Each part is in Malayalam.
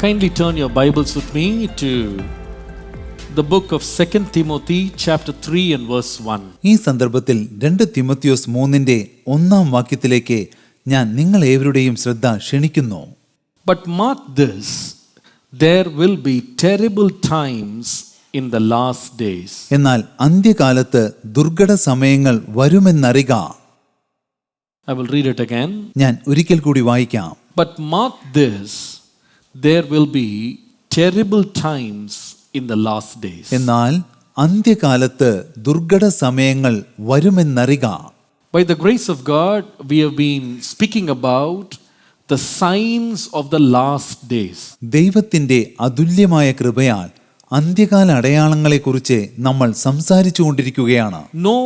Kindly turn your Bibles with me to the book of 2 Timothy chapter 3 and verse 1. ഈ സന്ദർഭത്തിൽ 2 തിമോത്തിയോസ് 3-ന്റെ 1-ാം വാക്യത്തിലേക്ക് ഞാൻ നിങ്ങളേവരുടെയും ശ്രദ്ധ ക്ഷണിക്കുന്നു. But mark this, there will be terrible times in the last days. എന്നാൽ അന്ത്യകാലത്ത് ദുർഘട സമയങ്ങൾ വരുമെന്നറിക. I will read it again. ഞാൻ ഒരിക്കൽ കൂടി വായിക്കാം. But mark this, there will be terrible times in the last days. എന്നാൽ അന്ത്യകാലത്ത് ദുർഘട സമയങ്ങൾ വരുമെന്നറിക. By the grace of God, we have been speaking about the signs of the last days. ദൈവത്തിന്റെ അതുല്യമായ കൃപയാൽ അന്ത്യകാല അടയാളങ്ങളെക്കുറിച്ച് നമ്മൾ സംസാരിച്ചു കൊണ്ടിരിക്കുകയാണ്. No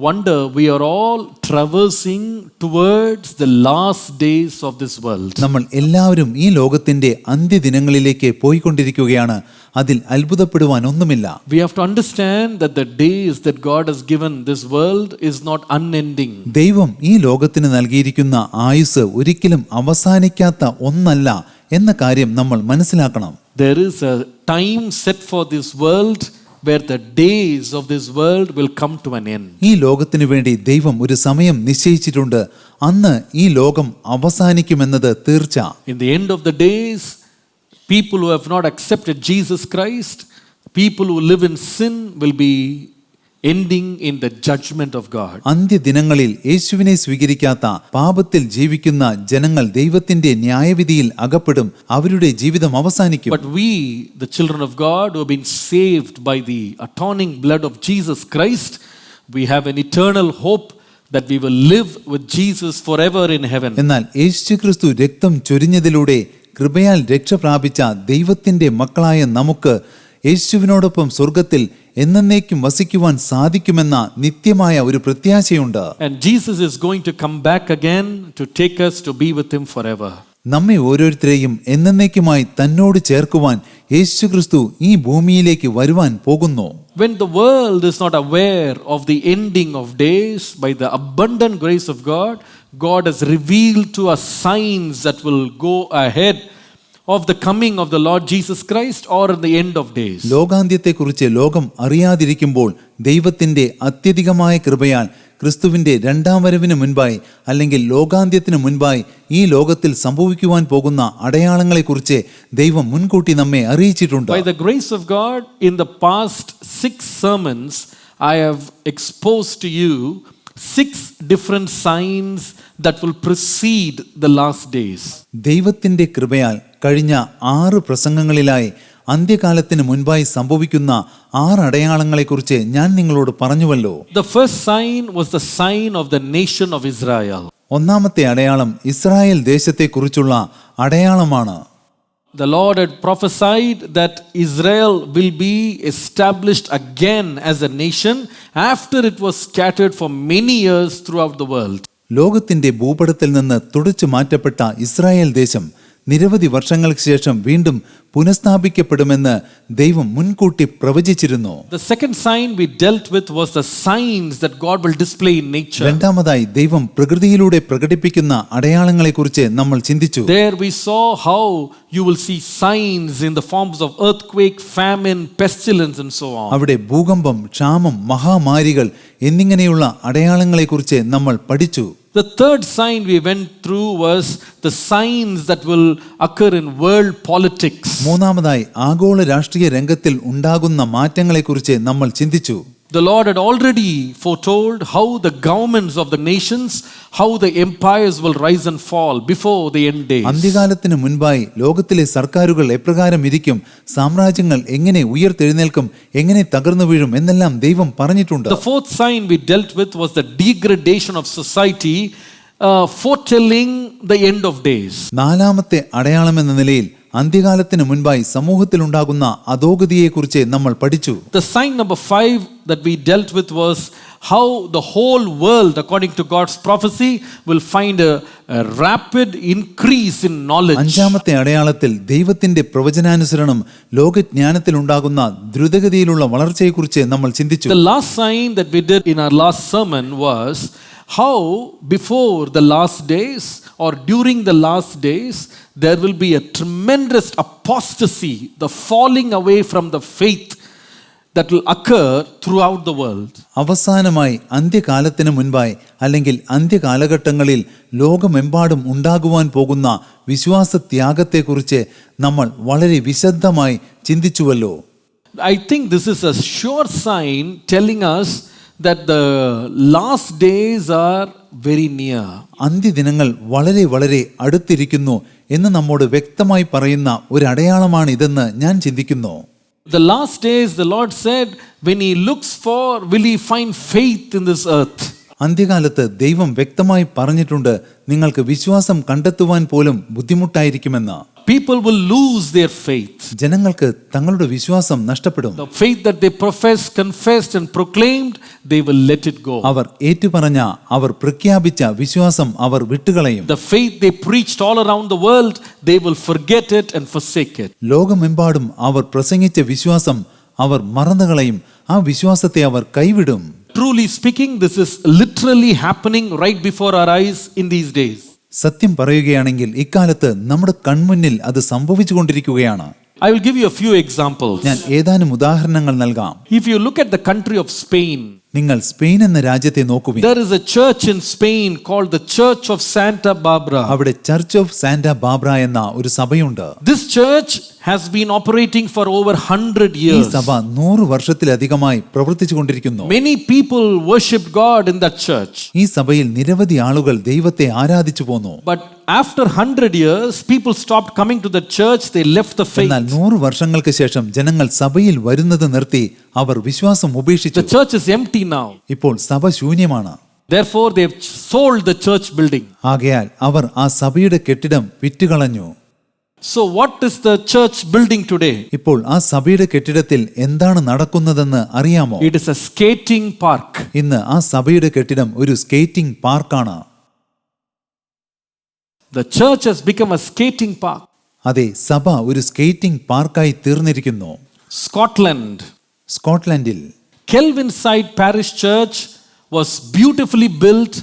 wonder we are all traversing towards the last days of this world. നമ്മൾ എല്ലാവരും ഈ ലോകത്തിന്റെ അന്ത്യദിനങ്ങളിലേക്ക് പോയിക്കൊണ്ടിരിക്കുകയാണ്. അതിൽ അത്ഭുതപ്പെടുവാൻ ഒന്നുമില്ല. We have to understand that the days that God has given this world is not unending. ദൈവം ഈ ലോകത്തിന് നൽകിയിരിക്കുന്ന ആയുസ് ഒരിക്കലും അവസാനിക്കാത്ത ഒന്നല്ല എന്ന കാര്യം നമ്മൾ മനസ്സിലാക്കണം. There is a time set for this world where the days of this world will come to an end. ഈ ലോകത്തിനു വേണ്ടി ദൈവം ഒരു സമയം നിശ്ചയിച്ചിട്ടുണ്ട്. അന്ന് ഈ ലോകം അവസാനിക്കുമെന്നത് തീർച്ച. In the end of the days, people who have not accepted Jesus Christ, people who live in sin will be ending in the judgment of God. അന്ത്യദിനങ്ങളിൽ യേശുവിനെ സ്വീകരിക്കാത്ത പാപത്തിൽ ജീവിക്കുന്ന ജനങ്ങൾ ദൈവത്തിന്റെ ന്യായവിധിയിൽ അകപ്പെടും. അവരുടെ ജീവിതം അവസാനിക്കും. But we, the children of God who have been saved by the atoning blood of Jesus Christ, we have an eternal hope that we will live with Jesus forever in heaven. എന്നാൽ യേശുക്രിസ്തു രക്തം ചൊരിഞ്ഞതിലൂടെ കൃപയാൽ രക്ഷ പ്രാപിച്ച ദൈവത്തിന്റെ മക്കളായ നമുക്ക് യേശുവിനോടൊപ്പം സ്വർഗ്ഗത്തിൽ എന്നേക്കും വസിക്കുവാൻ സാധിക്കുമെന്ന നിത്യമായ ഒരു പ്രത്യാശയുണ്ട്. And Jesus is going to come back again to take us to be with him forever. നമ്മെ ഓരോരുത്തരെയും എന്നേക്കുമായി തന്നോട് ചേർക്കുവാൻ യേശുക്രിസ്തു ഈ ഭൂമിയിലേക്ക് വരുവാൻ പോകുന്നു. When the world is not aware of the ending of days, by the abundant grace of God, God has revealed to us signs that will go ahead of the coming of the Lord Jesus Christ or in the end of days. ലോകാന്ത്യത്തെക്കുറിച്ച് ലോകം അറിയാതിരിക്കുമ്പോൾ ദൈവത്തിന്റെ അത്യധികമായ കൃപയാൽ ക്രിസ്തുവിന്റെ രണ്ടാം വരവിന് മുൻപായി അല്ലെങ്കിൽ ലോകാന്ത്യത്തിന് മുൻപായി ഈ ലോകത്തിൽ സംഭവിക്കുവാൻ പോകുന്ന അടയാളങ്ങളെക്കുറിച്ച് ദൈവം മുൻകൂട്ടി നമ്മെ അറിയിച്ചിട്ടുണ്ട്. By the grace of God, in the past 6 sermons, I have exposed to you 6 different signs that will precede the last days. ദൈവത്തിന്റെ കൃപയാൽ കഴിഞ്ഞ 6 പ്രസംഗങ്ങളിലായി അന്ത്യകാലത്തിന് മുൻപായി സംഭവിക്കുന്ന 6 അടയാളങ്ങളെക്കുറിച്ച് ഞാൻ നിങ്ങളോട് പറഞ്ഞുവല്ലോ. The first sign was the sign of the nation of Israel. ഒന്നാമത്തെ അടയാളം ഇസ്രായേൽ ദേശത്തെക്കുറിച്ചുള്ള അടയാളമാണ്. The Lord had prophesied that Israel will be established again as a nation after it was scattered for many years throughout the world. ലോകത്തിന്റെ ഭൂപടത്തിൽ നിന്ന് തുടച്ചു മാറ്റപ്പെട്ട ഇസ്രായേൽ ദേശം നിരവധി വർഷങ്ങൾക്ക് ശേഷം വീണ്ടും പുനഃസ്ഥാപിക്കപ്പെടുമെന്ന് ദൈവം മുൻകൂട്ടി പ്രവചിച്ചിരുന്നു. The second sign we dealt with was the signs that God will display in nature. രണ്ടാമതായി ദൈവം പ്രകൃതിയിലൂടെ പ്രകടിപ്പിക്കുന്ന അടയാളങ്ങളെക്കുറിച്ച് നമ്മൾ ചിന്തിച്ചു. There we saw how you will see signs in the forms of earthquake, famine, pestilence and so on. അവിടെ ഭൂകമ്പം, ക്ഷാമം, മഹാമാരികൾ എന്നിങ്ങനെയുള്ള അടയാളങ്ങളെക്കുറിച്ച് നമ്മൾ പഠിച്ചു. The third sign we went through was the signs that will occur in world politics. മൂന്നാമതായി ആഗോള രാഷ്ട്രീയ രംഗത്തിൽ ഉണ്ടാകുന്ന മാറ്റങ്ങളെക്കുറിച്ച് നമ്മൾ ചിന്തിച്ചു. The Lord had already foretold how the governments of the nations, how the empires will rise and fall before the end days. അന്ത്യകാലത്തിന് മുൻപായി ലോകത്തിലെ സർക്കാരുകൾ എപ്രകാരം ഇരിക്കും, സാമ്രാജ്യങ്ങൾ എങ്ങനെ ഉയർത്തെഴുന്നേൽക്കും, എങ്ങനെ തകർന്നു വീഴും എന്നെല്ലാം ദൈവം പറഞ്ഞിട്ടുണ്ട്. The fourth sign we dealt with was the degradation of society, foretelling the end of days. നാലാമത്തെ അടയാളം എന്ന നിലയിൽ അന്ത്യകാലത്തിന് മുൻപായി സമൂഹത്തിൽ ഉണ്ടാകുന്ന അധോഗതിയെക്കുറിച്ച് നമ്മൾ പഠിച്ചു. The sign number 5 that we dealt with was how the whole world, according to God's prophecy, will find a rapid increase in knowledge. അഞ്ചാമത്തെ അടയാളത്തിൽ ദൈവത്തിന്റെ പ്രവചനാനുസരണം ലോകജ്ഞാനത്തിൽ ഉണ്ടാകുന്ന ദ്രുതഗതിയിലുള്ള വളർച്ചയെക്കുറിച്ച് നമ്മൾ ചിന്തിച്ചു. The last sign that we did in our last sermon was how before the last days or during the last days there will be a tremendous apostasy, the falling away from the faith that will occur throughout the world. അവസാനമായി അന്ത്യകാലത്തിന് മുൻപായി അല്ലെങ്കിൽ അന്ത്യകാലഘട്ടങ്ങളിൽ ലോകമെമ്പാടും ഉണ്ടാകുവാൻ പോകുന്ന വിശ്വാസ ത്യാഗത്തെക്കുറിച്ച് നമ്മൾ വളരെ വിശദമായി ചിന്തിച്ചുവല്ലോ. I think this is a sure sign telling us that the last days are very near. അന്ത്യദിനങ്ങൾ വളരെ വളരെ അടുത്തിരിക്കുന്നു എന്ന് നമ്മോട് വ്യക്തമായി പറയുന്ന ഒരു അടയാളമാണ് ഇതെന്ന് ഞാൻ ചിന്തിക്കുന്നു. The last days, the Lord said, when he looks for, will he find faith in this earth? അന്ത്യകാലത്ത് ദൈവം വ്യക്തമായി പറഞ്ഞിട്ടുണ്ട്, നിങ്ങൾക്ക് വിശ്വാസം കണ്ടെത്തുവാൻ പോലും ബുദ്ധിമുട്ടായിരിക്കുമെന്ന്. People will lose their faith. ജനങ്ങൾക്ക് തങ്ങളുടെ വിശ്വാസം നഷ്ടപ്പെടും. The faith that they professed, confessed and proclaimed, they will let it go. അവർ ഏറ്റുപറഞ്ഞ, അവർ പ്രഖ്യാപിച്ച വിശ്വാസം അവർ വിട്ടുകളയും. The faith they preached all around the world, they will forget it and forsake it. ലോകമെമ്പാടും അവർ പ്രസംഗിച്ച വിശ്വാസം അവർ മറന്നുകളയും. ആ വിശ്വാസത്തെ അവർ കൈവിടും. Truly speaking, this is literally happening right before our eyes in these days. സത്യം പറയുകയാണെങ്കിൽ ഇക്കാലത്ത് നമ്മുടെ കൺമുന്നിൽ അത് സംഭവിച്ചുകൊണ്ടിരിക്കുകയാണ്. I will give you a few examples. ഞാൻ ഏതാനും ഉദാഹരണങ്ങൾ നൽകാം. If you look at the country of Spain, നിങ്ങൾ സ്പെയിൻ എന്ന രാജ്യത്തെ നോക്കുവിൻ. there is a church in Spain called the Church of Santa Barbara. അവിടെ ചർച്ച് ഓഫ് സാന്റാ ബാബ്ര എന്ന ഒരു സഭയുണ്ട്. This church has been operating for over 100 ഈ years. സഭ 100 വർഷത്തിലധികമായി പ്രവർത്തിച്ചു കൊണ്ടിരിക്കുന്നു. Many people worship God in that church. ഈ സഭയിൽ നിരവധി ആളുകൾ ദൈവത്തെ ആരാധിച്ചു പോന്നു. But after 100 years, people stopped coming to the church. They left the faith. എന്നാൽ 100 വർഷങ്ങൾക്ക് ശേഷം ജനങ്ങൾ സഭയിൽ വരുന്നത് നിർത്തി. അവർ വിശ്വാസം ഉപേക്ഷിച്ചു. The church is empty now. ഇപ്പോൾ സഭ ശൂന്യമാണ്. Therefore, they have sold the church building. ആകയാൽ അവർ ആ സഭയുടെ കെട്ടിടം വിറ്റുകളഞ്ഞു. So what is the church building today? ഇപ്പോൾ ആ സഭയുടെ കെട്ടിടത്തിൽ എന്താണ് നടക്കുന്നതെന്ന് അറിയാമോ? It is a skating park. ഇന്ന് ആ സഭയുടെ കെട്ടിടം ഒരു സ്കേറ്റിംഗ് പാർക്കാണ്. The church has become a skating park. അതെ, സഭ ഒരു സ്കേറ്റിംഗ് പാർക്കായി തീർന്നിരിക്കുന്നു. Scotland. സ്കോട്ട്ലൻഡിൽ Kelvinside Parish Church was beautifully built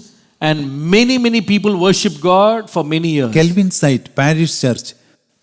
and many people worship God for many years. Kelvinside parish church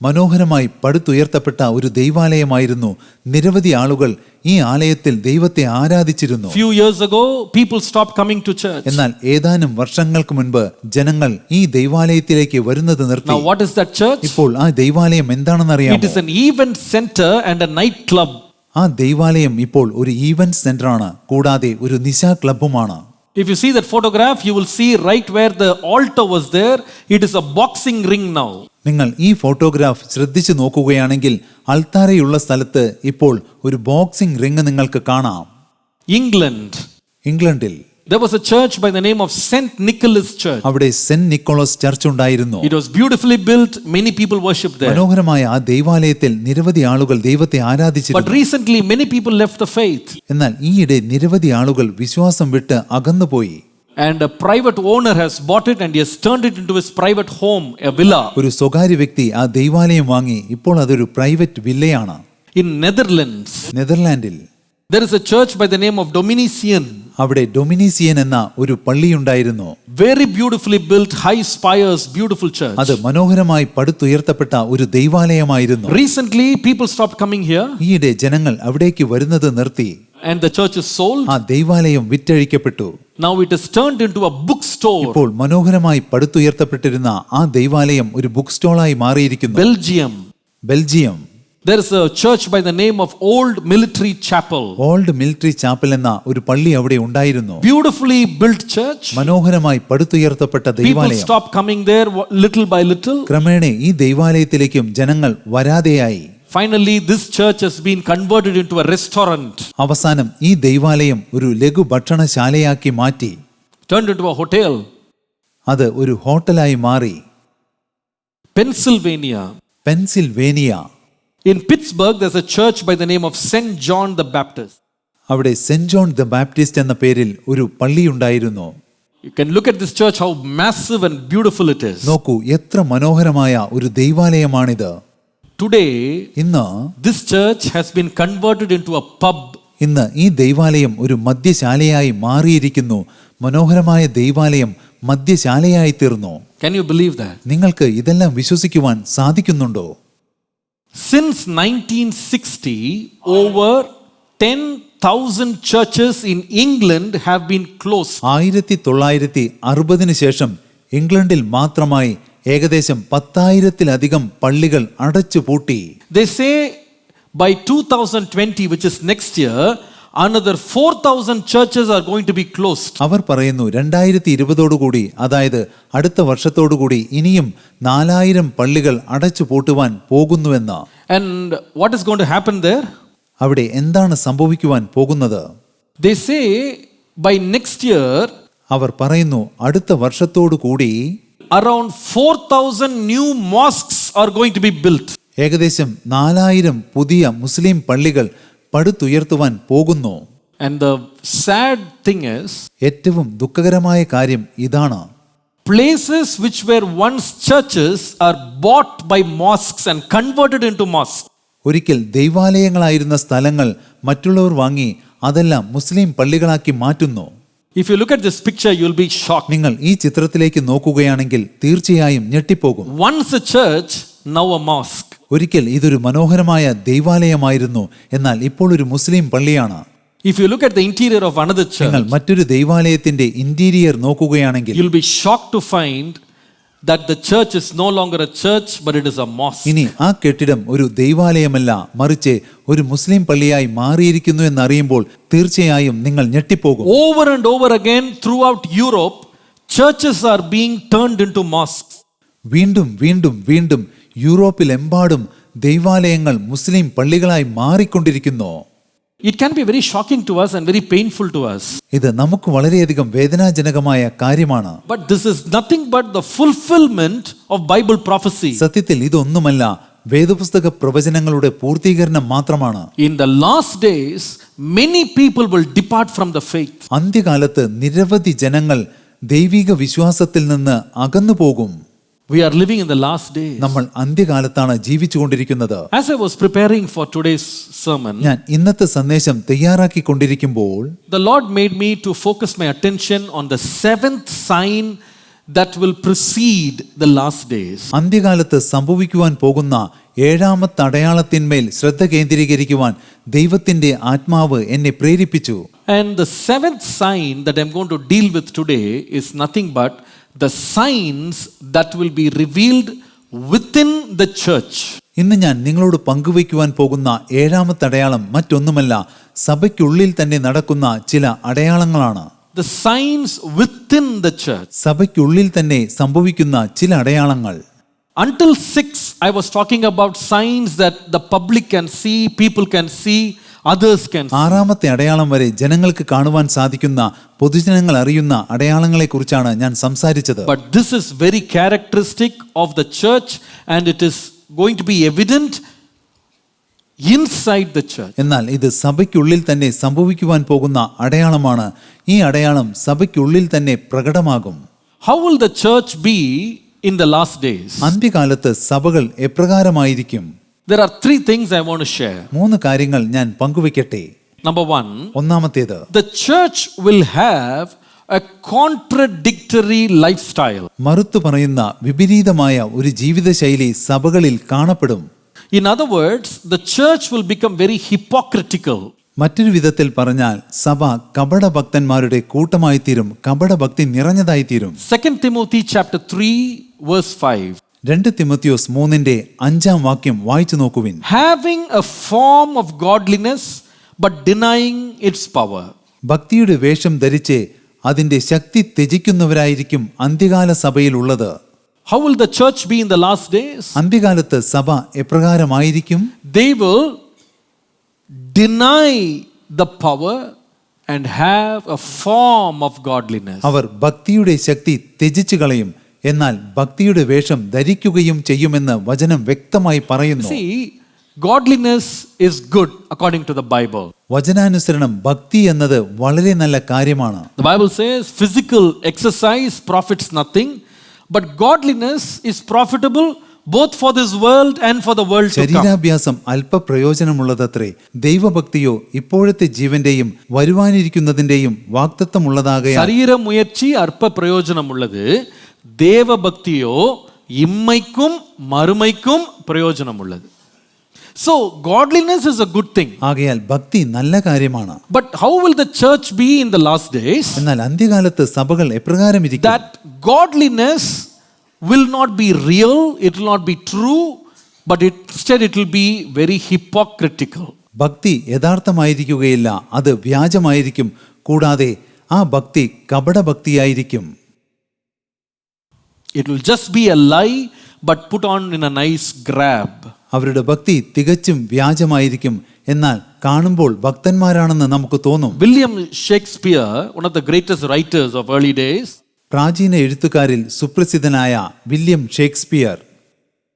മനോഹരമായി പടുത്തുയർത്തപ്പെട്ട ഒരു ദൈവാലയമായിരുന്നു. നിരവധി ആളുകൾ ഈ ആലയത്തിൽ ദൈവത്തെ ആരാധിച്ചിരുന്നു. Few years ago, people stopped coming to church. എന്നാൽ ഏതാനും വർഷങ്ങൾക്ക് മുൻപ് ജനങ്ങൾ ഈ ദൈവാലയത്തിലേക്ക് വരുന്നത് നിർത്തി. Now what is that church? ഇപ്പോൾ ആ ദൈവാലയം എന്താണെന്ന് അറിയാമോ? It is an event center and a night club. ആ ദൈവാലയം ഇപ്പോൾ ഒരു ഈവന്റ് സെന്ററാണ്, കൂടാതെ ഒരു നിശാ ക്ലബ്ബുമാണ്. If you see that photograph, you will see right where the altar was there, it is a boxing ring now. നിങ്ങൾ ഈ ഫോട്ടോഗ്രാഫ് ശ്രദ്ധിച്ചു നോക്കുകയാണെങ്കിൽ അൾത്താരയുള്ള സ്ഥലത്ത് ഇപ്പോൾ ഒരു ബോക്സിംഗ് റിംഗ് നിങ്ങൾക്ക് കാണാം. ഇംഗ്ലണ്ടിൽ there was a church by the name of St. Nicholas Church. അവിടെ സെന്റ് നിക്കോളസ് ചർച്ച് ഉണ്ടായിരുന്നു. It was beautifully built, many people worshiped there. മനോഹരമായ ആ ദൈവാലയത്തിൽ നിരവധി ആളുകൾ ദൈവത്തെ ആരാധിച്ചിരുന്നു. But recently many people left the faith. എന്നാൽ ഈയിടെ നിരവധി ആളുകൾ വിശ്വാസം വിട്ട് അകന്നുപോയി. And a private owner has bought it and he has turned it into his private home, a villa. ഒരു സ്വകാര്യ വ്യക്തി ആ ദൈവാലയം വാങ്ങി ഇപ്പോൾ അതൊരു പ്രൈവറ്റ് വില്ലയാണ്. In Netherlands, നെതർലാൻഡിൽ there is a church by the name of Dominician. അവിടെ ഡൊമിനീസിയൻ എന്ന ഒരു പള്ളിയുണ്ടായിരുന്നു. Very beautifully built, high spires, beautiful church. അത് മനോഹരമായി പടുത്തുയർത്തപ്പെട്ട ഒരു ദൈവാലയമായിരുന്നു. Recently people stopped coming here. ഈയിടെ ജനങ്ങൾ അവിടേക്ക് വരുന്നത് നിർത്തി. And the church is sold. ആ ദൈവാലയം വിറ്റഴിക്കപ്പെട്ടു. Now it is turned into a bookstore. ഇപ്പോൾ മനോഹരമായി പടുത്തുയർത്തപ്പെട്ടിരുന്ന ആ ദൈവാലയം ഒരു ബുക്ക് സ്റ്റോളായി മാറിയിരിക്കുന്നു. Belgium There is a church by the name of Old Military Chapel. Old military chapel എന്ന ഒരു പള്ളി അവിടെ ഉണ്ടായിരുന്നു. Beautifully built church. മനോഹരമായി പടുത്തുയർത്തപ്പെട്ട People ദൈവാലയം. stopped coming there little by little. ക്രമേണ ഈ ദൈവാലയത്തിലേക്കും ജനങ്ങൾ വരാതെയായി. Finally this church has been converted into a restaurant. അവസാനം ഈ ദൈവാലയം ഒരു ലഘു ഭക്ഷണശാലയാക്കി മാറ്റി. Turned into a hotel. അത് ഒരു ഹോട്ടലായി മാറി. Pennsylvania In Pittsburgh, there's a church by the name of St. John the Baptist. അവിടെ സെന്റ് ജോൺ ദ ബാപ്റ്റിസ്റ്റ് എന്ന പേരിൽ ഒരു പള്ളി ഉണ്ടായിരുന്നു. You can look at this church, how massive and beautiful it is. നോക്കൂ, എത്ര മനോഹരമായ ഒരു ദൈവാലയമാണിത്. Today, ഇന്ന് this church has been converted into a pub. ഇന്ന് ഈ ദൈവാലയം ഒരു മദ്യശാലയായി മാറിയിരിക്കുന്നു. മനോഹരമായ ദൈവാലയം മദ്യശാലയായി തീർന്നു. Can you believe that? നിങ്ങൾക്ക് ഇതെല്ലാം വിശ്വസിക്കുവാൻ സാധിക്കുന്നുണ്ടോ? Since 1960, over 10,000 churches in England have been closed. 1960 ശേഷം ഇംഗ്ലണ്ടിൽ മാത്രമായി ഏകദേശം 10,000-ലധികം പള്ളികൾ അടച്ചുപൂട്ടി. They say by 2020, which is next year, another 4,000 churches are going to be closed. അവർ പറയുന്നു 2020 അതായത് അടുത്ത വർഷത്തോടുകൂടി ഇനിയും 4,000 പള്ളികൾ അടച്ചുപൂട്ടുവാൻ പോകുന്നുവെന്ന്. And what is going to happen there? അവിടെ എന്താണ് സംഭവിക്കുവാൻ പോകുന്നത്? They say by next year, അവർ പറയുന്നു അടുത്ത വർഷത്തോടുകൂടി around 4,000 new mosques are going to be built. ഏകദേശം 4,000 പുതിയ മുസ്ലിം പള്ളികൾ പടുത്തുയർത്തുവാൻ പോകുന്നു. And the sad thing is, ഏറ്റവും ദുഃഖകരമായ കാര്യം ഇതാണ്. places which were once churches are bought by mosques and converted into mosques. ഒരിക്കൽ ദൈവാലയങ്ങളായിരുന്ന സ്ഥലങ്ങൾ മറ്റുള്ളവർ വാങ്ങി അതെല്ലാം മുസ്ലിം പള്ളികളാക്കി മാറ്റുന്നു. If you look at this picture, you will be shocked. നിങ്ങൾ ഈ ചിത്രത്തിലേക്ക് നോക്കുകയാണെങ്കിൽ തീർച്ചയായും ഞെട്ടിപ്പോകും. Once a church, now a mosque. ഒരിക്കൽ ഇതൊരു മനോഹരമായ ദൈവാലയമായിരുന്നു, എന്നാൽ ഇപ്പോൾ ഒരു മുസ്ലിം പള്ളിയാണ്. If you look at the interior of another നിങ്ങൾ church, മറ്റൊരു ദൈവാലയത്തിന്റെ ഇന്റീരിയർ നോക്കുകയാണെങ്കിൽ you'll be shocked to find that the church is no longer a church, but it is a mosque. ഇനി ആ കെട്ടിടം ഒരു ദൈവാലയമല്ല, മറിച്ച് ഒരു മുസ്ലിം പള്ളിയായി മാറിയിരിക്കുന്നു എന്നറിയുമ്പോൾ തീർച്ചയായും നിങ്ങൾ ഞെട്ടിപ്പോകും. Over and over again throughout Europe, churches are being turned into mosques. വീണ്ടും വീണ്ടും വീണ്ടും യൂറോപ്പിലെമ്പാടും ദൈവാലയങ്ങൾ മുസ്ലിം പള്ളികളായി മാറിക്കൊണ്ടിരിക്കുന്നു. It can be very shocking to us and very painful to us. ഇത് നമുക്ക് വളരെയധികം വേദനാജനകമായ കാര്യമാണ്. But this is nothing but the fulfillment of Bible prophecy. സത്യത്തിൽ ഇതൊന്നുമല്ല, വേദപുസ്തക പ്രവചനങ്ങളുടെ പൂർത്തീകരണം മാത്രമാണ്. In the last days, many people will depart from the faith. അന്ത്യകാലത്ത് നിരവധി ജനങ്ങൾ ദൈവിക വിശ്വാസത്തിൽ നിന്ന് അകന്നു പോകും. We are living in the last days. നമ്മൾ അന്ത്യകാലത്താണ് ജീവിച്ചുകൊണ്ടിരിക്കുന്നത്. As I was preparing for today's sermon, ഞാൻ ഇന്നത്തെ സന്ദേശം തയ്യാറാക്കിക്കൊണ്ടിരിക്കുമ്പോൾ the Lord made me to focus my attention on the seventh sign that will precede the last days. അന്ത്യകാലത്ത് സംഭവിക്കുവാൻ പോകുന്ന ഏഴാമത്തെ അടയാളത്തിന്മേൽ ശ്രദ്ധ കേന്ദ്രീകരിക്കുവാൻ ദൈവത്തിന്റെ ആത്മാവ് എന്നെ പ്രേരിപ്പിച്ചു. And the seventh sign that I'm going to deal with today is nothing but the signs that will be revealed within the church. ഇന്ന് ഞാൻ നിങ്ങളോട് പങ്കുവയ്ക്കുവാൻ പോകുന്ന ഏഴാമത്തെ അടയാളം മറ്റൊന്നുമല്ല, സഭയ്ക്കുള്ളിൽ തന്നെ നടക്കുന്ന ചില അടയാളങ്ങളാണ്. The signs within the church. സഭയ്ക്കുള്ളിൽ തന്നെ സംഭവിക്കുന്ന ചില അടയാളങ്ങൾ. Until 6, I was talking about signs that the public can see, people can see, others can see. ആറാമത്തെ അടയാളം വരെ ജനങ്ങൾക്ക് കാണുവാൻ സാധിക്കുന്ന, പൊതുജനങ്ങൾ അറിയുന്ന അടയാളങ്ങളെ കുറിച്ചാണ് ഞാൻ സംസാരിച്ചത്. But this is very characteristic of the church and it is going to be evident inside the church. എന്നാൽ ഇത് സഭയ്ക്കുള്ളിൽ തന്നെ സംഭവിക്കുവാൻ പോകുന്ന അടയാളമാണ്. ഈ അടയാളം സഭയ്ക്കുള്ളിൽ തന്നെ പ്രകടമാകും. How will the church be in the last days? അന്ത്യകാലത്ത് സഭകൾ എപ്രകാരമായിരിക്കും? There are 3 things I want to share. 3 കാര്യങ്ങൾ ഞാൻ പങ്കുവെക്കട്ടെ. Number 1, ഒന്നാമത്തേത്, the church will have a contradictory lifestyle. മറുത്തു പറയുന്ന വിപരീതമായ ഒരു ജീവിതശൈലി സഭകളിൽ കാണപ്പെടും. In other words, the church will become very hypocritical. മറ്റൊരു വിധത്തിൽ പറഞ്ഞാൽ സഭ കപടഭക്തന്മാരുടെ കൂട്ടമായി തീരും, കപടഭക്തി നിറഞ്ഞതായി തീരും. 2 Timothy chapter 3 verse 5. 2 തിമോത്തിയോസ് 3:5 വായിച്ചു നോക്കുവിൻ. Having a form of godliness but denying its power. ഭക്തിയുടെ വേഷം ധരിച്ച് അതിന്റെ ശക്തി ത്യജിക്കുന്നവരായിരിക്കും അന്ത്യകാല സഭയിൽ ഉള്ളത്. How will the church be in the last days? അന്ത്യകാലത്ത് സഭ എപ്രകാരമായിരിക്കും? They will deny the power and have a form of godliness. അവർ ഭക്തിയുടെ ശക്തി ത്യജിച്ചു കളയും, എന്നാൽ ഭക്തിയുടെ വേഷം ധരിക്കുകയും ചെയ്യുമെന്ന് വചനം വ്യക്തമായി പറയുന്നു. See, godliness is good according to the Bible. വചനാനുസരണം ഭക്തി എന്നത് വളരെ നല്ല കാര്യമാണ്. The Bible says physical exercise profits nothing, but godliness is profitable both for this world and for the world to come. ശരീരാഭ്യാസം അല്പപ്രയോജനമുള്ളതത്രേ, ദൈവഭക്തിയോ ഇപ്പോഴത്തെ ജീവന്റെയും വരുവാനിരിക്കുന്നതിന്റെയും വാഗ്ദത്തമുള്ളതാകയാൽ. ശരീര മുയற்சி അല്പ പ്രയോജനമുള്ളത്, ദേവഭക്തിയോ ഇമ്മയ്ക്കും മറുമയ്ക്കും പ്രയോജനമുള്ളത്. So godliness is a good thing. ആകയാൽ ഭക്തി നല്ല കാര്യമാണ്. But how will the church be in the last days? എന്നാൽ അന്ത്യകാലത്ത് സഭകൾ എപ്രകാരം ഇരിക്കും? That godliness will not be real, it will not be true, but instead it will be very hypocritical. ഭക്തി യഥാർത്ഥമായിരിക്കുകയില്ല, അത് വ്യാജമായിരിക്കും. കൂടാതെ ആ ഭക്തി കപടഭക്തിയായിരിക്കും. It will just be a lie but put on in a nice grab. അവരുടെ ഭക്തി തികച്ചും വ്യാജമായിരിക്കും, എന്നാൽ കാണുമ്പോൾ ഭക്തന്മാരാണെന്ന് നമുക്ക് തോന്നും. William Shakespeare, one of the greatest writers of early days, പ്രാചീന എഴുത്തുകാരിൽ സുപ്രസിദ്ധനായ William Shakespeare,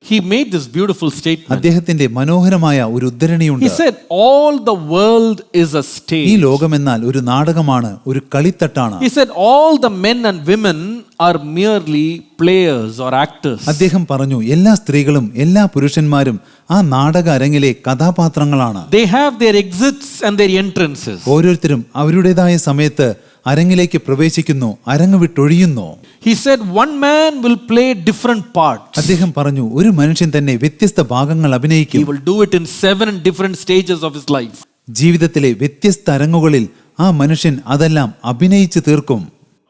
he made this beautiful statement. അദ്ദേഹത്തിന്റെ മനോഹരമായ ഒരു ഉദ്ധരണിയുണ്ട്. He said, all the world is a ഈ stage. ലോകമെന്നാൽ ഒരു നാടകമാണ്, ഒരു കളിത്തട്ടാണ്. He said, all the men and women are merely players or actors. അദ്ദേഹം പറഞ്ഞു, എല്ലാ സ്ത്രീകളും എല്ലാ പുരുഷന്മാരും ആ നാടക അരങ്ങിലെ കഥാപാത്രങ്ങളാണ്. They have their exits and their entrances. ഓരോരുത്തരും അവരുടേതായ സമയത്ത് അരങ്ങിലേക്ക് പ്രവേശിക്കുന്നു, അരങ്ങ് വിട്ടൊഴിയുന്നു. He said, one man will play different parts. അദ്ദേഹം പറഞ്ഞു, ഒരു മനുഷ്യൻ തന്നെ വ്യത്യസ്ത ഭാഗങ്ങൾ He അഭിനയിക്കും. will do it in 7 different stages of his life. ജീവിതത്തിലെ വ്യത്യസ്ത അരങ്ങുകളിൽ ആ മനുഷ്യൻ അതെല്ലാം അഭിനയിച്ചു തീർക്കും.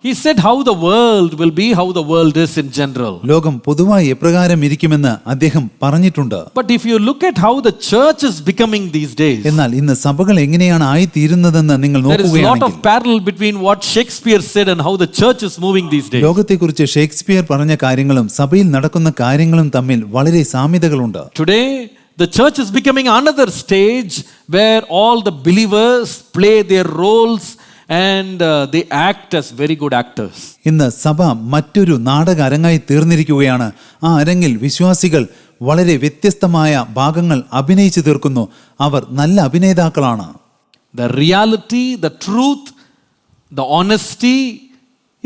He said how the world will be, how the world is in general. ലോകം പൊതുവായി എപ്രകാരം ഇരിക്കുമെന്ന് അദ്ദേഹം പറഞ്ഞിട്ടുണ്ട്. But if you look at how the church is becoming these days, എന്നാൽ ഇന്ന് സഭകൾ എങ്ങനെയാണ് ആയിത്തീരുന്നതെന്ന് നിങ്ങൾ there is a lot നോക്കുകയാണെങ്കിൽ of parallel between what Shakespeare said and how the church is moving these days. ലോകത്തെക്കുറിച്ച് ഷേക്സ്പിയർ പറഞ്ഞ കാര്യങ്ങളും സഭയിൽ നടക്കുന്ന കാര്യങ്ങളും തമ്മിൽ വളരെ സാമ്യതകളുണ്ട്. Today the church is becoming another stage where all the believers play their roles and they act as very good actors. ഇന്ന് സഭ മറ്റൊരു നാടക അരങ്ങായി തീർന്നിരിക്കുകയാണ്. ആ അരങ്ങിൽ വിശ്വാസികൾ വളരെ വ്യത്യസ്തമായ ഭാഗങ്ങൾ അഭിനയിച്ചു തീർക്കുന്നു. അവർ നല്ല അഭിനേതാക്കളാണ്. The reality, the truth, the honesty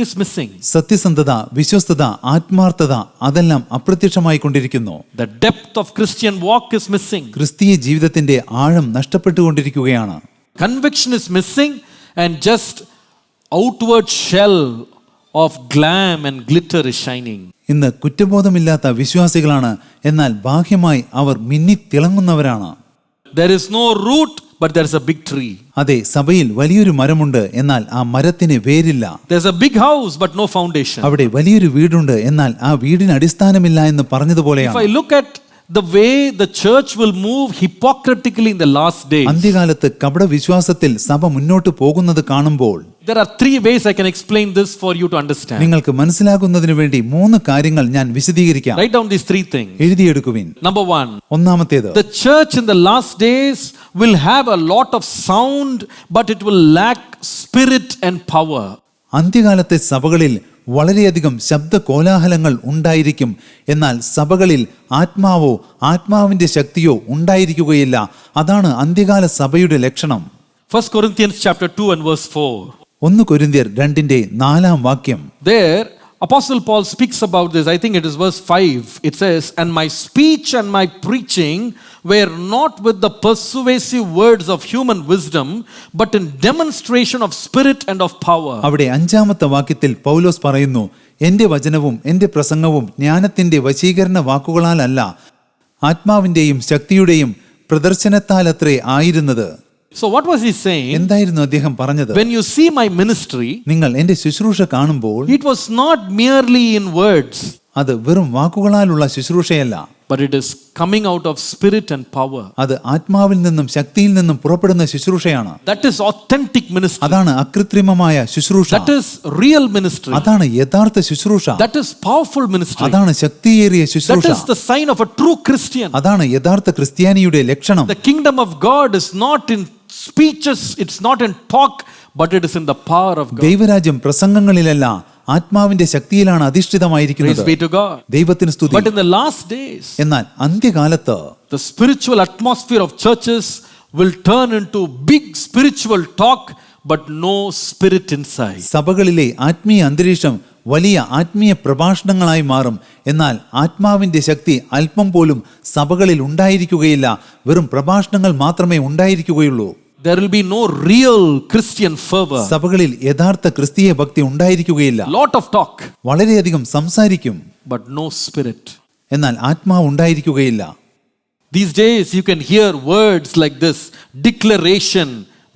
is missing. സത്യസന്ധത, വിശ്വസ്തത, ആത്മാർത്ഥത അതെല്ലാം അപ്രത്യക്ഷമായി കൊണ്ടിരിക്കുന്നു. The depth of Christian walk is missing. ക്രിസ്തീയ ജീവിതത്തിന്റെ ആഴം നഷ്ടപ്പെട്ടുകൊണ്ടിരിക്കുകയാണ്. Conviction is missing and just outward shell of glam and glitter is shining. ഇന്ന് കുറ്റബോധമില്ലാത്ത വിശ്വാസികളാണ്, എന്നാൽ ബാഹ്യമായി അവർ മിന്നിത്തിളങ്ങുന്നവരാണ്. There is no root but there is a big tree. അതെ, സഭയിൽ വലിയൊരു മരമുണ്ട്, എന്നാൽ ആ മരത്തിന് വേരില്ല. There's a big house but no foundation. അവിടെ വലിയൊരു വീടുണ്ട്, എന്നാൽ ആ വീടിന് അടിസ്ഥാനമില്ല എന്ന് If പറഞ്ഞതുപോലെയാണ്. I look at the way the church will move hypocritically in the last days, അന്ത്യകാലത്ത് കപട വിശ്വാസത്തിൽ സഭ മുന്നോട്ട് പോകുന്നത് കാണുമ്പോൾ there are 3 ways I can explain this for you to understand. നിങ്ങൾക്ക് മനസ്സിലാകുന്നതിന് വേണ്ടി 3 കാര്യങ്ങൾ ഞാൻ വിശദീകരിക്കാം. Write down these 3 things. എഴുതിയെടുക്കുവിൻ. Number 1, ഒന്നാമത്തേത്, the church in the last days will have a lot of sound but it will lack spirit and power. അന്ത്യകാലത്തെ സഭകളിൽ വളരെയധികം ശബ്ദ കോലാഹലങ്ങൾ ഉണ്ടായിരിക്കും, എന്നാൽ സഭകളിൽ ആത്മാവോ ആത്മാവിന്റെ ശക്തിയോ ഉണ്ടായിരിക്കുകയില്ല. അതാണ് അന്ത്യകാല സഭയുടെ ലക്ഷണം. 1 Corinthians chapter 2 and verse 4. 1 കൊരിന്ത്യർ 2:4 There Apostle Paul speaks about this. I think it is verse 5. It says, and my speech and my preaching were not with the persuasive words of human wisdom, but in demonstration of spirit and of power. അവിടെ 5-ാമത്തെ വാക്യത്തിൽ പൗലോസ് പറയുന്നു, എന്റെ വചനവും എന്റെ പ്രസംഗവും ജ്ഞാനത്തിന്റെ വശീകരണ വാക്കുകളാലല്ല, ആത്മാവിന്റെയും ശക്തിയുടെയും പ്രദർശനത്താലത്രേ ആയിരുന്നത്. So what was he saying? എന്തായിരുന്നു അദ്ദേഹം പറഞ്ഞത്? When you see my ministry, നിങ്ങൾ എന്റെ ശുശ്രൂഷ കാണുമ്പോൾ it was not merely in words, അത് വെറും വാക്കുകളാലുള്ള ശുശ്രൂഷയല്ല, but it is coming out of spirit and power. അത് ആത്മാവിൽ നിന്നും ശക്തിയിൽ നിന്നും പുറപ്പെടുന്ന ശുശ്രൂഷയാണ്. That is authentic ministry. അതാണ് അകൃത്രിമമായ ശുശ്രൂഷ. That is real ministry. അതാണ് യഥാർത്ഥ ശുശ്രൂഷ. That is powerful ministry. അതാണ് ശക്തിയേറിയ That ശുശ്രൂഷ. is the sign of a true Christian. അതാണ് യഥാർത്ഥ ക്രിസ്ത്യാനിയുടെ ലക്ഷണം. The kingdom of God is not in speeches, it's not in talk, but it is in the power of God. ദൈവരാജ്യം പ്രസംഗങ്ങളിലല്ല, ആത്മാവിന്റെ ശക്തിയിലാണ് അധിഷ്ഠിതമായിരിക്കുന്നത്. Praise be to God. ദൈവത്തിന് സ്തുതി. But in the last days, എന്നാൽ അന്ത്യകാലത്ത് the spiritual atmosphere of churches will turn into big spiritual talk, but no spirit inside. സഭകളിലെ ആത്മീയ അന്തരീക്ഷം വലിയ ആത്മീയ പ്രഭാഷണങ്ങളായി മാറും. എന്നാൽ ആത്മാവിന്റെ ശക്തി അല്പം പോലും സഭകളിൽ ഉണ്ടായിരിക്കുകയില്ല. വെറും പ്രഭാഷണങ്ങൾ മാത്രമേ ഉണ്ടായിരിക്കുകയുള്ളൂ. There will be no real Christian fervor. സഭകളിൽ യഥാർത്ഥ ക്രിസ്തീയ ഭക്തി ഉണ്ടായിരിക്കുകയില്ല. Lot of talk, വളരെയധികം സംസാരിക്കും, but no spirit. എന്നാൽ ആത്മാവ് ഉണ്ടായിരിക്കുകയില്ല. These days you can hear words like this, declaration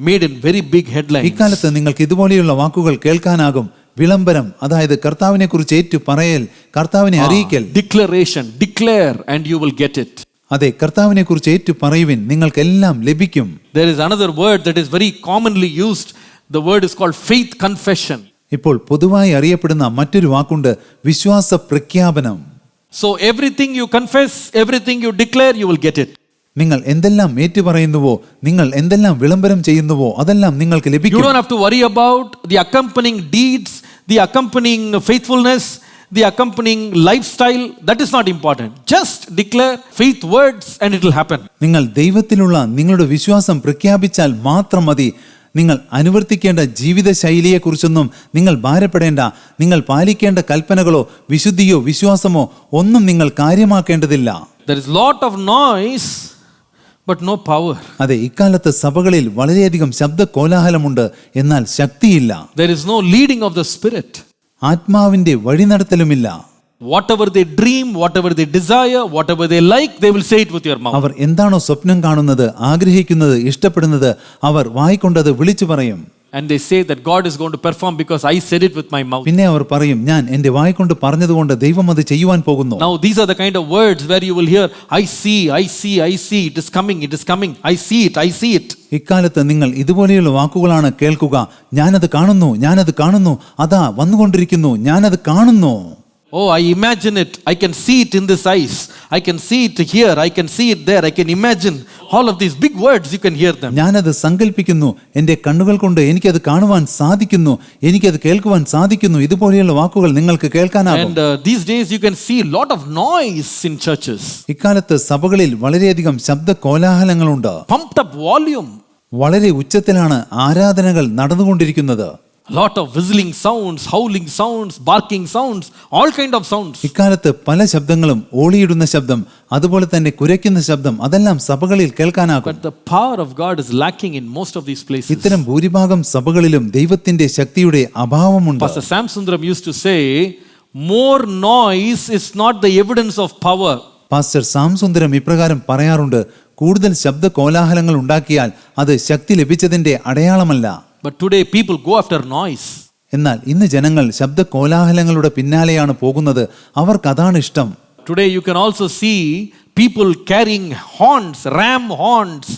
made in very big headlines. ഇക്കാലത്ത് നിങ്ങൾക്ക് ഇതുപോലെയുള്ള വാക്കുകൾ കേൾക്കാനാകും. വിളംബരം, അതായത് കർത്താവിനെ കുറിച്ച് ഏറ്റു പറയൽ, കർത്താവിനെ അറിയിക്കൽ. Declaration, declare and you will get it. അതെ, കർത്താവിനെ കുറിച്ച് ഏറ്റു പറയുവിൻ, നിങ്ങൾക്കെല്ലാം ലഭിക്കും. There is another word that is very commonly used. The word is called faith confession. ഇപ്പോൾ പൊതുവായി അറിയപ്പെടുന്ന മറ്റൊരു വാക്കുണ്ട്, വിശ്വാസ പ്രഖ്യാപനം. So everything you confess, everything you declare, you will get it. നിങ്ങൾ എന്തെല്ലാം ഏറ്റുപറയുന്നുവോ, നിങ്ങൾ എന്തെല്ലാം വിളംബരം ചെയ്യുന്നുവോ, അതെല്ലാം നിങ്ങൾക്ക് You ലഭിക്കും. don't have to worry about the accompanying deeds, the accompanying faithfulness, the accompanying lifestyle. That is not important. Just declare faith words and it will happen. നിങ്ങൾ ദൈവത്തിലുള്ള നിങ്ങളുടെ വിശ്വാസം പ്രഖ്യാപിച്ചാൽ മാത്രം മതി. നിങ്ങൾ അനുവർത്തിക്കേണ്ട ജീവിത ശൈലിയെക്കുറിച്ചൊന്നും നിങ്ങൾ ഭാരപ്പെടേണ്ട. നിങ്ങൾ പാലിക്കേണ്ട കൽപ്പനകളോ വിശുദ്ധിയോ വിശ്വാസമോ ഒന്നും നിങ്ങൾ കാര്യമാക്കേണ്ടതില്ല. There is lot of noise but no power. അതെ, ഇക്കാലത്ത് സഭകളിൽ വളരെയധികം ശബ്ദ കോലാഹലമുണ്ട്, എന്നാൽ ശക്തിയില്ല. There is no leading of the spirit. ആത്മാവിന്റെ വഴിനടത്തലുമില്ല. Whatever they dream, whatever they desire, whatever they like, they will say it with your mouth. അവർ എന്താണോ സ്വപ്നം കാണുന്നത്, ആഗ്രഹിക്കുന്നത്, ഇഷ്ടപ്പെടുന്നത്, അവർ വായിക്കൊണ്ടത് വിളിച്ചു പറയും. And they say that God is going to perform because I said it with my mouth. പിന്നെ അവർ പറയും, ഞാൻ എന്റെ വായിക്കൊണ്ട് പറഞ്ഞതുകൊണ്ട് ദൈവം അത് ചെയ്യുവാൻ പോകുന്നു. Now these are the kind of words where you will hear, I see, it is coming, I see it. ഇക്കാലത്ത് നിങ്ങൾ ഇതുപോലെയുള്ള വാക്കുകളാണ് കേൾക്കുക. ഞാനത് കാണുന്നു, അതാ വന്നുകൊണ്ടിരിക്കുന്നു, ഞാനത് കാണുന്നു. Oh, I imagine it. I can see it in this eyes. I can see it here. I can see it there. I can imagine all of these big words. You can hear them. ഞാനത് സങ്കല്പിക്കുന്നു, എൻ്റെ കണ്ണുകൾ കൊണ്ട് എനിക്കത് കാണുവാൻ സാധിക്കുന്നു, എനിക്കത് കേൾക്കുവാൻ സാധിക്കുന്നു. ഇതുപോലെയുള്ള വാക്കുകൾ നിങ്ങൾക്ക് കേൾക്കാനാകും. And these days you can see a lot of noise in churches. ഇക്കാലത്ത് സഭകളിൽ വളരെയധികം ശബ്ദ കോലാഹലങ്ങളുണ്ട്. Pumped up volume. വളരെ ഉച്ചത്തിലാണ് ആരാധനകൾ നടന്നുകൊണ്ടിരിക്കുന്നത്. Lot of whistling sounds, howling sounds, barking sounds, all kind of sounds. ഇക്കാലത്ത് പല ശബ്ദങ്ങളും, ഓളിയിടുന്ന ശബ്ദം, അതുപോലെ തന്നെ കുരയ്ക്കുന്ന ശബ്ദം, അതെല്ലാം സഭകളിൽ കേൾക്കാനാകും. But the power of God is lacking in most of these places. ഇത്തരം ഭൂരിഭാഗം സഭകളിലും ദൈവത്തിന്റെ ശക്തിയുടെ അഭാവമുണ്ട്. Pastor Sam Sundaram used to say, more noise is not the evidence of power. Pastor Sam Sundaram ഇപ്രകാരം പറയാറുണ്ട്, കൂടുതൽ ശബ്ദ കോലാഹലങ്ങൾ ഉണ്ടാക്കിയാൽ അത് ശക്തി ലഭിച്ചതിന്റെ അടയാളമല്ല. But today people go after noise. എന്നാൽ ഇന്ന് ജനങ്ങൾ ശബ്ദ കോലാഹലങ്ങളുടെ പിന്നാലെയാണ് പോകുന്നത്. അവർക്ക് അതാണ് ഇഷ്ടം. Today you can also see people carrying horns, ram horns,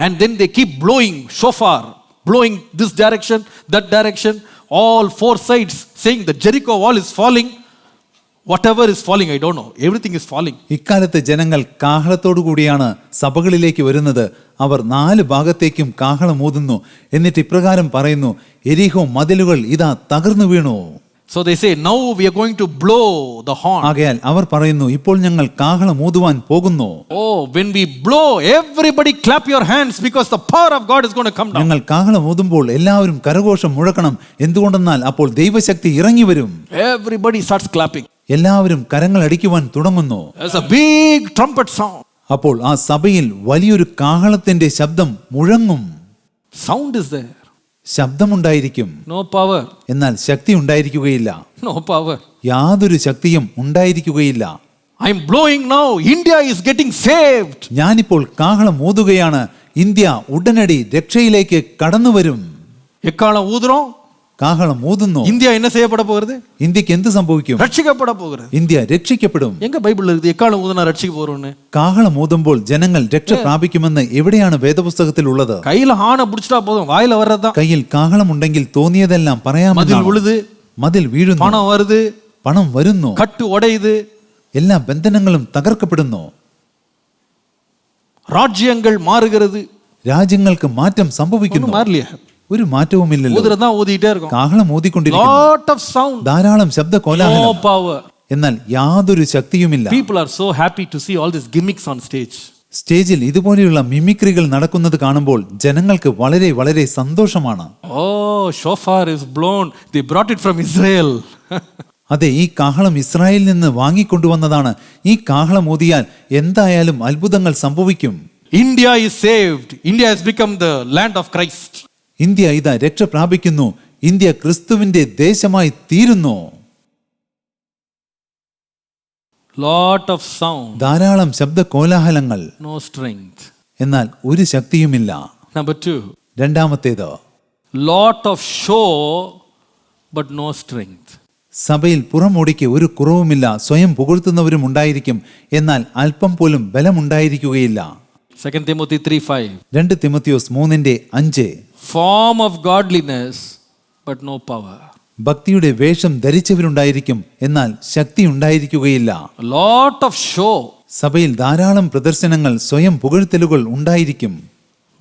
and then they keep blowing shofar, blowing this direction, that direction, all four sides, saying the Jericho wall is falling. Whatever is falling, I don't know. Everything is falling. ഇക്കാലത്ത് ജനങ്ങൾ കാഹളത്തോടു കൂടിയാണ് സഭകളിലേക്ക് വരുന്നത്. അവർ 4 ഭാഗത്തേക്കും കാഹളം ഊതുന്നു. എന്നിട്ട് ഇപ്രകാരം പറയുന്നു, എരിഹോ മതിലുകൾ ഇതാ തകർന്നു വീണു. So they say, now we are going to blow the horn. ആകയാൽ അവർ പറയുന്നു, ഇപ്പോൾ ഞങ്ങൾ കാഹളം ഊതുവാൻ പോകുന്നു. Oh, when we blow, everybody clap your hands because the power of God is going to come down. ഞങ്ങൾ കാഹളം ഊതുമ്പോൾ എല്ലാവരും കരഘോഷം മുഴക്കണം. എന്തുകൊണ്ടെന്നാൽ അപ്പോൾ ദൈവശക്തി ഇറങ്ങി വരും. Everybody starts clapping. എല്ലാവരും കരങ്ങൾ അടിക്കുവാൻ തുടങ്ങുന്നു. There's a big trumpet sound. അപ്പോൾ ആ സഭയിൽ വലിയൊരു കാഹളത്തിന്റെ ശബ്ദം മുഴങ്ങും. Sound is there. ശബ്ദമുണ്ടായിരിക്കും, No power. എന്നാൽ ശക്തി ഉണ്ടായിരിക്കുകയില്ല. No power. യാതൊരു ശക്തിയും ഉണ്ടായിരിക്കുകയില്ല. I'm blowing now. India is getting saved. ഞാനിപ്പോൾ കാഹളം ഊതുകയാണ്. ഇന്ത്യ ഉടനടി രക്ഷയിലേക്ക് കടന്നു വരും. எக்காலம் ஊதுறோம். കാഹളം ഊതുന്നു. இந்தியா என்ன செய்யப்பட போகிறது? ഇന്ത്യക്ക് എന്ത് സംഭവിക്കും? ரட்சிக்கப்பட போகிறது. ഇന്ത്യ രക്ഷിക്കപ്പെടും. எங்க பைபிள்ல இருக்குது எக்காலம் ஊதுனா ரட்சிக்க போறோம்னு? കാഹളം ഊതുമ്പോൾ ജനങ്ങൾ രക്ഷ പ്രാപിക്കുമെന്ന് എവിടെയാണ് വേദപുസ്തകത്തിൽ ഉള്ളത്? கையில ஆணை பிடிச்சிட்டா போதும், வாயில வர்றதுதான். കയ്യിൽ കാഹളം ഉണ്ടെങ്കിൽ തോന്നിയതെല്ലാം പറയാമെന്നാണ്. மதில் விழுது, മതിൽ വീഴുന്നു, பணம் வருது, പണം വരുന്നു, கட்டு உடையுது, എല്ലാ ബന്ധനങ്ങളും തകർക്കപ്പെടുന്നു, ராஜ்யங்கள் மாறுகிறது. രാജ്യങ്ങൾക്ക് മാറ്റം സംഭവിക്കുന്നു. மாறலையா? ഒരു മാറ്റവുമില്ലല്ലോ. ஊதுறதான் ஊதிட்டே இருக்கும். കാഹളം ഊതിക്കൊണ്ടിരിക്കുന്നു. Lot of sound. ധാരാളം ശബ്ദ No കോലാഹലം, power. എന്നാൽ യാതൊരു ശക്തിയുമില്ല. People are so happy to see all these gimmicks on stage. സ്റ്റേജിൽ ഇതുപോലെയുള്ള മിമിക്രികൾ നടക്കുന്നത് കാണുമ്പോൾ ജനങ്ങൾക്ക് വളരെ വളരെ സന്തോഷമാണ്. Oh, shofar is blown. They brought it from Israel. അതെ, ഈ കാഹളം ഇസ്രായേലിൽ നിന്ന് വാങ്ങിക്കൊണ്ടുവന്നതാണ്. ഈ കാഹളം ഊതിയാൽ എന്തായാലും അത്ഭുതങ്ങൾ സംഭവിക്കും. India is saved. India has become the land of Christ. India ഇതാ രക്ഷ പ്രാപിക്കുന്നു. ഇന്ത്യ ക്രിസ്തുവിന്റെ ദേശമായി തീരുന്നു. Lot of sound, ധാരാളം ശബ്ദ കോലാഹലങ്ങൾ, no strength. എന്നാൽ ഒരു ശക്തിയുമില്ല. Number 2, രണ്ടാമത്തേത്, lot of show but no strength. സഭയിൽ പുറമോടിക്ക് ഒരു കുറവുമില്ല. സ്വയം പുകഴ്ത്തുന്നവരും ഉണ്ടായിരിക്കും, എന്നാൽ അല്പം പോലും ബലമുണ്ടായിരിക്കുകയില്ല. 2 Timothy 3:5. 2 Timotheos 3:5. Form of godliness but no power. ഭക്തിയുടെ വേഷം ധരിച്ചവരുണ്ടായിരിക്കും, എന്നാൽ ശക്തി ഉണ്ടായിരിക്കുകയില്ല. A lot of show സഭയിൽ ധാരാളം പ്രദർശനങ്ങൾ, സ്വയം പുകഴ്ത്തലുകൾ ഉണ്ടായിരിക്കും,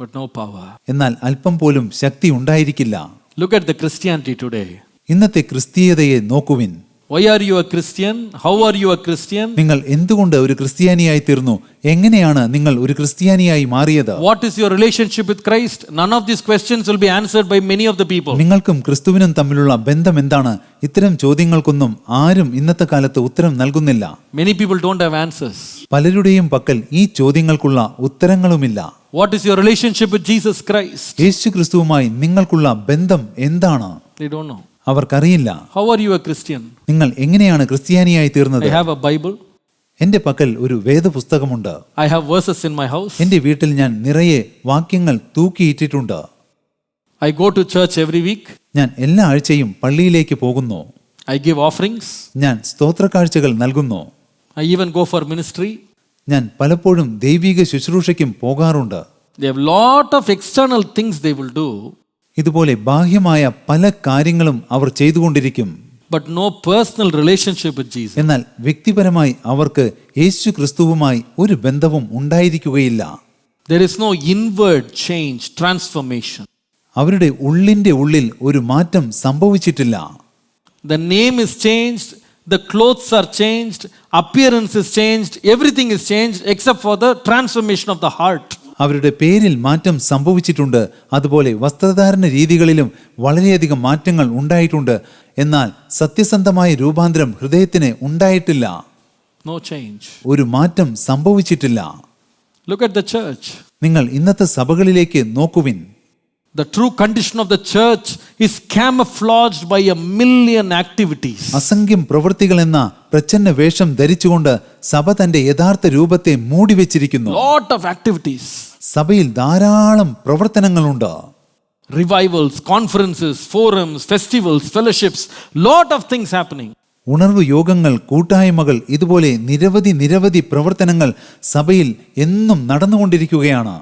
but no power. എന്നാൽ അല്പം പോലും ശക്തി ഉണ്ടായിരിക്കില്ല. Look at the Christianity today. ഇന്നത്തെ ക്രിസ്തീയതയെ നോക്കുവിൻ. Why are you a Christian? How are you a Christian? നിങ്ങൾ എന്തുകൊണ്ട് ഒരു ക്രിസ്ത്യാനിയായി തീർന്നു? എങ്ങനെയാണ് നിങ്ങൾ ഒരു ക്രിസ്ത്യാനിയായി മാറിയത്? What is your relationship with Christ? None of these questions will be answered by many of the people. നിങ്ങൾക്കും ക്രിസ്തുവിനും തമ്മിലുള്ള ബന്ധം എന്താണ്? ഇത്തരം ചോദ്യങ്ങൾക്കൊന്നും ആരും ഇന്നത്തെ കാലത്ത് ഉത്തരം നൽകുന്നില്ല. Many people don't have answers. പലരുടെയും പക്കൽ ഈ ചോദ്യങ്ങൾക്കുള്ള ഉത്തരങ്ങളുമില്ല. What is your relationship with Jesus Christ? യേശു ക്രിസ്തുവുമായി നിങ്ങൾക്കുള്ള ബന്ധം എന്താണ്? They don't know. അവർക്കറിയില്ല. How are you a Christian? നിങ്ങൾ എങ്ങനെയാണ് ക്രിസ്ത്യാനിയായി തീർന്നത്? I have a Bible. എന്റെ പക്കൽ ഒരു വേദപുസ്തകമുണ്ട്. I have verses in my house. എന്റെ വീട്ടിൽ ഞാൻ നിറയെ വാക്യങ്ങൾ തൂക്കിയിട്ടിട്ടുണ്ട്. I go to church every week. ഞാൻ എല്ലാ ആഴ്ചയും പള്ളിയിലേക്ക് പോകുന്നു. I give offerings. ഞാൻ സ്തോത്രക്കാഴ്ചകൾ നൽകുന്നു. I even go for ministry. ഞാൻ പലപ്പോഴും ദൈവിക ശുശ്രൂഷയ്ക്കും പോകാറുണ്ട്. They have lot of external things they will do, ഇതുപോലെ ബാഹ്യമായ പല കാര്യങ്ങളും അവർ ചെയ്തുകൊണ്ടിരിക്കും, but no personal relationship with Jesus. എന്നാൽ വ്യക്തിപരമായി അവർക്ക് യേശു ക്രിസ്തുവുമായി ഒരു ബന്ധവും ഉണ്ടായിരിക്കുകയില്ല. There is no inward change, transformation. അവരുടെ ഉള്ളിന്റെ ഉള്ളിൽ ഒരു മാറ്റം സംഭവിച്ചിട്ടില്ല. The name is changed, the clothes are changed, appearance is changed, everything is changed except for the transformation of the heart. അവരുടെ പേരിൽ മാറ്റം സംഭവിച്ചിട്ടുണ്ട്, അതുപോലെ വസ്ത്രധാരണ രീതികളിലും വളരെയധികം മാറ്റങ്ങൾ ഉണ്ടായിട്ടുണ്ട്, എന്നാൽ സത്യസന്ധമായ രൂപാന്തരം ഹൃദയത്തിന് ഉണ്ടായിട്ടില്ല. No change. ഒരു മാറ്റം സംഭവിച്ചിട്ടില്ല. Look at the church. നിങ്ങൾ ഇന്നത്തെ സഭകളിലേക്ക് നോക്കുവിൻ. The true condition of the church is camouflaged by a million activities. അസംഖ്യം പ്രവൃത്തികൾ എന്ന പ്രച്ഛന്ന വേഷം ധരിച്ചുകൊണ്ട് സഭ തന്റെ യഥാർത്ഥ രൂപത്തെ മൂടിവെച്ചിരിക്കുന്നു. Lot of activities. സഭയിൽ ധാരാളം പ്രവർത്തനങ്ങളുണ്ട്. Revivals, conferences, forums, festivals, fellowships, lot of things happening. ഉണർവ് യോഗങ്ങൾ, കൂട്ടായ്മകൾ, ഇതുപോലെ നിരവധി പ്രവർത്തനങ്ങൾ സഭയിൽ എന്നും നടന്നുകൊണ്ടിരിക്കുകയാണ്.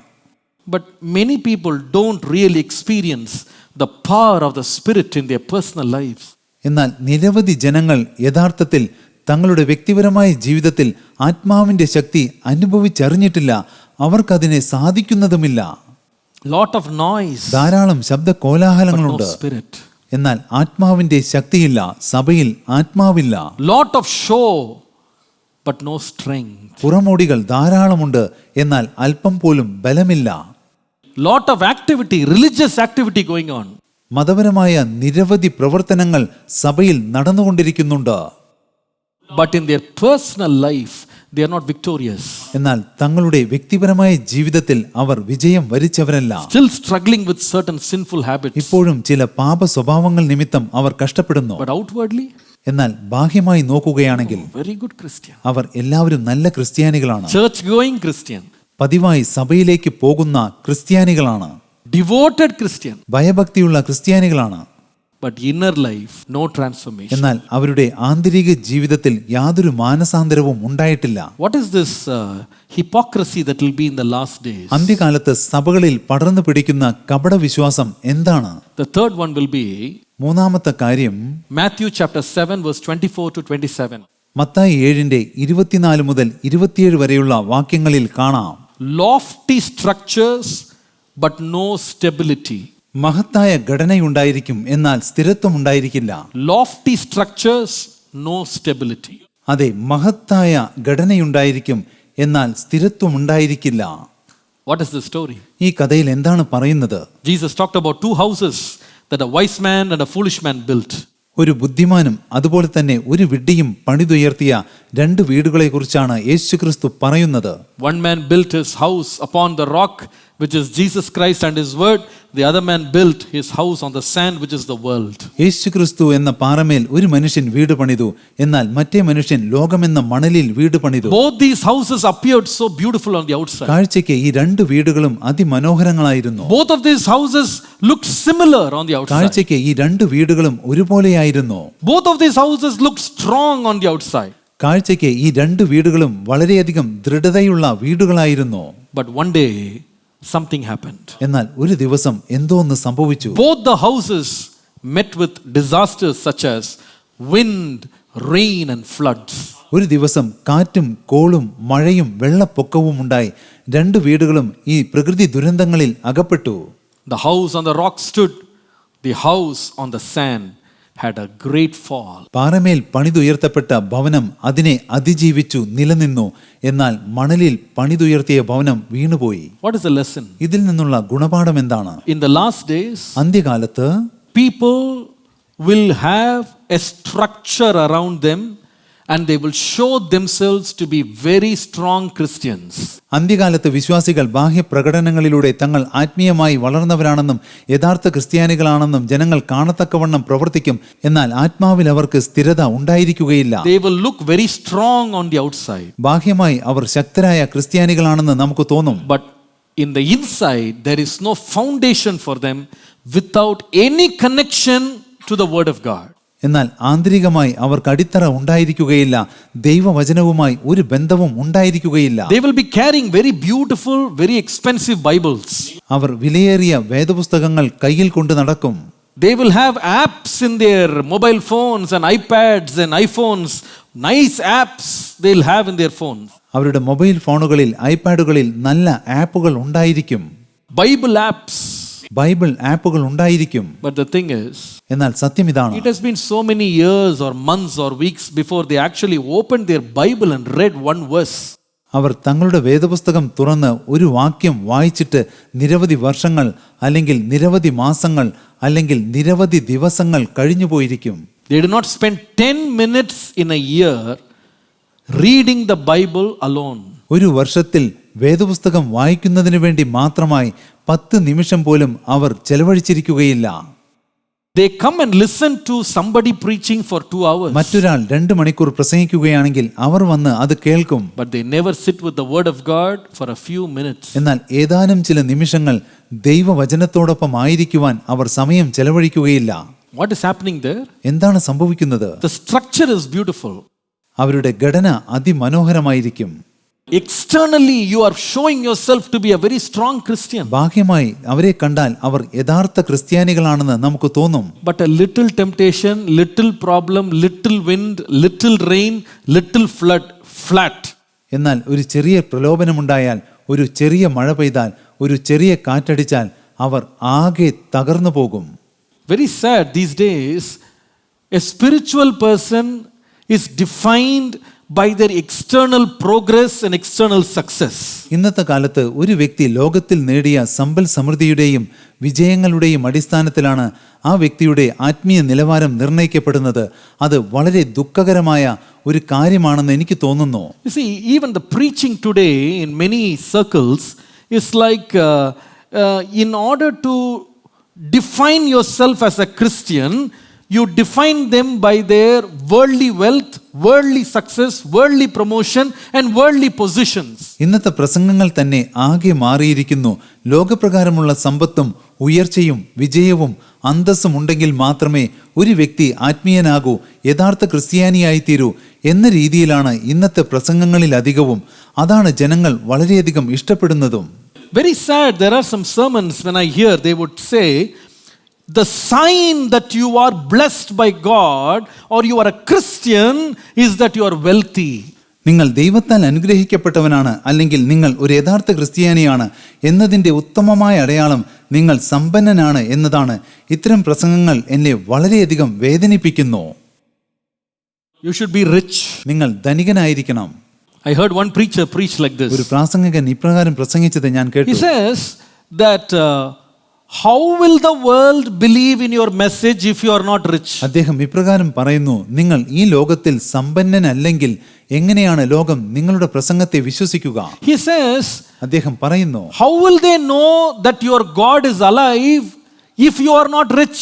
But many people don't really experience the power of the Spirit in their personal lives. എന്നാൽ നിരവധി ജനങ്ങൾ യഥാർത്ഥത്തിൽ തങ്ങളുടെ വ്യക്തിപരമായ ജീവിതത്തിൽ ആത്മാവിന്റെ ശക്തി അനുഭവിച്ചറിഞ്ഞിട്ടില്ല. അവർക്കതിനെ സാധിക്കുന്നതുമില്ല. Lot of noise, ധാരാളം ശബ്ദ but no കോലാഹലങ്ങളുണ്ട്, spirit. എന്നാൽ ആത്മാവിന്റെ ശക്തിയില്ല. സഭയിൽ ആത്മാവില്ല. Lot of show, but no strength. പുറമോടികൾ ധാരാളമുണ്ട്, എന്നാൽ അല്പം പോലും ബലമില്ല. Lot of activity, religious activity going on. മതപരമായ നിരവധി പ്രവർത്തനങ്ങൾ സഭയിൽ നടന്നുകൊണ്ടിരിക്കുന്നുണ്ട്, But in their personal life, they are not victorious. എന്നാൽ തങ്ങളുടെ വ്യക്തിപരമായ ജീവിതത്തിൽ അവർ വിജയം വരിച്ചവരല്ല. Still struggling with certain sinful habits. ഇപ്പോഴും ചില പാപ സ്വഭാവങ്ങൾ നിമിത്തം അവർ കഷ്ടപ്പെടുന്നു. But outwardly, എന്നാൽ ബാഹ്യമായി നോക്കുകയാണെങ്കിൽ very good Christian. അവർ എല്ലാവരും നല്ല ക്രിസ്ത്യാനികളാണ്. Church going Christian. പതിവായി സഭയിലേക്ക് പോകുന്ന ക്രിസ്ത്യാനികളാണ്. Devoted Christian. ഭയഭക്തിയുള്ള ക്രിസ്ത്യാനികളാണ്. But inner life, no transformation. എന്നാൽ അവരുടെ ആന്തരിക ജീവിതത്തിൽ യാതൊരു മാനസാന്തരവും ഉണ്ടായിട്ടില്ല. What is this hypocrisy that will be in the last days? അന്ത്യകാലത്ത് സഭകളിൽ പടർന്നു പിടിക്കുന്ന കപട വിശ്വാസം എന്താണ്? The third one will be മൂന്നാമത്തെ കാര്യം Matthew chapter 7 verse 24 to 27. Mathai 7:24 മുതൽ 27 വരെയുള്ള വാക്യങ്ങളിൽ കാണാം. Lofty structures but no stability. മഹത്തായ ഘടനയുണ്ടായിരിക്കും, എന്നാൽ സ്ഥിരത്വം ഉണ്ടായിരിക്കില്ല. Lofty structures, no stability. അതെ, മഹത്തായ ഘടനയുണ്ടായിരിക്കും, എന്നാൽ സ്ഥിരത്വമുണ്ടായിരിക്കില്ല. What is the story? ഈ കഥയിൽ എന്താണ് പറയുന്നത്? Jesus talked about two houses that a wise man and a foolish man built. ഒരു ബുദ്ധിമാനും അതുപോലെ തന്നെ ഒരു വിഡ്ഢിയും പണിതുയർത്തിയ രണ്ട് വീടുകളെ കുറിച്ചാണ് യേശുക്രിസ്തു പറയുന്നത്. One man built his house upon the rock, which is Jesus Christ and his word. The other man built his house on the sand, which is the world. യേശുക്രിസ്തു എന്ന പാറമേൽ ഒരു മനുഷ്യൻ വീട് പണിതു, എന്നാൽ മറ്റേ മനുഷ്യൻ ലോകമെന്ന മണലിൽ വീട് പണിതു. Both these houses appeared so beautiful on the outside. കാഴ്ചയ്ക്ക് ഈ രണ്ട് വീടുകളും അതിമനോഹരങ്ങളായിരുന്നു. Both of these houses looked similar on the outside. കാഴ്ചയ്ക്ക് ഈ രണ്ട് വീടുകളും ഒരുപോലെയായിരുന്നു. Both of these houses looked strong on the outside. കാഴ്ചയ്ക്ക് ഈ രണ്ട് വീടുകളും വളരെയധികം ദൃഢതയുള്ള വീടുകളായിരുന്നു. But one day something happened. എന്നാൽ ഒരു ദിവസം എന്തോ ഒന്ന് സംഭവിച്ചു. Both the houses met with disasters such as wind, rain and floods. ഒരു ദിവസം കാറ്റും കോളും മഴയും വെള്ളപ്പൊക്കവും ഉണ്ടായി. രണ്ട് വീടുകളും ഈ പ്രകൃതി ദുരന്തങ്ങളിൽ അകപ്പെട്ടു. The house on the rock stood. The house on the sand had a great fall. പാറമേൽ പണിതുയർത്തപ്പെട്ട ഭവനം അതിനെ അതിജീവിച്ചു നിലനിന്നു. എന്നാൽ മണലിൽ പണിതുയർത്തിയ ഭവനം വീണുപോയി. What is the lesson? ഇതിൽ നിന്നുള്ള ഗുണപാഠം എന്താണ്? In the last days, അന്ത്യകാലത്ത് people will have a structure around them and they will show themselves to be very strong Christians. അന്ത്യകാലത്ത് വിശ്വാസികൾ ബാഹ്യ പ്രകടനങ്ങളിലൂടെ തങ്ങൾ ആത്മീയമായി വളർന്നവരാണെന്നും യഥാർത്ഥ ക്രിസ്ത്യാനികളാണെന്നും ജനങ്ങൾ കാണത്തക്കവണ്ണം പ്രവർത്തിക്കും. എന്നാൽ ആത്മാവിൽ അവർക്ക് സ്ഥിരത ഉണ്ടായിരിക്കുകയില്ല. They will look very strong on the outside. ബാഹ്യമായി അവർ ശക്തരായ ക്രിസ്ത്യാനികളാണെന്ന് നമുക്ക് തോന്നും. But in the inside there is no foundation for them without any connection to the word of God. എന്നാൽ ആന്തരികമായി അവർക്ക് അടിത്തറ ഉണ്ടായിരിക്കുകയില്ല. ദൈവവചനവുമായി ഒരു ബന്ധവും ഉണ്ടായിരിക്കുകയില്ല. They will be carrying very beautiful, very expensive Bibles. അവർ വിലയേറിയ വേദപുസ്തകങ്ങൾ കയ്യിൽ കൊണ്ട് നടക്കും. They will have apps in their mobile phones and iPads and iPhones. Nice apps they'll have in their phones. അവരുടെ മൊബൈൽ ഫോണുകളിൽ ഐപാഡുകളിൽ നല്ല ആപ്പുകൾ ഉണ്ടായിരിക്കും. Bible apps. ബൈബിൾ ആപ്പുകൾ ഉണ്ടായിരിക്കും. But the thing is, എന്നാൽ സത്യം ഇതാണ്, it has been so many years or months or weeks before they actually opened their Bible and read one verse. അവർ തങ്ങളുടെ വേദപുസ്തകം തുറന്ന് ഒരു വാക്യം വായിച്ചിട്ട് നിരവധി വർഷങ്ങൾ അല്ലെങ്കിൽ നിരവധി മാസങ്ങൾ അല്ലെങ്കിൽ നിരവധി ദിവസങ്ങൾ കഴിഞ്ഞു പോയിരിക്കും. They do not spend 10 minutes in a year reading the Bible alone. ഒരു വർഷത്തിൽ വേദപുസ്തകം വായിക്കുന്നതിന് വേണ്ടി മാത്രമായി 10 നിമിഷം പോലും അവർ ചെലവഴിച്ചിരിക്കുകയില്ല. They come and listen to somebody preaching for 2 hours. മറ്റൊരാൾ 2 മണിക്കൂർ പ്രസംഗിക്കുകയാണെങ്കിൽ അവർ വന്ന് അത് കേൾക്കും. But they never sit with the word of God for a few minutes. എന്നാൽ ഏതാനും ചില നിമിഷങ്ങൾ ദൈവവചനത്തോടൊപ്പം ആയിരിക്കുവാൻ അവർ സമയം ചെലവഴിക്കുകയില്ല. What is happening there? എന്താണ് സംഭവിക്കുന്നത്? The structure is beautiful. അവരുടെ ഘടന അതിമനോഹരമായിരിക്കും. Externally you are showing yourself to be a very strong Christian. ബാഹ്യമായി അവരെ കണ്ടാൽ അവർ യഥാർത്ഥ ക്രിസ്ത്യാനികളാണെന്ന് നമുക്ക് തോന്നും. But a little temptation, little problem, little wind, little rain, little flood, flat. എന്നാൽ ഒരു ചെറിയ പ്രലോഭനമുണ്ടായാൽ, ഒരു ചെറിയ മഴ പെയ്താൽ, ഒരു ചെറിയ കാറ്റടിച്ചാൽ അവർ ആകെ തകർന്നു പോകും. Very sad these days. A spiritual person is defined by their external progress and external success. ഇന്നത്തെ കാലത്ത് ഒരു വ്യക്തി ലോകത്തിൽ നേടിയ സമ്പൽ സമൃദ്ധിയുടെയും വിജയങ്ങളുടെയും അടിസ്ഥാനത്തിലാണ് ആ വ്യക്തിയുടെ ആത്മീയ നിലവാരം നിർണ്ണയിക്കപ്പെടുന്നത്. അത് വളരെ ദുഃഖകരമായ ഒരു കാര്യമാണെന്ന് എനിക്ക് തോന്നുന്നു. You see, even the preaching today in many circles is like in order to define yourself as a Christian, you define them by their worldly wealth, worldly success, worldly promotion and worldly positions. ഇന്നത്തെ പ്രസംഗങ്ങൾ തന്നെ ആകെ മാറിയിരിക്കുന്നു. ലോകപ്രകാരമുള്ള സമ്പത്തും ഉയർച്ചയും വിജയവും അന്തസ്സും ഉണ്ടെങ്കിൽ മാത്രമേ ഒരു വ്യക്തി ആത്മീയനാകൂ, യഥാർത്ഥ ക്രിസ്ത്യാനിയായി തീരൂ എന്ന രീതിയിലാണ് ഇന്നത്തെ പ്രസംഗങ്ങളിൽ അധികവും. അതാണ് ജനങ്ങൾ വളരെയധികം ഇഷ്ടപ്പെടുന്നതും. Very sad, there are some sermons when I hear they would say the sign that you are blessed by God or you are a Christian is that you are wealthy. നിങ്ങൾ ദൈവത്താൽ അനുഗ്രഹിക്കപ്പെട്ടവനാണ് അല്ലെങ്കിൽ നിങ്ങൾ ഒരു യഥാർത്ഥ ക്രിസ്ത്യാനിയാണ് എന്നതിൻ്റെ ഉത്തമമായ അടയാളം നിങ്ങൾ സമ്പന്നനാണ് എന്നതാണ്. ഇത്തരം പ്രസംഗങ്ങൾ എന്നെ വളരെയധികം വേദനിപ്പിക്കുന്നു. You should be rich. നിങ്ങൾ ധനികനായിരിക്കണം. I heard one preacher preach like ഒരു this. പ്രാസംഗികൻ ഇപ്രകാരം പ്രസംഗിച്ചത് ഞാൻ He കേട്ടു. says that how will the world believe in your message if you are not rich? അദ്ദേഹം ഇപ്രകാരം പറയുന്നു, നിങ്ങൾ ഈ ലോകത്തിൽ സമ്പന്നനല്ലെങ്കിൽ എങ്ങനെയാണ് ലോകം നിങ്ങളുടെ പ്രസംഗത്തെ വിശ്വസിക്കുക? He says, അദ്ദേഹം പറയുന്നു, how will they know that your God is alive if you are not rich?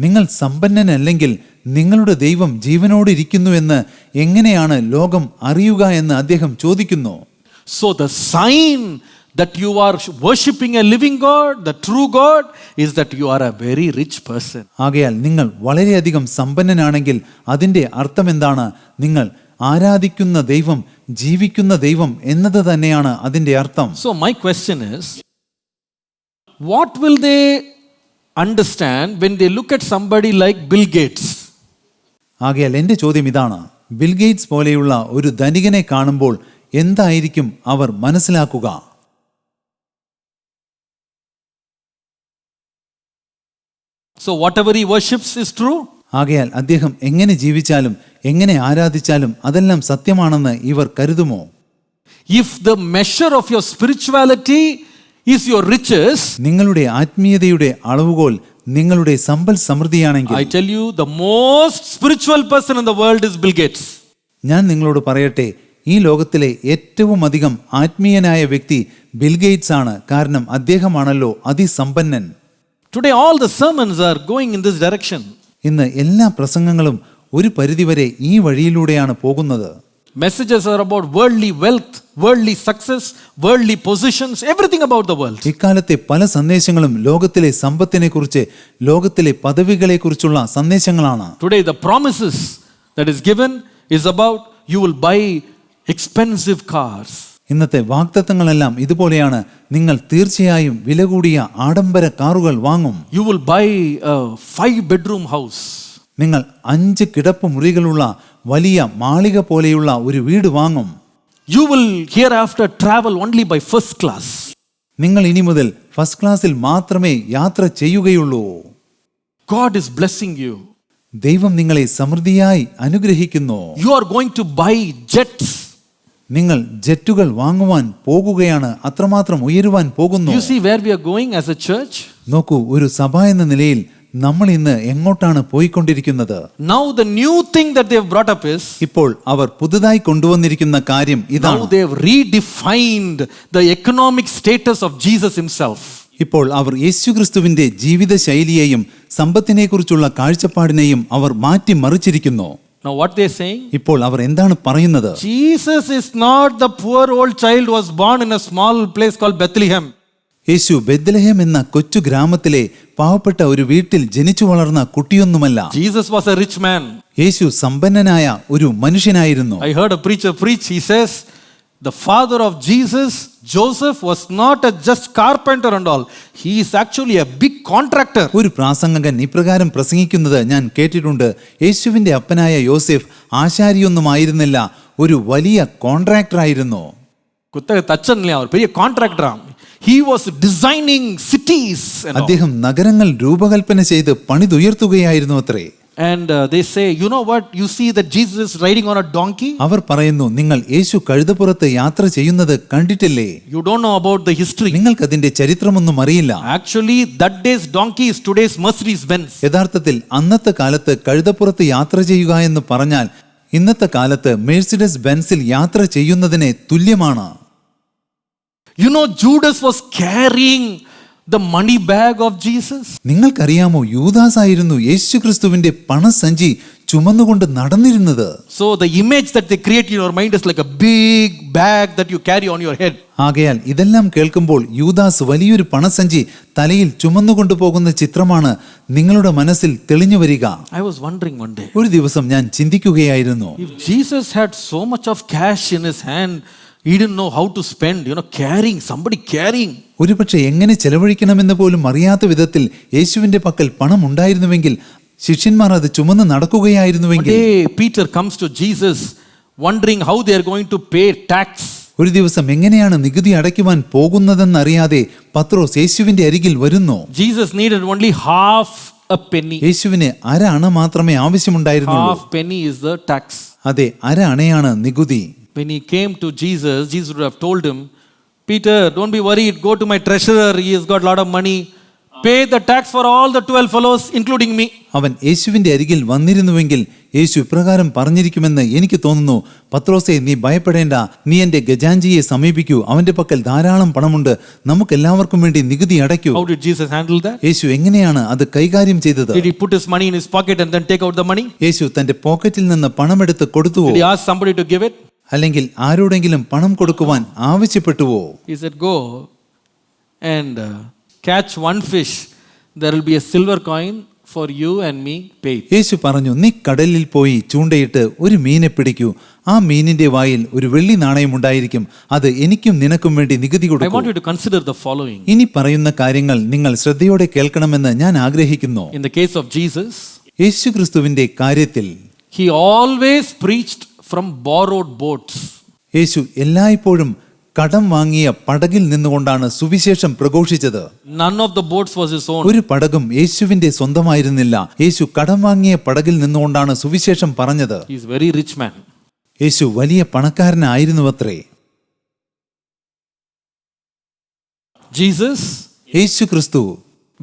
നിങ്ങൾ സമ്പന്നനല്ലെങ്കിൽ നിങ്ങളുടെ ദൈവം ജീവനോടിരിക്കുന്നു എന്ന് എങ്ങനെയാണ് ലോകം അറിയുക എന്ന് അദ്ദേഹം ചോദിക്കുന്നു. So the sign that you are worshipping a living God, the true God, is that you are a very rich person. ആകയാൽ നിങ്ങൾ വളരെയധികം സമ്പന്നനാണെങ്കിൽ അതിൻ്റെ അർത്ഥം എന്താണ്? നിങ്ങൾ ആരാധിക്കുന്ന ദൈവം ജീവിക്കുന്ന ദൈവം എന്നത് തന്നെയാണ് അതിൻ്റെ അർത്ഥം. So my question is, what will they understand when they look at somebody like Bill Gates? ആകയാൽ എൻ്റെ ചോദ്യം ഇതാണ്, ബിൽ ഗേറ്റ്സ് പോലെയുള്ള ഒരു ധനികനെ കാണുമ്പോൾ എന്തായിരിക്കും അവർ മനസ്സിലാക്കുക? So whatever he worships is true. ആകയാൽ അദ്ദേഹം എങ്ങനെ ജീവിച്ചാലും എങ്ങനെ ആരാധിച്ചാലും അതെല്ലാം സത്യമാണെന്ന് ഇവർ കരുതുമോ? If the measure of your spirituality is your riches, നിങ്ങളുടെ ആത്മീയതയുടെ അളവുകോൽ നിങ്ങളുടെ സമ്പൽ സമൃദ്ധിയാണെങ്കിൽ, I tell you, the most spiritual person in the world is Bill Gates. ഞാൻ നിങ്ങളോട് പറയട്ടെ, ഈ ലോകത്തിലെ ഏറ്റവും അധികം ആത്മീയനായ വ്യക്തി ബിൽ ഗേറ്റ്സ് ആണ്. കാരണം അദ്ദേഹമാണല്ലോ അതിസമ്പന്നൻ. Today all the sermons are going in this direction. ഇന്ന് എല്ലാ പ്രസംഗങ്ങളും ഒരു പരിധിവരെ ഈ വഴിയിലൂടെയാണ് പോകുന്നത്. Messages are about worldly wealth, worldly success, worldly positions, everything about the world. ഇക്കാലത്തെ പല സന്ദേശങ്ങളും ലോകത്തിലെ സമ്പത്തിനെ കുറിച്ച്, ലോകത്തിലെ പദവികളെ കുറിച്ചുള്ള സന്ദേശങ്ങളാണ്. Today the promises that is given is about you will buy expensive cars. ഇന്നത്തെ വാഗ്ദത്തങ്ങളെല്ലാം ഇതുപോലെയാണ്. നിങ്ങൾ തീർച്ചയായും വില കൂടിയ ആഡംബര കാറുകൾ വാങ്ങും. You will buy a 5-bedroom house. നിങ്ങൾ 5 കിടപ്പ് മുറികളുള്ള വലിയ മാളിക പോലെയുള്ള ഒരു വീട് വാങ്ങും. You will hereafter travel only by first class. നിങ്ങൾ ഇനി മുതൽ ഫസ്റ്റ് ക്ലാസ്സിൽ മാത്രമേ യാത്ര ചെയ്യുകയുള്ളൂ. God is blessing you. ദൈവം നിങ്ങളെ സമൃദ്ധിയായി അനുഗ്രഹിക്കുന്നു. You are going to buy jets. നിങ്ങൾ ജെറ്റുകൾ വാങ്ങുവാൻ പോകുകയാണ്. അത്രമാത്രം ഉയരുവാൻ പോകുന്നു. You see where we are going as a church? നോക്കൂ, ഒരു സഭ എന്ന നിലയിൽ നമ്മൾ ഇന്ന് എങ്ങോട്ടാണ് പോയിക്കൊണ്ടിരിക്കുന്നത്? Now the new thing that they have brought up is, ഇപ്പോൾ അവർ പുതുതായി കൊണ്ടുവന്നിരിക്കുന്ന കാര്യം now ഇതാണ്. they have redefined the economic status of Jesus himself. ഇപ്പോൾ അവർ യേശുക്രിസ്തുവിന്റെ ജീവിത ശൈലിയെയും സമ്പത്തിനെ കുറിച്ചുള്ള കാഴ്ചപ്പാടിനെയും അവർ മാറ്റി മറിച്ചിരിക്കുന്നു. Now what they are saying? ഇപ്പോൾ അവർ എന്താണ് പറയുന്നത്? Jesus is not the poor old child who was born in a small place called Bethlehem. യേശു ബെത്ലഹേം എന്ന കൊച്ചു ഗ്രാമത്തിലെ പാവപ്പെട്ട ഒരു വീട്ടിൽ ജനിച്ചു വളർന്ന കുട്ടിയൊന്നുമല്ല. Jesus was a rich man. യേശു സമ്പന്നനായ ഒരു മനുഷ്യനായിരുന്നു. I heard a preacher preach. He says the father of Jesus, Joseph, was not a just carpenter and all. He is actually a big contractor. ഒരു പ്രാസംഗകൻ ഇപ്രകാരം പ്രസംഗിക്കുന്നത് ഞാൻ കേട്ടിട്ടുണ്ട്. യേശുവിന്റെ അപ്പനായ യോസെഫ് ആശാരിയൊന്നുമായിരുന്നില്ല, ഒരു വലിയ കോൺട്രാക്ടർ ആയിരുന്നു. കുത്തക തച്ചനില്ല, അവർ Periya കോൺട്രാക്ടറാണ്. He was designing cities and all. അദ്ദേഹം നഗരങ്ങൾ രൂപകൽപ്പന ചെയ്ത് പണിതുയർത്തുകയായിരുന്നു അത്രേ. And they say, you know what? You see that Jesus is riding on a donkey? അവർ പറയുന്നു, നിങ്ങൾ യേശു കഴുതപ്പുറത്ത് യാത്ര ചെയ്യുന്നത് കണ്ടിട്ടില്ലേ? You don't know about the history. നിങ്ങൾക്ക് അതിന്റെ ചരിത്രമൊന്നും അറിയില്ല. Actually, that day's donkey is today's Mercedes Benz. യഥാർത്ഥത്തിൽ അന്നത്തെ കാലത്ത് കഴുതപ്പുറത്ത് യാത്ര ചെയ്യുക എന്ന് പറഞ്ഞാൽ ഇന്നത്തെ കാലത്ത് മെഴ്സിഡസ് ബെൻസിൽ യാത്ര ചെയ്യുന്നതിനെ തുല്യമാണ്. You know, Judas was carrying the money bag of Jesus. നിങ്ങൾക്കറിയാമോ, യൂദാസ് ആയിരുന്നു യേശുക്രിസ്തുവിന്റെ പണസഞ്ചി ചുമന്നുകൊണ്ട് നടന്നിരുന്നത്. So the image that they create in your mind is like a big bag that you carry on your head. ആകയാൽ ഇതെല്ലാം കേൾക്കുമ്പോൾ യൂദാസ് വലിയൊരു പണസഞ്ചി തലയിൽ ചുമന്നുകൊണ്ടു പോകുന്ന ചിത്രമാണ് നിങ്ങളുടെ മനസ്സിൽ തെളിഞ്ഞു വരിക. I was wondering one day, ഒരു ദിവസം ഞാൻ ചിന്തിക്കുകയായിരുന്നു, if Jesus had so much of cash in his hand, he didn't know how to spend, carrying, somebody carrying. ഒരുപക്ഷെ എങ്ങനെ ചെലവഴിക്കണമെന്ന് പോലും അറിയാത്ത വിധത്തിൽ യേശുവിന്റെ പക്കൽ പണം ഉണ്ടായിരുന്നുവെങ്കിൽ, ശിഷ്യന്മാർ അത് ചുമന്ന് നടക്കുകയായിരുന്നുവെങ്കിൽ. One day Peter comes to Jesus wondering how they are going to pay tax. ഒരു ദിവസം എങ്ങനെയാണ് നികുതി അടയ്ക്കുവാൻ പോകുന്നതെന്നറിയാതെ പത്രോസ് യേശുവിന്റെ അരികിൽ വരുന്നു. Jesus needed only half a penny. യേശുവിന് അര അണ മാത്രമേ ആവശ്യമുണ്ടായിരുന്നുള്ളൂ. Half penny is the tax. അതെ, അര അണയാണ് നികുതി. When he came to Jesus, Jesus would have told him, Peter, don't be worried, go to my treasurer, he has got a lot of money. Pay the tax for all the 12 fellows, including me. അവൻ യേശുവിന്റെ അരികിൽ വന്നിരുന്നുവെങ്കിൽ യേശു ഇപ്രകാരം പറഞ്ഞിരിക്കുമെന്ന് എനിക്ക് തോന്നുന്നു. പത്രോസേ, നീ ഭയപ്പെടേണ്ട, നീ എന്റെ ഗജാഞ്ചിയെ സമീപിക്കൂ, അവന്റെ പക്കൽ ധാരാളം പണമുണ്ട്, നമുക്കെല്ലാവർക്കും വേണ്ടി നികുതി അടയ്ക്കൂ. How did Jesus handle that? യേശു എങ്ങനെയാണ് അത് കൈകാര്യം ചെയ്തത്? Did he put his money in his pocket and then take out the money? യേശു തന്റെ പോക്കറ്റിൽ നിന്ന് പണമെടുത്ത് കൊടുത്തുവോ? Did he ask somebody to give it? അല്ലെങ്കിൽ ആരോടെങ്കിലും പണം കൊടുക്കുവാൻ ആവശ്യപ്പെട്ടുവോ? He said, go and catch one fish, there will be a silver coin for you and me paid. യേശു പറഞ്ഞു, നീ കടലിൽ പോയി ചൂണ്ടയിട്ട് ഒരു മീനെ പിടിക്കൂ, ആ മീനിന്റെ വായിൽ ഒരു വെള്ളി നാണയം ഉണ്ടായിരിക്കും, അത് എനിക്കും നിനക്കും വേണ്ടി നികുതി I കൊടുക്കും. want you to consider the following. ഇനി പറയുന്ന കാര്യങ്ങൾ നിങ്ങൾ ശ്രദ്ധയോടെ കേൾക്കണമെന്ന് ഞാൻ ആഗ്രഹിക്കുന്നു. In the case of Jesus, യേശു ക്രിസ്തുവിന്റെ കാര്യത്തിൽ he always preached from borrowed boats. യേശു എല്ലായ്പ്പോഴും കടം വാങ്ങിയ പടകിൽ നിന്നുകൊണ്ടാണ് സുവിശേഷം പ്രഘോഷിച്ചത്. None of the boats was his own. ഒരു പടകും യേശുവിന്റെ സ്വന്തമായിരുന്നില്ല. യേശു കടം വാങ്ങിയ പടകിൽ നിന്നുകൊണ്ടാണ് സുവിശേഷം പറഞ്ഞത്. He is very rich man. യേശു വലിയ പണക്കാരനായിരുന്നുവത്രേ. Jesus, യേശു ക്രിസ്തു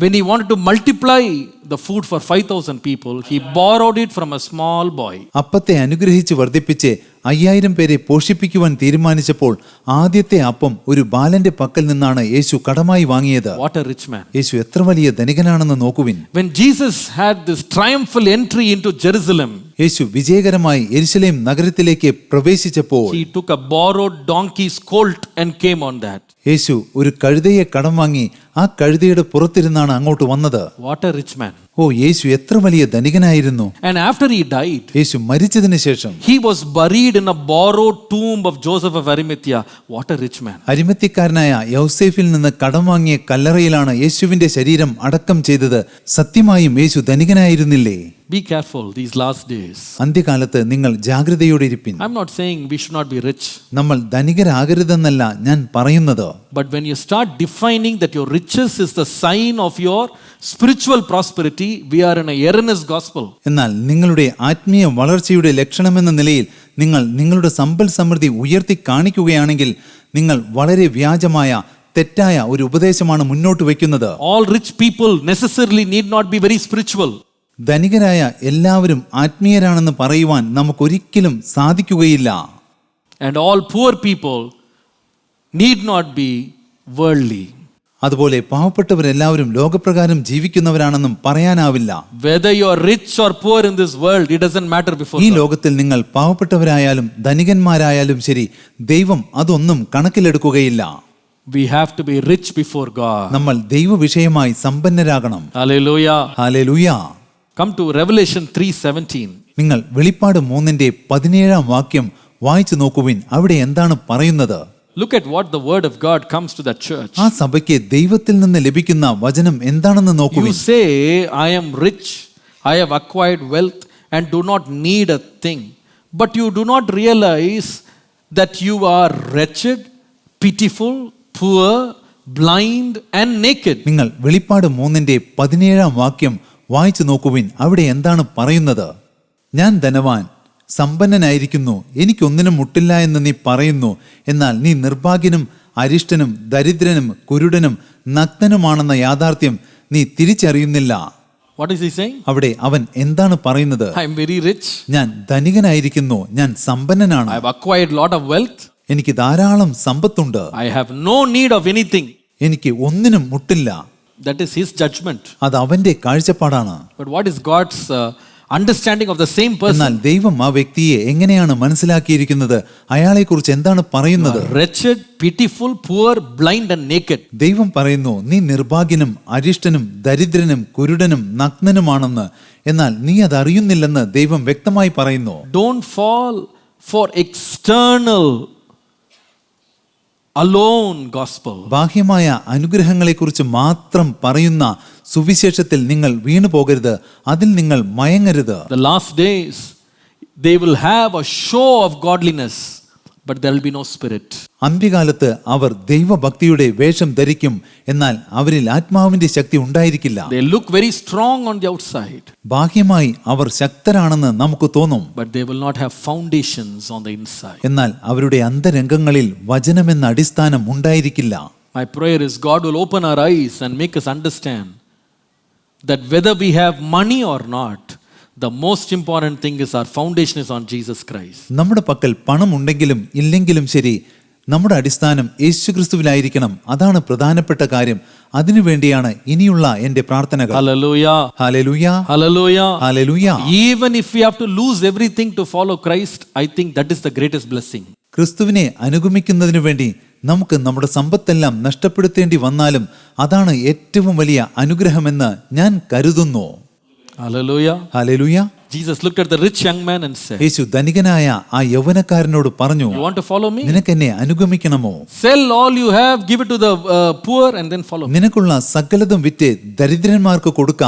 when he wanted to multiply the food for 5,000 people, he borrowed it from a small boy. അപ്പത്തെ അനുഗ്രഹിച്ച് വർദ്ധിപ്പിച്ച് 5000 പേരെ പോഷിപ്പിക്കുവാൻ തീരുമാനിച്ചപ്പോൾ ആദ്യത്തെ അപ്പം ഒരു ബാലന്റെ പക്കൽ നിന്നാണ് യേശു കടമായി വാങ്ങിയത്. What a rich man. യേശു എത്ര വലിയ ധനികനാണെന്ന് നോക്കുവിൻ. When Jesus had this triumphal entry into Jerusalem, യേശു വിജയകരമായി യെരുശലേം നഗരത്തിലേക്ക് പ്രവേശിച്ചപ്പോൾ he took a borrowed donkey's colt and came on that. യേശു ഒരു കഴുതയെ കടം വാങ്ങി ആ കഴുതയുടെ പുറത്തിരുന്നാണ് അങ്ങോട്ട് വന്നത്. What a rich man. ഓ, യേശു എത്ര വലിയ ധനികനായിരുന്നു. And after he died, യേശു മരിച്ചതിന് ശേഷം he was buried in a borrowed tomb of Joseph of Arimathea. What a rich man. അരിമത്യക്കാരനായ യൗസേഫിൽ നിന്ന് കടം വാങ്ങിയ കല്ലറയിലാണ് യേശുവിന്റെ ശരീരം അടക്കം ചെയ്തത്. സത്യമായും യേശു ധനികനായിരുന്നില്ലേ? Be careful these last days. അന്ത്യകാലത്ത് നിങ്ങൾ ജാഗ്രതയോടെ ഇരിപ്പിൻ. I'm not saying we should not be rich. നമ്മൾ ധനികരാകരുതെന്നല്ല ഞാൻ പറയുന്നത്. But when you start defining that your riches is the sign of your spiritual prosperity, we are in a erroneous gospel. എന്നാൽ നിങ്ങളുടെ ആത്മീയ വളർച്ചയുടെ ലക്ഷണമെന്ന നിലയിൽ നിങ്ങൾ നിങ്ങളുടെ സമ്പൽ സമൃദ്ധി ഉയർത്തി കാണിക്കുകയാണെങ്കിൽ നിങ്ങൾ വളരെ വ്യാജമായ തെറ്റായ ഒരു ഉപദേശമാണ് മുന്നോട്ട് വയ്ക്കുന്നത്. All rich people necessarily need not be very spiritual. ധനികരായ എല്ലാവരും ആത്മീയരാണെന്ന് പറയുവാൻ നമുക്കൊരിക്കലും സാധിക്കുകയില്ല. And all poor people need not be worldly. അതുപോലെ പാവപ്പെട്ടവരെല്ലാവരും ലോകപ്രകാരം ജീവിക്കുന്നവരാണെന്നും പറയാനാവില്ല. Whether you are rich or poor in this world, it doesn't matter before ഈ God. ലോകത്തിൽ നിങ്ങൾ പാവപ്പെട്ടവരായാലും ധനികന്മാരായാലും ശരി, ദൈവം അതൊന്നും കണക്കിലെടുക്കുകയില്ല. We have to be rich before God. നമ്മൾ ദൈവവിഷയമായി സമ്പന്നരാകണം. Hallelujah. Hallelujah. Come to Revelation 3:17. നിങ്ങൾ വെളിപ്പാട് 3:17 വാക്യം വായിച്ചു നോക്കുവിൻ. അവിടെ എന്താണ് പറയുന്നത്? Look at what the word of God comes to that church. ആ സഭയ്ക്ക് ദൈവത്തിൽ നിന്ന് ലഭിക്കുന്ന വചനം എന്താണെന്ന് You നോക്കുവിൻ. say, I am rich, I have acquired wealth and do not need a thing. But you do not realize that you are wretched, pitiful, poor, blind and naked. നിങ്ങൾ വെളിപ്പാട് 3:17 വാക്യം വായിച്ചു നോക്കുവിൻ. അവിടെ എന്താണ് പറയുന്നത്? ഞാൻ ധനവാൻ, സമ്പന്നനായിരിക്കുന്നു, എനിക്കൊന്നിനും മുട്ടില്ല എന്ന് നീ പറയുന്നു. എന്നാൽ നീ നിർഭാഗ്യനും അരിഷ്ടനും ദരിദ്രനും കുരുടനും നഗ്നനുമാണെന്ന യാഥാർത്ഥ്യം നീ തിരിച്ചറിയുന്നില്ല. What is he saying? അവിടെ അവൻ എന്താണ് പറയുന്നത്? I am very rich. ഞാൻ ധനികനായിരിക്കുന്നു, ഞാൻ സമ്പന്നനാണ്, I have acquired lot of wealth. എനിക്ക് ധാരാളം സമ്പത്തുണ്ട്, I have no need of anything. എനിക്ക് ഒന്നിനും മുട്ടില്ല. That is his judgment. അത് അവന്റെ കാഴ്ചപ്പാടാണ്. But what is God's understanding of the same person? എന്നാൽ ദൈവം ആ വ്യക്തിയെ എങ്ങനെയാണ് മനസ്സിലാക്കിയിരിക്കുന്നത്? അയാളെ കുറിച്ച് എന്താണ് പറയുന്നത്? Wretched, pitiful, poor, blind and naked. ദൈവം പറയുന്നു, നീ നിർഭാഗ്യനും അരിഷ്ടനും ദരിദ്രനും കുരുടനും നഗ്നനുമാണെന്ന്. എന്നാൽ നീ അത് അറിയുന്നില്ലെന്ന് ദൈവം വ്യക്തമായി പറയുന്നു. Don't fall for external alone gospel. ബാഹ്യമായ അനുഗ്രഹങ്ങളെക്കുറിച്ച് മാത്രം പറയുന്ന സുവിശേഷത്തിൽ നിങ്ങൾ വീണു പോകരുത്, അതിൽ നിങ്ങൾ മയങ്ങരുത്. The last days they will have a show of godliness, but there will be no spirit. അന്ത്യകാലത്ത് അവർ ദൈവഭക്തിയുടെ വേഷം ധരിക്കും, എന്നാൽ അവരിൽ ആത്മാവിന്റെ ശക്തി ഉണ്ടായിരിക്കില്ല. They look very strong on the outside, ബാഹ്യമായി അവർ ശക്തരാണെന്ന് നമുക്ക് തോന്നും, but they will not have foundations on the inside. എന്നാൽ അവരുടെ അന്തരംഗങ്ങളിൽ വചനമെന്ന അടിസ്ഥാനം ഉണ്ടായിരിക്കില്ല. My prayer is God will open our eyes and make us understand that whether we have money or not, the most important thing is our foundation is on Jesus Christ. നമ്മുടെ പക്കൽ പണം ഉണ്ടെങ്കിലും ഇല്ലെങ്കിലും ശരി, നമ്മുടെ അടിസ്ഥാനം യേശുക്രിസ്തുവിലായിരിക്കണം. അതാണ് പ്രധാനപ്പെട്ട കാര്യം. അതിനുവേണ്ടിയാണ് ഇനിയുള്ള എൻ്റെ പ്രാർത്ഥനകൾ. Hallelujah. Hallelujah, Hallelujah. Hallelujah. Even if we have to lose everything to follow Christ, I think that is the greatest blessing. ക്രിസ്തുവിനെ അനുഗമിക്കുന്നതിനു വേണ്ടി നമുക്ക് നമ്മുടെ സമ്പത്തെല്ലാം നഷ്ടപ്പെടുത്തേണ്ടി വന്നാലും അതാണ് ഏറ്റവും വലിയ അനുഗ്രഹമെന്ന് ഞാൻ കരുതുന്നു. Hallelujah. Hallelujah. Jesus looked at the rich young man and said, യേശു ധനികനായ ആ യൗവനക്കാരനോട് പറഞ്ഞു, you want to follow me? നിനക്കെന്നെ അനുഗമിക്കണമോ? Sell all you have, give it to the poor and then follow me. നിനക്കുള്ള സകലതും വിറ്റ് ദരിദ്രന്മാർക്ക് കൊടുക്ക,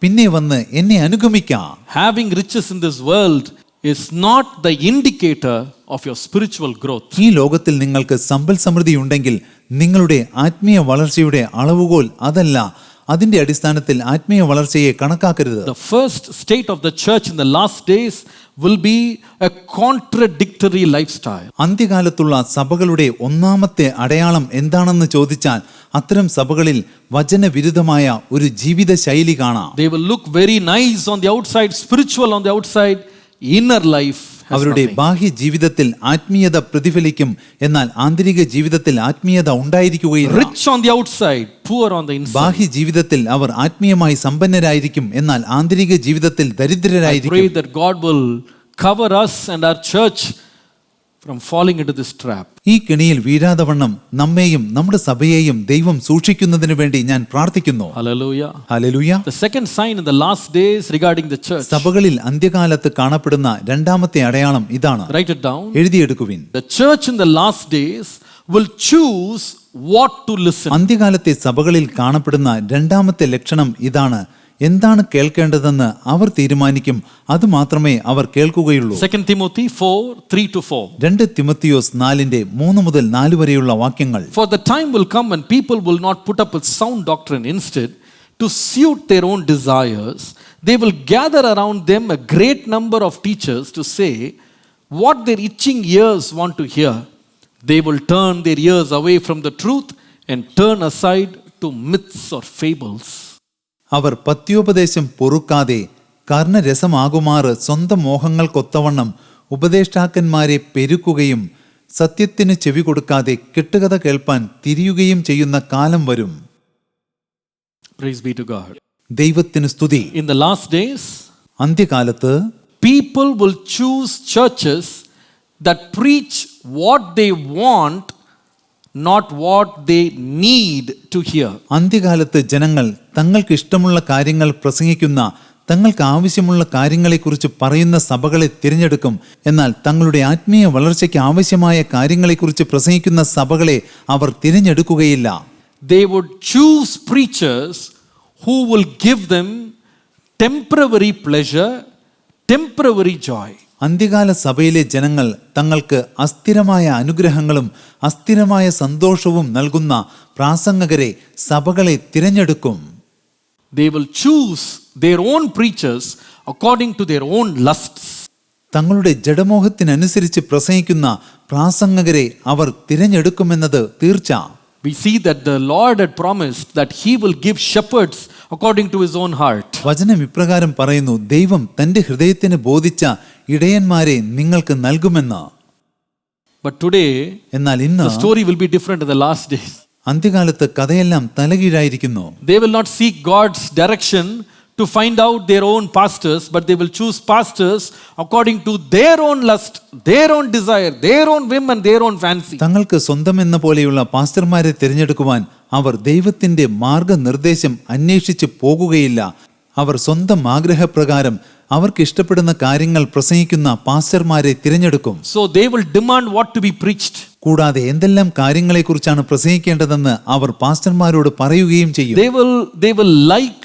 പിന്നെ വന്ന് എന്നെ അനുഗമിക്കാം. Having riches in this world is not the indicator of your spiritual growth. ഈ ലോകത്തിൽ നിങ്ങൾക്ക് സമ്പൽ സമൃദ്ധി ഉണ്ടെങ്കിൽ നിങ്ങളുടെ ആത്മീയ വളർച്ചയുടെ അളവുകോൽ അതല്ല. അതിന്റെ അടിസ്ഥാനത്തിൽ ആത്മീയ വളർച്ചയെ കണക്കാക്കരുത്. The first state of the church in the last days will be a contradictory lifestyle. അന്ത്യകാലത്തുള്ള സഭകളുടെ ഒന്നാമത്തെ അടയാളം എന്താണെന്ന് ചോദിച്ചാൽ അത്തരം സഭകളിൽ വചനവിരുദ്ധമായ ഒരു ജീവിത ശൈലി കാണാം. They will look very nice on the outside, spiritual on the outside, inner life has അവരുടെ nothing. ബാഹ്യ ജീവിതത്തിൽ ആത്മീയത പ്രതിഫലിക്കും, എന്നാൽ ആന്തരിക ജീവിതത്തിൽ ആത്മീയത ഉണ്ടായിരിക്കുകയില്ല. Rich on the outside, poor on the inside. ബാഹ്യ ജീവിതത്തിൽ അവർ ആത്മീയമായി സമ്പന്നരായിരിക്കും, എന്നാൽ ആന്തരിക ജീവിതത്തിൽ I ദരിദ്രരായിരിക്കും. pray that God will cover us and our church from falling into this trap. ഈ കെണിയിൽ വീഴാതവണ്ണം നമ്മെയും നമ്മുടെ സഭയെയും ദൈവം സൂക്ഷിക്കുന്നതിന് വേണ്ടി ഞാൻ പ്രാർത്ഥിക്കുന്നു. Hallelujah. Hallelujah. The second sign in the last days regarding the church. സഭകളിൽ അന്ത്യകാലത്ത് കാണപ്പെടുന്ന രണ്ടാമത്തെ അടയാളം ഇതാണ്. Write it down. എഴുതിയെടുക്കുവിൻ. The church in the last days will choose what to listen. അന്ത്യകാലത്തെ സഭകളിൽ കാണപ്പെടുന്ന രണ്ടാമത്തെ ലക്ഷണം ഇതാണ്. എന്താണ് കേൾക്കേണ്ടതെന്ന് അവർ തീരുമാനിക്കും, അത് മാത്രമേ അവർ കേൾക്കുകയുള്ളൂ. 2 Timothy 4:3-4. 2 തിമോത്തിയോസ് 4:3 മുതൽ 4 വരെയുള്ള വാക്യങ്ങൾ. For the time will come when people will not put up with sound doctrine. Instead, to suit their own desires, they will gather around them a great number of teachers to say what their itching ears want to hear. They will turn their ears away from the truth and turn aside to myths or fables. അവർ പത്യോപദേശം പൊറുക്കാതെ കർണരസമാകുമാറ് സ്വന്തം മോഹങ്ങൾക്കൊത്തവണ്ണം ഉപദേഷ്ടാക്കന്മാരെ പെരുക്കുകയും സത്യത്തിന് ചെവി കൊടുക്കാതെ കെട്ടുകഥ കേൾപ്പാൻ തിരിയുകയും ചെയ്യുന്ന കാലം വരും. Praise be to God. ദൈവത്തിന് സ്തുതി. In the last days, അന്ത്യകാലത്ത് people will choose churches that preach what they want, not what they need to hear. അന്ത്യകാലത്ത് ജനങ്ങൾ തങ്ങൾക്ക് ഇഷ്ടമുള്ള കാര്യങ്ങൾ പ്രസംഗിക്കുന്ന, തങ്ങൾക്ക് ആവശ്യമുള്ള കാര്യങ്ങളെക്കുറിച്ച് പറയുന്ന സഭകളെ തിരഞ്ഞെടുക്കും. എന്നാൽ തങ്ങളുടെ ആത്മീയ വളർച്ചയ്ക്ക് ആവശ്യമായ കാര്യങ്ങളെക്കുറിച്ച് പ്രസംഗിക്കുന്ന സഭകളെ അവർ തിരഞ്ഞെടുക്കുകയില്ല. They would choose preachers who will give them temporary pleasure, temporary joy. അന്ത്യകാല സഭയിലെ ജനങ്ങൾ തങ്ങൾക്ക് അസ്ഥിരമായ അനുഗ്രഹങ്ങളും അസ്ഥിരമായ സന്തോഷവും നൽകുന്ന പ്രാസംഗകരെ സഭകളെ തിരഞ്ഞെടുക്കും. They will choose their own preachers according to their own lusts. തങ്ങളുടെ ജഡമോഹത്തിനനുസരിച്ച് പ്രസംഗിക്കുന്ന പ്രാസംഗകരെ അവർ തിരഞ്ഞെടുക്കുമെന്നത് തീർച്ച. We see that the Lord had promised that He will give shepherds according to His own heart. വചനം ഇപ്രകാരം പറയുന്നു, ദൈവം തന്റെ ഹൃദയത്തിന് ബോധിച്ച ഇടയന്മാരെ നിങ്ങൾക്ക് നൽകുമെന്ന്. But today, എന്നാൽ ഇന്ന് the story will be different in the last days. അന്ത്യകാലത്ത് കഥയെല്ലാം തലകീഴായിരിക്കുന്നു. They will not seek God's direction to find out their own pastors, but they will choose pastors according to their own lust, their own desire, their own whim and their own fancy. തങ്ങൾക്ക് സ്വന്തം എന്ന പോലെയുള്ള പാസ്റ്റർമാരെ തിരഞ്ഞെടുക്കുവാൻ അവർ ദൈവത്തിന്റെ മാർഗനിർദ്ദേശം അന്വേഷിച്ച് പോകുകയില്ല. അവർ സ്വന്തം ആഗ്രഹപ്രകാരം അവർക്ക് ഇഷ്ടപ്പെടുന്ന കാര്യങ്ങൾ പ്രസംഗിക്കുന്ന പാസ്റ്റർമാരെ തിരഞ്ഞെടുക്കും. So they will demand what to be preached. കൂടാതെ എന്തെല്ലാം കാര്യങ്ങളെക്കുറിച്ചാണ് പ്രസംഗിക്കേണ്ടതെന്ന് അവർ പാസ്റ്റർമാരോട് പറയുകയും ചെയ്യും. They will like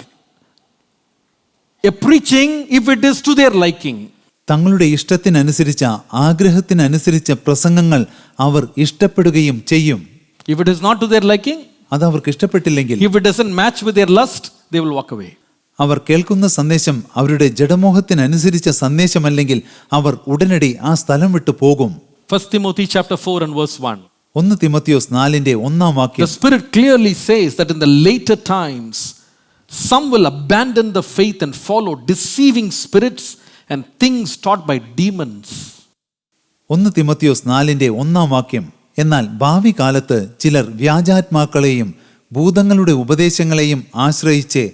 a preaching if it is to their liking. തങ്ങളുടെ ഇഷ്ടത്തിനനുസരിച്ച ആഗ്രഹത്തിനനുസരിച്ച പ്രസംഗങ്ങൾ അവർ ഇഷ്ടപ്പെടുകയും ചെയ്യും. If it is not to their liking, അത് അവർക്ക് ഇഷ്ടപ്പെട്ടില്ലെങ്കിൽ, if it doesn't match with their lust, they will walk away. അവർ കേൾക്കുന്ന സന്ദേശം അവരുടെ ജഡമോഹത്തിനനുസരിച്ച സന്ദേശമല്ലെങ്കിൽ അവർ ഉടനടി ആ സ്ഥലം വിട്ടു പോകും. 1 Timothy chapter 4 and verse 1. 1 Timotheos 4:1 The Spirit clearly says that in the later times some will abandon the faith and follow deceiving spirits and things taught by demons. 1 Timotheos 4:1 എന്നാൽ ഭാവി കാലത്ത് ചിലർ വ്യാജാത്മാക്കളെയും ഭൂതങ്ങളുടെ ഉപദേശങ്ങളെയും ആശ്രയിച്ച്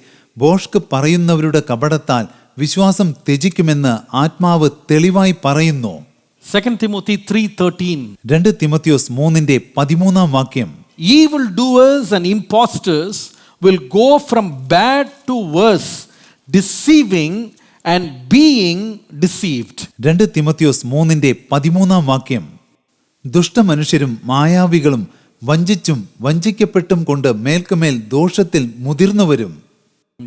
ബോഷ്ക്ക് പറയുന്നവരുടെ കപടത്താൽ വിശ്വാസം ത്യജിക്കുമെന്ന് ആത്മാവ് തെളിവായി പറയുന്നു. 2 Timothy 3:13. 2 Timotheos 3:13 Evil doers and impostors will go from bad to worse, deceiving and being deceived. 2 Timotheos 3:13 ദുഷ്ടമനുഷ്യരും മായാവികളും വഞ്ചിച്ചും വഞ്ചിക്കപ്പെട്ടും കൊണ്ട് മേൽക്കുമേൽ ദോഷത്തിൽ മുതിർന്നുവരും.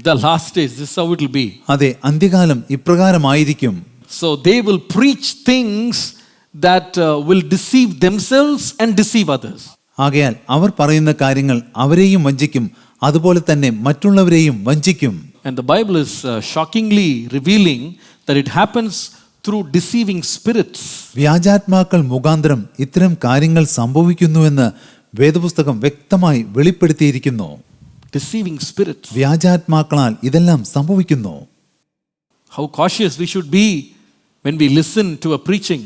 The last days, this is how it will be. അതെ, അന്ത്യകാലം ഇപ്രകാരമായിരിക്കും. So they will preach things that will deceive themselves and deceive others. ആകയാൽ അവർ പറയുന്ന കാര്യങ്ങൾ അവരെയും വഞ്ചിക്കും, അതുപോലെ തന്നെ മറ്റുള്ളവരെയും വഞ്ചിക്കും. And the Bible is shockingly revealing that it happens through deceiving spirits. വ്യാജാത്മാക്കൾ മുഖാന്തരം ഇത്തരം കാര്യങ്ങൾ സംഭവിക്കുന്നുവെന്ന് വേദപുസ്തകം വ്യക്തമായി വെളിപ്പെടുത്തിയിരിക്കുന്നു. Deceiving spirits. വ്യാജാത്മാക്കളാൽ ഇതെല്ലാം സംഭവിക്കുന്നു. How cautious we should be when we listen to a preaching.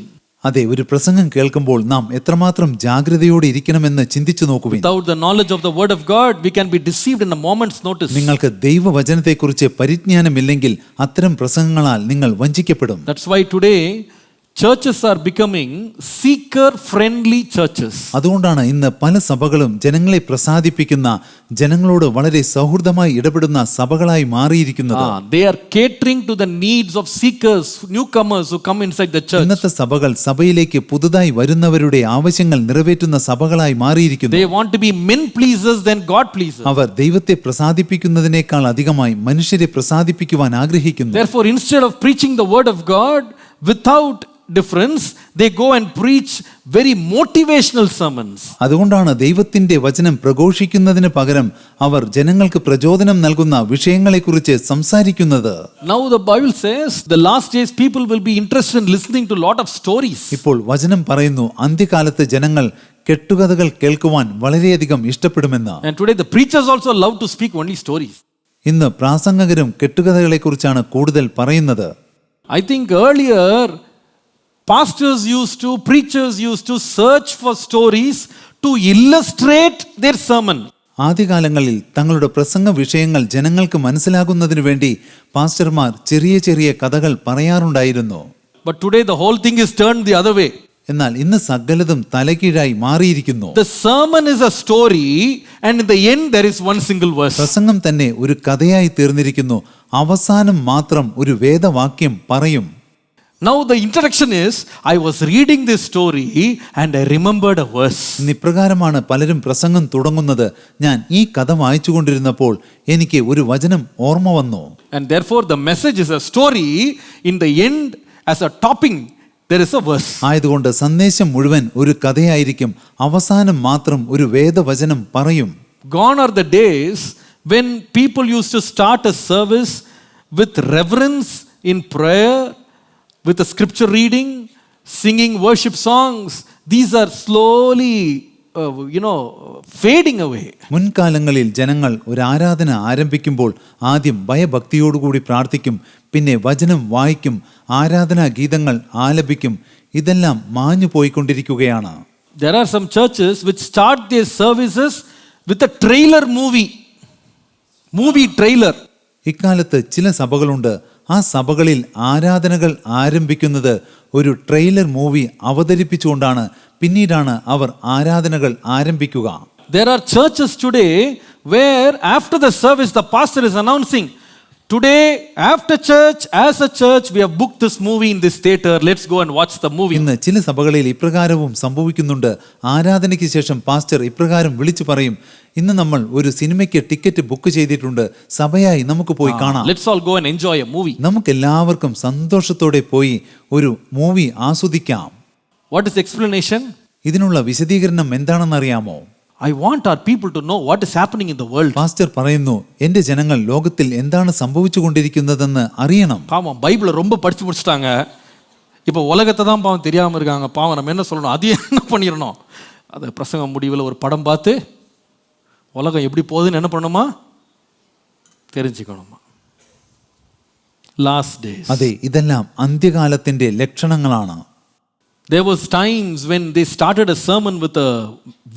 അതെ, ഒരു പ്രസംഗം കേൾക്കുമ്പോൾ നാം എത്രമാത്രം ജാഗ്രതയോടെ ഇരിക്കണമെന്ന് ചിന്തിച്ചു നോക്കുവിൻ. Without the knowledge of the word of God, we can be deceived in a moment's notice. നിങ്ങൾക്ക് ദൈവവചനത്തെക്കുറിച്ച് പരിജ്ഞാനമില്ലെങ്കിൽ അത്തരം പ്രസംഗങ്ങളാൽ നിങ്ങൾ വഞ്ചിക്കപ്പെടും. That's why today churches are becoming seeker friendly churches. അതുകൊണ്ടാണ് ഇന്ന് പല സഭകളും ജനങ്ങളെ പ്രസാദിപ്പിക്കുന്ന, ജനങ്ങളോട് വളരെ സൗഹൃദമായി ഇടപെടുന്ന സഭകളായി മാറിയിരിക്കുന്നത്. They are catering to the needs of seekers, newcomers who come inside the church. ഇന്നത്തെ സഭകൾ സഭയിലേക്ക് പുതുതായി വരുന്നവരുടെ ആവശ്യങ്ങൾ നിറവേറ്റുന്ന സഭകളായി മാറിയിരിക്കുന്നു. They want to be men pleasers than God pleasers. അവർ ദൈവത്തെ പ്രസാദിപ്പിക്കുന്നതിനേക്കാൾ അധികമായി മനുഷ്യരെ പ്രസാദിപ്പിക്കുവാൻ ആഗ്രഹിക്കുന്നു. Therefore, instead of preaching the word of God without difference, they go and preach very motivational sermons. അതുകൊണ്ടാണ് ദൈവത്തിന്റെ വചനം പ്രഘോഷിക്കുന്നതിന് പകരം അവർ ജനങ്ങൾക്ക് പ്രചോദനം നൽകുന്ന വിഷയങ്ങളെക്കുറിച്ച് സംസാരിക്കുന്നത്. Now the Bible says the last days people will be interested in listening to lot of stories. ഇപ്പോൾ വചനം പറയുന്നു അന്ത്യകാലത്ത് ജനങ്ങൾ കെട്ടുകഥകൾ കേൾക്കുവാൻ വളരെയധികം ഇഷ്ടപ്പെടുമെന്ന്. And today the preachers also love to speak only stories. ഇന്ന് പ്രാസംഗകരും കെട്ടുകഥകളെക്കുറിച്ചാണ് കൂടുതൽ പറയുന്നത്. I think earlier pastors used to, preachers used to search for stories to illustrate their sermon. ആദ്യകാലങ്ങളിൽ തങ്ങളുടെ പ്രസംഗ വിഷയങ്ങൾ ജനങ്ങൾക്ക് മനസ്സിലാകുന്നതിന് വേണ്ടി പാസ്റ്റർമാർ ചെറിയ ചെറിയ കഥകൾ പറയാറുണ്ടായിരുന്നു. But today the whole thing is turned the other way. എന്നാൽ ഇന്ന് സകലതും തലകീഴായി മാറിയിരിക്കുന്നു. The sermon is a story and in the end there is one single verse. പ്രസംഗം തന്നെ ഒരു കഥയായി തീർന്നിരിക്കുന്നു. അവസാനം മാത്രം ഒരു വേദവാക്യം പറയും. Now the introduction is, I was reading this story and I remembered a verse. ഇപ്രകാരമാണ് പലരും പ്രസംഗം തുടങ്ങുന്നത്. ഞാൻ ഈ കഥ വായിച്ചുകൊണ്ടിരുന്നപ്പോൾ എനിക്ക് ഒരു വചനം ഓർമ്മ വന്നു. And therefore the message is a story, in the end as a topping there is a verse. ആയതുകൊണ്ട് സന്ദേശം മുഴുവൻ ഒരു കഥയായിരിക്കും, അവസാനം മാത്രം ഒരു വേദവചനം പറയും. Gone are the days when people used to start a service with reverence in prayer, with a scripture reading, singing worship songs. These are slowly fading away. മുൻകാലങ്ങളിൽ ജനങ്ങൾ ഒരു ആരാധന ആരംഭിക്കുമ്പോൾ ആദ്യം ഭയഭക്തിയോടുകൂടി പ്രാർത്ഥിക്കും, പിന്നെ വചനം വായിക്കും, ആരാധനാ ഗീതങ്ങൾ ആലപിക്കും. ഇതെല്ലാം മാഞ്ഞു പോയിക്കൊണ്ടിരിക്കുകയാണ്. There are some churches which start their services with a trailer movie trailer. ഇക്കാലത്ത് ചില സഭകളുണ്ട്. ആ സഭകളിൽ ആരാധനകൾ ആരംഭിക്കുന്നത് ഒരു ട്രെയിലർ മൂവി അവതരിപ്പിച്ചുകൊണ്ടാണ്. പിന്നീടാണ് അവർ ആരാധനകൾ ആരംഭിക്കുക. There are churches today where after the service the pastor is announcing, Today, after church, as a church, we have booked this movie in this theater. Let's go and watch the movie. ഇന്ന് ചില സഭകളിൽ ഇപ്രകാരവും സംഭവിക്കുന്നുണ്ട്. ആരാധനയ്ക്ക് ശേഷം പാസ്റ്റർ ഇപ്രകാരം വിളിച്ചു പറയും, ഇന്ന് നമ്മൾ ഒരു സിനിമയ്ക്ക് ടിക്കറ്റ് ബുക്ക് ചെയ്തിട്ടുണ്ട്, സഭയായി നമുക്ക് പോയി കാണാം. Let's all go and enjoy a movie. നമുക്ക് എല്ലാവർക്കും സന്തോഷത്തോടെ പോയി ഒരു മൂവി ആസ്വദിക്കാം. What is the explanation? ഇതിനുള്ള വിശദീകരണം എന്താണെന്നറിയാമോ? I want our people to know what is happening in the world. Pastor പറയുന്നു, എന്റെ ജനങ്ങൾ ലോകത്തിൽ എന്താണ് സംഭവിച്ചു കൊണ്ടിരിക്കുന്നതെന്ന് അറിയണം. பாவம் பைபிளை ரொம்ப படிச்சு முடிச்சிட்டாங்க. இப்போ உலகத்தை தான் பாவம் தெரியாமல் இருக்காங்க. பாவம் நம்ம என்ன சொல்லணும், அது என்ன பண்ணிடணும், அது பிரசங்க முடிவில் ஒரு படம் பார்த்து உலகம் எப்படி போகுதுன்னு என்ன பண்ணணுமா தெரிஞ்சுக்கணுமா. Last days. അതെ, ഇതെല്ലാം അന്ത്യകാലത്തിന്റെ ലക്ഷണങ്ങളാണ്. There was times when they started a sermon with a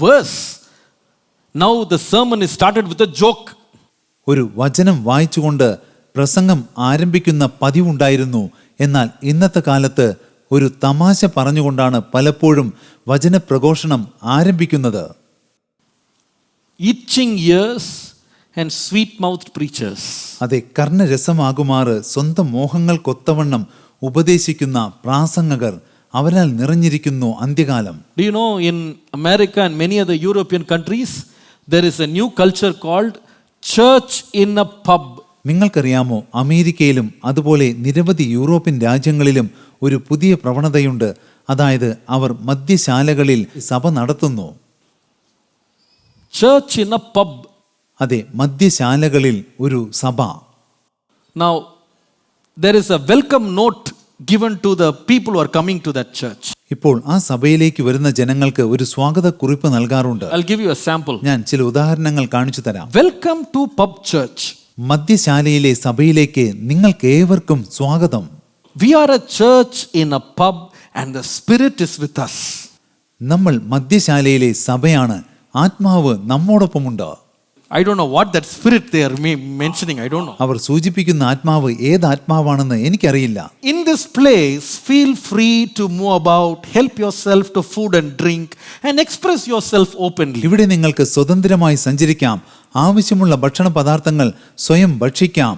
verse. Now the sermon is started with a joke. ഒരു വചനം വായിച്ചുകൊണ്ട് പ്രസംഗം ആരംഭിക്കുന്ന പതിവുണ്ടായിരുന്നു. എന്നാൽ ഇന്നത്തെ കാലത്ത് ഒരു തമാശ പറഞ്ഞുകൊണ്ടാണ് പലപ്പോഴും വചനപ്രഘോഷണം ആരംഭിക്കുന്നത്. Itching ears and sweet-mouthed preachers. അതെ, കർണരസമാകുമാറ് സ്വന്തം മോഹങ്ങൾക്കൊത്തവണ്ണം ഉപദേശിക്കുന്ന പ്രാസംഗകർ അവരാൽ നിറഞ്ഞിരിക്കുന്നു അന്ത്യകാലം. Do you know, in America and many other European countries, there is a new culture called church in a pub. നിങ്ങൾക്കറിയാമോ, അമേരിക്കയിലും അതുപോലെ നിരവധി യൂറോപ്യൻ രാജ്യങ്ങളിലും ഒരു പുതിയ പ്രവണതയുണ്ട്. അതായത് അവർ മദ്യശാലകളിൽ സഭ നടത്തുന്നു. Church in a pub. അതെ, മദ്യശാലകളിൽ ഒരു സഭ. Now, there is a welcome note given to the people who are coming to that church. ഇപ്പോൾ ആ സഭയിലേക്ക് വരുന്ന ജനങ്ങൾക്ക് ഒരു സ്വാഗത കുറിപ്പ് നൽകാറുണ്ട്. I'll give you a sample. ഞാൻ ചില ഉദാഹരണങ്ങൾ കാണിച്ചു തരാം. Welcome to pub church. മദ്യശാലയിലെ സഭയിലേക്ക് നിങ്ങൾക്ക് ഏവർക്കും സ്വാഗതം. We are a church in a pub and the Spirit is with us. നമ്മൾ മദ്യശാലയിലെ സഭയാണ്, ആത്മാവ് നമ്മോടൊപ്പമുണ്ട്. I don't know what that spirit they are mentioning. I don't know. അവർ സൂചിപ്പിക്കുന്ന ആത്മാവ് ഏത് ആത്മാവാണെന്ന് എനിക്കറിയില്ല. In this place, feel free to move about, help yourself to food and drink, and express yourself openly. ഇവിടെ നിങ്ങൾക്ക് സ്വതന്ത്രമായി സഞ്ചരിക്കാം, ആവശ്യമുള്ള ഭക്ഷണ പദാർത്ഥങ്ങൾ സ്വയം ഭക്ഷിക്കാം,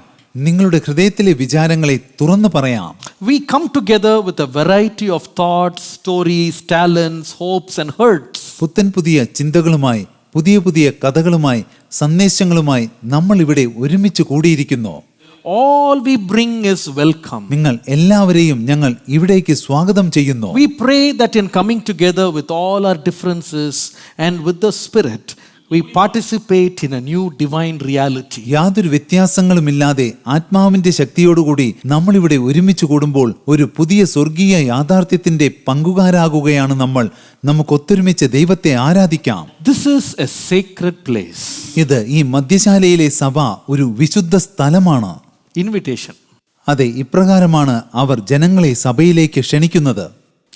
നിങ്ങളുടെ ഹൃദയത്തിലെ വിചാരങ്ങളെ തുറന്നു പറയാം. We come together with a variety of thoughts, stories, talents, hopes, and hurts. പുത്തൻ പുതിയ ചിന്തകളുമായി, പുതിയ പുതിയ കഥകളുമായി, സന്ദേശങ്ങളുമായി നമ്മൾ ഇവിടെ ഒരുമിച്ച് കൂടിയിരിക്കുന്നു. All we bring is welcome. നിങ്ങൾ എല്ലാവരെയും ഞങ്ങൾ ഇവിടേക്ക് സ്വാഗതം ചെയ്യുന്നു. We pray that in coming together with all our differences and with the Spirit, we participate in a new divine reality. യാതൊരു വ്യത്യാസങ്ങളുമില്ലാതെ ആത്മാവിന്റെ ശക്തിയോടുകൂടി നമ്മളിവിടെ ഒരുമിച്ച് കൂടുമ്പോൾ ഒരു പുതിയ സ്വർഗീയ യാഥാർത്ഥ്യത്തിന്റെ പങ്കുകാരാകുകയാണ് നമ്മൾ. നമുക്ക് ഒത്തൊരുമിച്ച് ദൈവത്തെ ആരാധിക്കാം. This is a sacred place. ഇത് ഈ മദ്യശാലയിലെ സഭ ഒരു വിശുദ്ധ സ്ഥലമാണ്. Invitation. അതെ, ഇപ്രകാരമാണ് അവർ ജനങ്ങളെ സഭയിലേക്ക് ക്ഷണിക്കുന്നത്.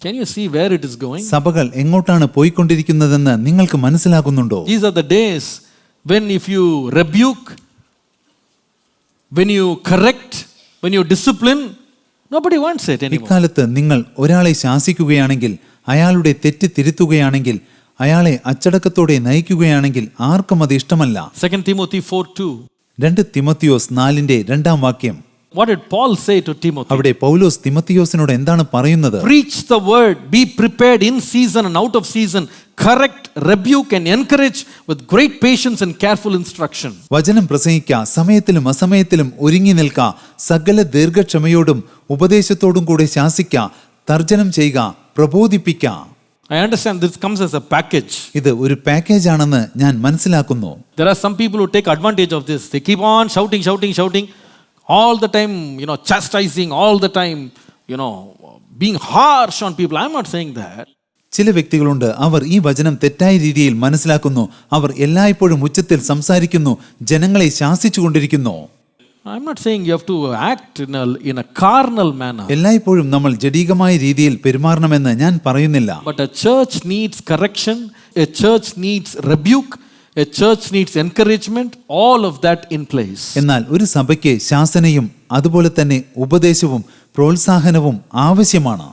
Can you see where it is going? സഭകൾ എങ്ങോട്ടാണ് പോയിക്കൊണ്ടിരിക്കുന്നതെന്ന് നിങ്ങൾക്ക് മനസ്സിലാകുന്നുണ്ടോ? These are the days when if you rebuke, when you correct, when you discipline, nobody wants it anymore. ഇക്കാലത്ത് നിങ്ങൾ ഒരാളെ ശാസിക്കുകയാണെങ്കിൽ, അയാളുടെ തെറ്റ് തിരുത്തുകയാണെങ്കിൽ, അയാളെ അച്ചടക്കത്തോടെ നയിക്കുകയാണെങ്കിൽ ആർക്കും അത് ഇഷ്ടമല്ല. 2 Timothy 4:2. 2 Timotheos 4:2 What did Paul say to Timothy? അവിടെ പൗലോസ് തിമോത്തിയോസിനോട് എന്താണ് പറയുന്നത്? Preach the word, be prepared in season and out of season, correct, rebuke and encourage with great patience and careful instruction. വചനം പ്രസംഗിക്കുക, സമയത്തിലും അസമയത്തിലും ഒരുങ്ങി നിൽക്കുക, സകല ദീർഘക്ഷമയോടും ഉപദേശത്തോടും കൂടെ ശാസിക്കുക, തർജ്ജനം ചെയ്യുക, പ്രബോധിപ്പിക്കുക. I understand this comes as a package. ഇത് ഒരു പാക്കേജ് ആണെന്ന് ഞാൻ മനസ്സിലാക്കുന്നു. There are some people who take advantage of this. They keep on shouting all the time, chastising all the time, being harsh on people. I'm not saying that. ചില വ്യക്തികളുണ്ട്, അവർ ഈ വചനം തെറ്റായ രീതിയിൽ മനസ്സിലാക്കുന്നു. അവർ എല്ലായ്പ്പോഴും ഉച്ചത്തിൽ സംസാരിക്കുന്നു, ജനങ്ങളെ ശാസിച്ചു കൊണ്ടിരിക്കുന്നു. I'm not saying you have to act in a carnal manner. എല്ലായ്പ്പോഴും നമ്മൾ ജഡീകമായ രീതിയിൽ പെരുമാറണമെന്ന് ഞാൻ പറയുന്നില്ല. But a church needs correction, a church needs rebuke, a church needs encouragement, all of that in place. എന്നാൽ ഒരു സഭയ്ക്ക് ശാസനയും അതുപോലെ തന്നെ ഉപദേശവും പ്രോത്സാഹനവും ആവശ്യമാണ്.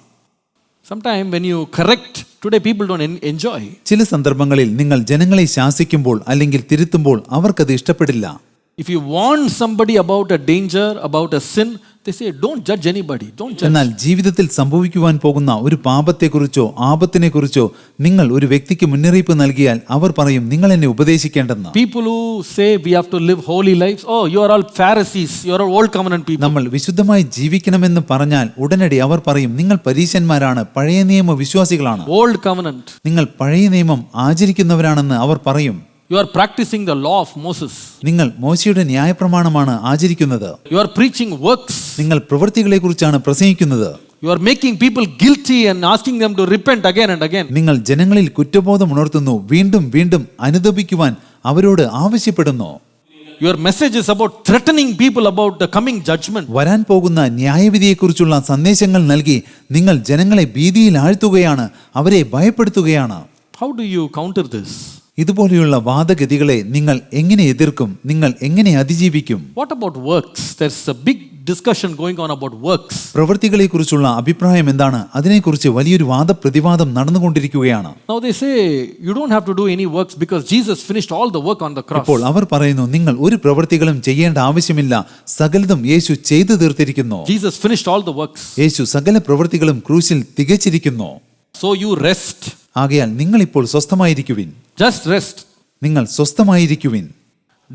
Sometimes when you correct, today people don't enjoy. ചില സന്ദർഭങ്ങളിൽ നിങ്ങൾ ജനങ്ങളെ ശാസിക്കുമ്പോൾ അല്ലെങ്കിൽ തിരുത്തുമ്പോൾ അവർക്കത് ഇഷ്ടപ്പെടില്ല. If you warn somebody about a danger, about a sin, they say, don't judge anybody. Don't judge. എന്നാൽ ജീവിതത്തിൽ സംഭവിക്കുവാൻ പോകുന്ന ഒരു പാപത്തെക്കുറിച്ചോ ആപത്തിനെക്കുറിച്ചോ നിങ്ങൾ ഒരു വ്യക്തിക്ക് മുന്നറിയിപ്പ് നൽകിയാൽ അവർ പറയും നിങ്ങൾ എന്നെ ഉപദേശിക്കേണ്ടെന്ന്. People who say we have to live holy lives, oh, you are all Pharisees, you are all old covenant people. നമ്മൾ വിശുദ്ധമായി ജീവിക്കണമെന്ന് പറഞ്ഞാൽ ഉടനടി അവർ പറയും നിങ്ങൾ പരീശന്മാരാണ്, പഴയ നിയമ വിശ്വാസികളാണ്, Old covenant. നിങ്ങൾ പഴയ നിയമം ആചരിക്കുന്നവരാണെന്ന് അവർ പറയും. You are practicing the law of Moses. നിങ്ങൾ മോശയുടെ ന്യായപ്രമാണമാണ് ആചരിക്കുന്നത്. You are preaching works. നിങ്ങൾ പ്രവൃത്തികളെക്കുറിച്ചാണ് പ്രസംഗിക്കുന്നത്. You are making people guilty and asking them to repent again and again. നിങ്ങൾ ജനങ്ങളിൽ കുറ്റബോധം ഉണർത്തുന്നു, വീണ്ടും വീണ്ടും അനുതപിക്കുവാൻ അവരോട് ആവശ്യപ്പെടുന്നു. Your message is about threatening people about the coming judgment. വരാൻ പോകുന്ന ന്യായവിധിയെക്കുറിച്ചുള്ള സന്ദേശങ്ങൾ നൽകി നിങ്ങൾ ജനങ്ങളെ ഭീതിയിൽ ആഴ്ത്തുകയാണ്, അവരെ ഭയപ്പെടുത്തുകയാണ്. How do you counter this? ഇതുപോലെയുള്ള വാദഗതികളെ നിങ്ങൾ എങ്ങനെ എതിർക്കും? നിങ്ങൾ എങ്ങനെ അതിജീവിക്കും? What about works? There's a big discussion going on about works. പ്രവൃത്തികളെക്കുറിച്ചുള്ള അഭിപ്രായം എന്താണ്? അതിനെക്കുറിച്ച് വലിയൊരു വാദപ്രതിവാദം നടന്നുകൊണ്ടിരിക്കുകയാണ്. Now they say you don't have to do any works because Jesus finished all the work on the cross. ഇപ്പോൾ അവർ പറയുന്നു നിങ്ങൾ ഒരു പ്രവൃത്തികളും ചെയ്യേണ്ട ആവശ്യമില്ല, സകലതും യേശു ചെയ്തു തീർത്തിരിക്കുന്നു. Jesus finished all the works. യേശു സകല പ്രവൃത്തികളും ക്രൂശിൽ തികച്ചിരിക്കുന്നു. So you rest. ആകയാൽ നിങ്ങൾ ഇപ്പോൾ സ്വസ്ഥമായിരിക്കുവിൻ. Just rest. നിങ്ങൾ സ്വസ്ഥമായിരിക്കുവിൻ.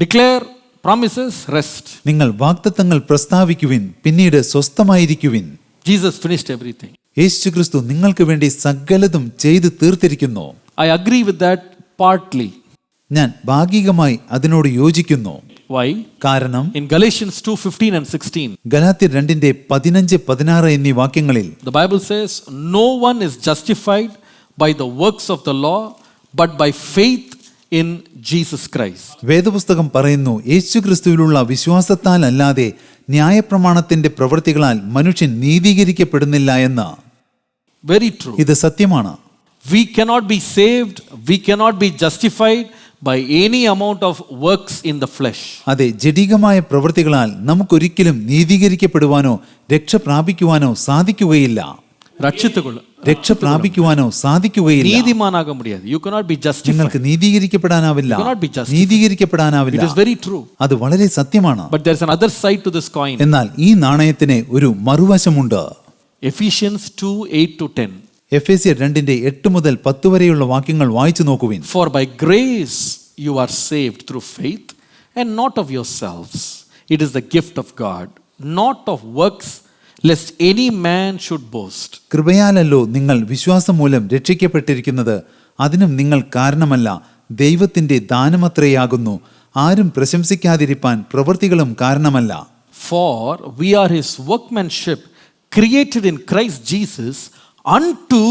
Declare promises, rest. നിങ്ങൾ വാഗ്ദത്തങ്ങൾ പ്രസ്താവിക്കുവിൻ, പിന്നീട് സ്വസ്ഥമായിരിക്കുവിൻ. Jesus finished everything. യേശുക്രിസ്തു നിങ്ങൾക്ക് വേണ്ടി സകലതും ചെയ്തു തീർത്തിരിക്കുന്നു. I agree with that partly. ഞാൻ ഭാഗികമായി അതിനോട് യോജിക്കുന്നു. Why? കാരണം In Galatians 2:15 and 16, ഗലാത്യർ 2:15-16 എന്നീ വാക്യങ്ങളിൽ the Bible says, no one is justified by the works of the law, but by faith in Jesus Christ. വേദപുസ്തകം പറയുന്നു യേശുക്രിസ്തുവിലുള്ള വിശ്വാസത്താൽ അല്ലാതെ ന്യായപ്രമാണത്തിന്റെ പ്രവൃത്തികളാൽ മനുഷ്യൻ നീതീകരിക്കപ്പെടുന്നില്ല എന്ന്. Very true. ഇത് സത്യമാണ്. We cannot be saved, we cannot be justified by any amount of works in the flesh. അതെ, ജഡികമായ പ്രവൃത്തികളാൽ നമുക്കൊരിക്കലും നീതീകരിക്കപ്പെടുവാനോ രക്ഷ പ്രാപിക്കുവാനോ സാധിക്കുകയില്ല. രക്ഷ പ്രാപിക്കുവാനോ സാധിക്കുകയില്ല. നീതിമാനാക മുടിയാതെ. You cannot be justified. നിങ്ങൾക്ക് നീതീകരിക്കപ്പെടാനാവില്ല. You cannot be justified. നീതീകരിക്കപ്പെടാനാവില്ല. It is very true. അത് വളരെ സത്യമാണ്. But there is another side to this coin. എന്നാൽ ഈ നാണയത്തിന് ഒരു മറുവശമുണ്ട്. Ephesians 2:8-10. എഫേസ്യർ 2:8-10 വരെയുള്ള വാക്യങ്ങൾ വായിച്ചു നോക്കുവിൻ. For by grace you are saved through faith, and not of yourselves. It is the gift of God, not of works, lest any man should boast. കൃപയാലല്ലോ നിങ്ങൾ വിശ്വാസം മൂലം രക്ഷിക്കപ്പെട്ടിരിക്കുന്നത്, അതിനും നിങ്ങൾ കാരണമല്ല, ദൈവത്തിന്റെ ദാനമത്രയാകുന്നു, ആരും പ്രശംസിക്കാതിരിപ്പാൻ പ്രവൃത്തികളും കാരണമല്ല. For we are his workmanship, created in Christ Jesus unto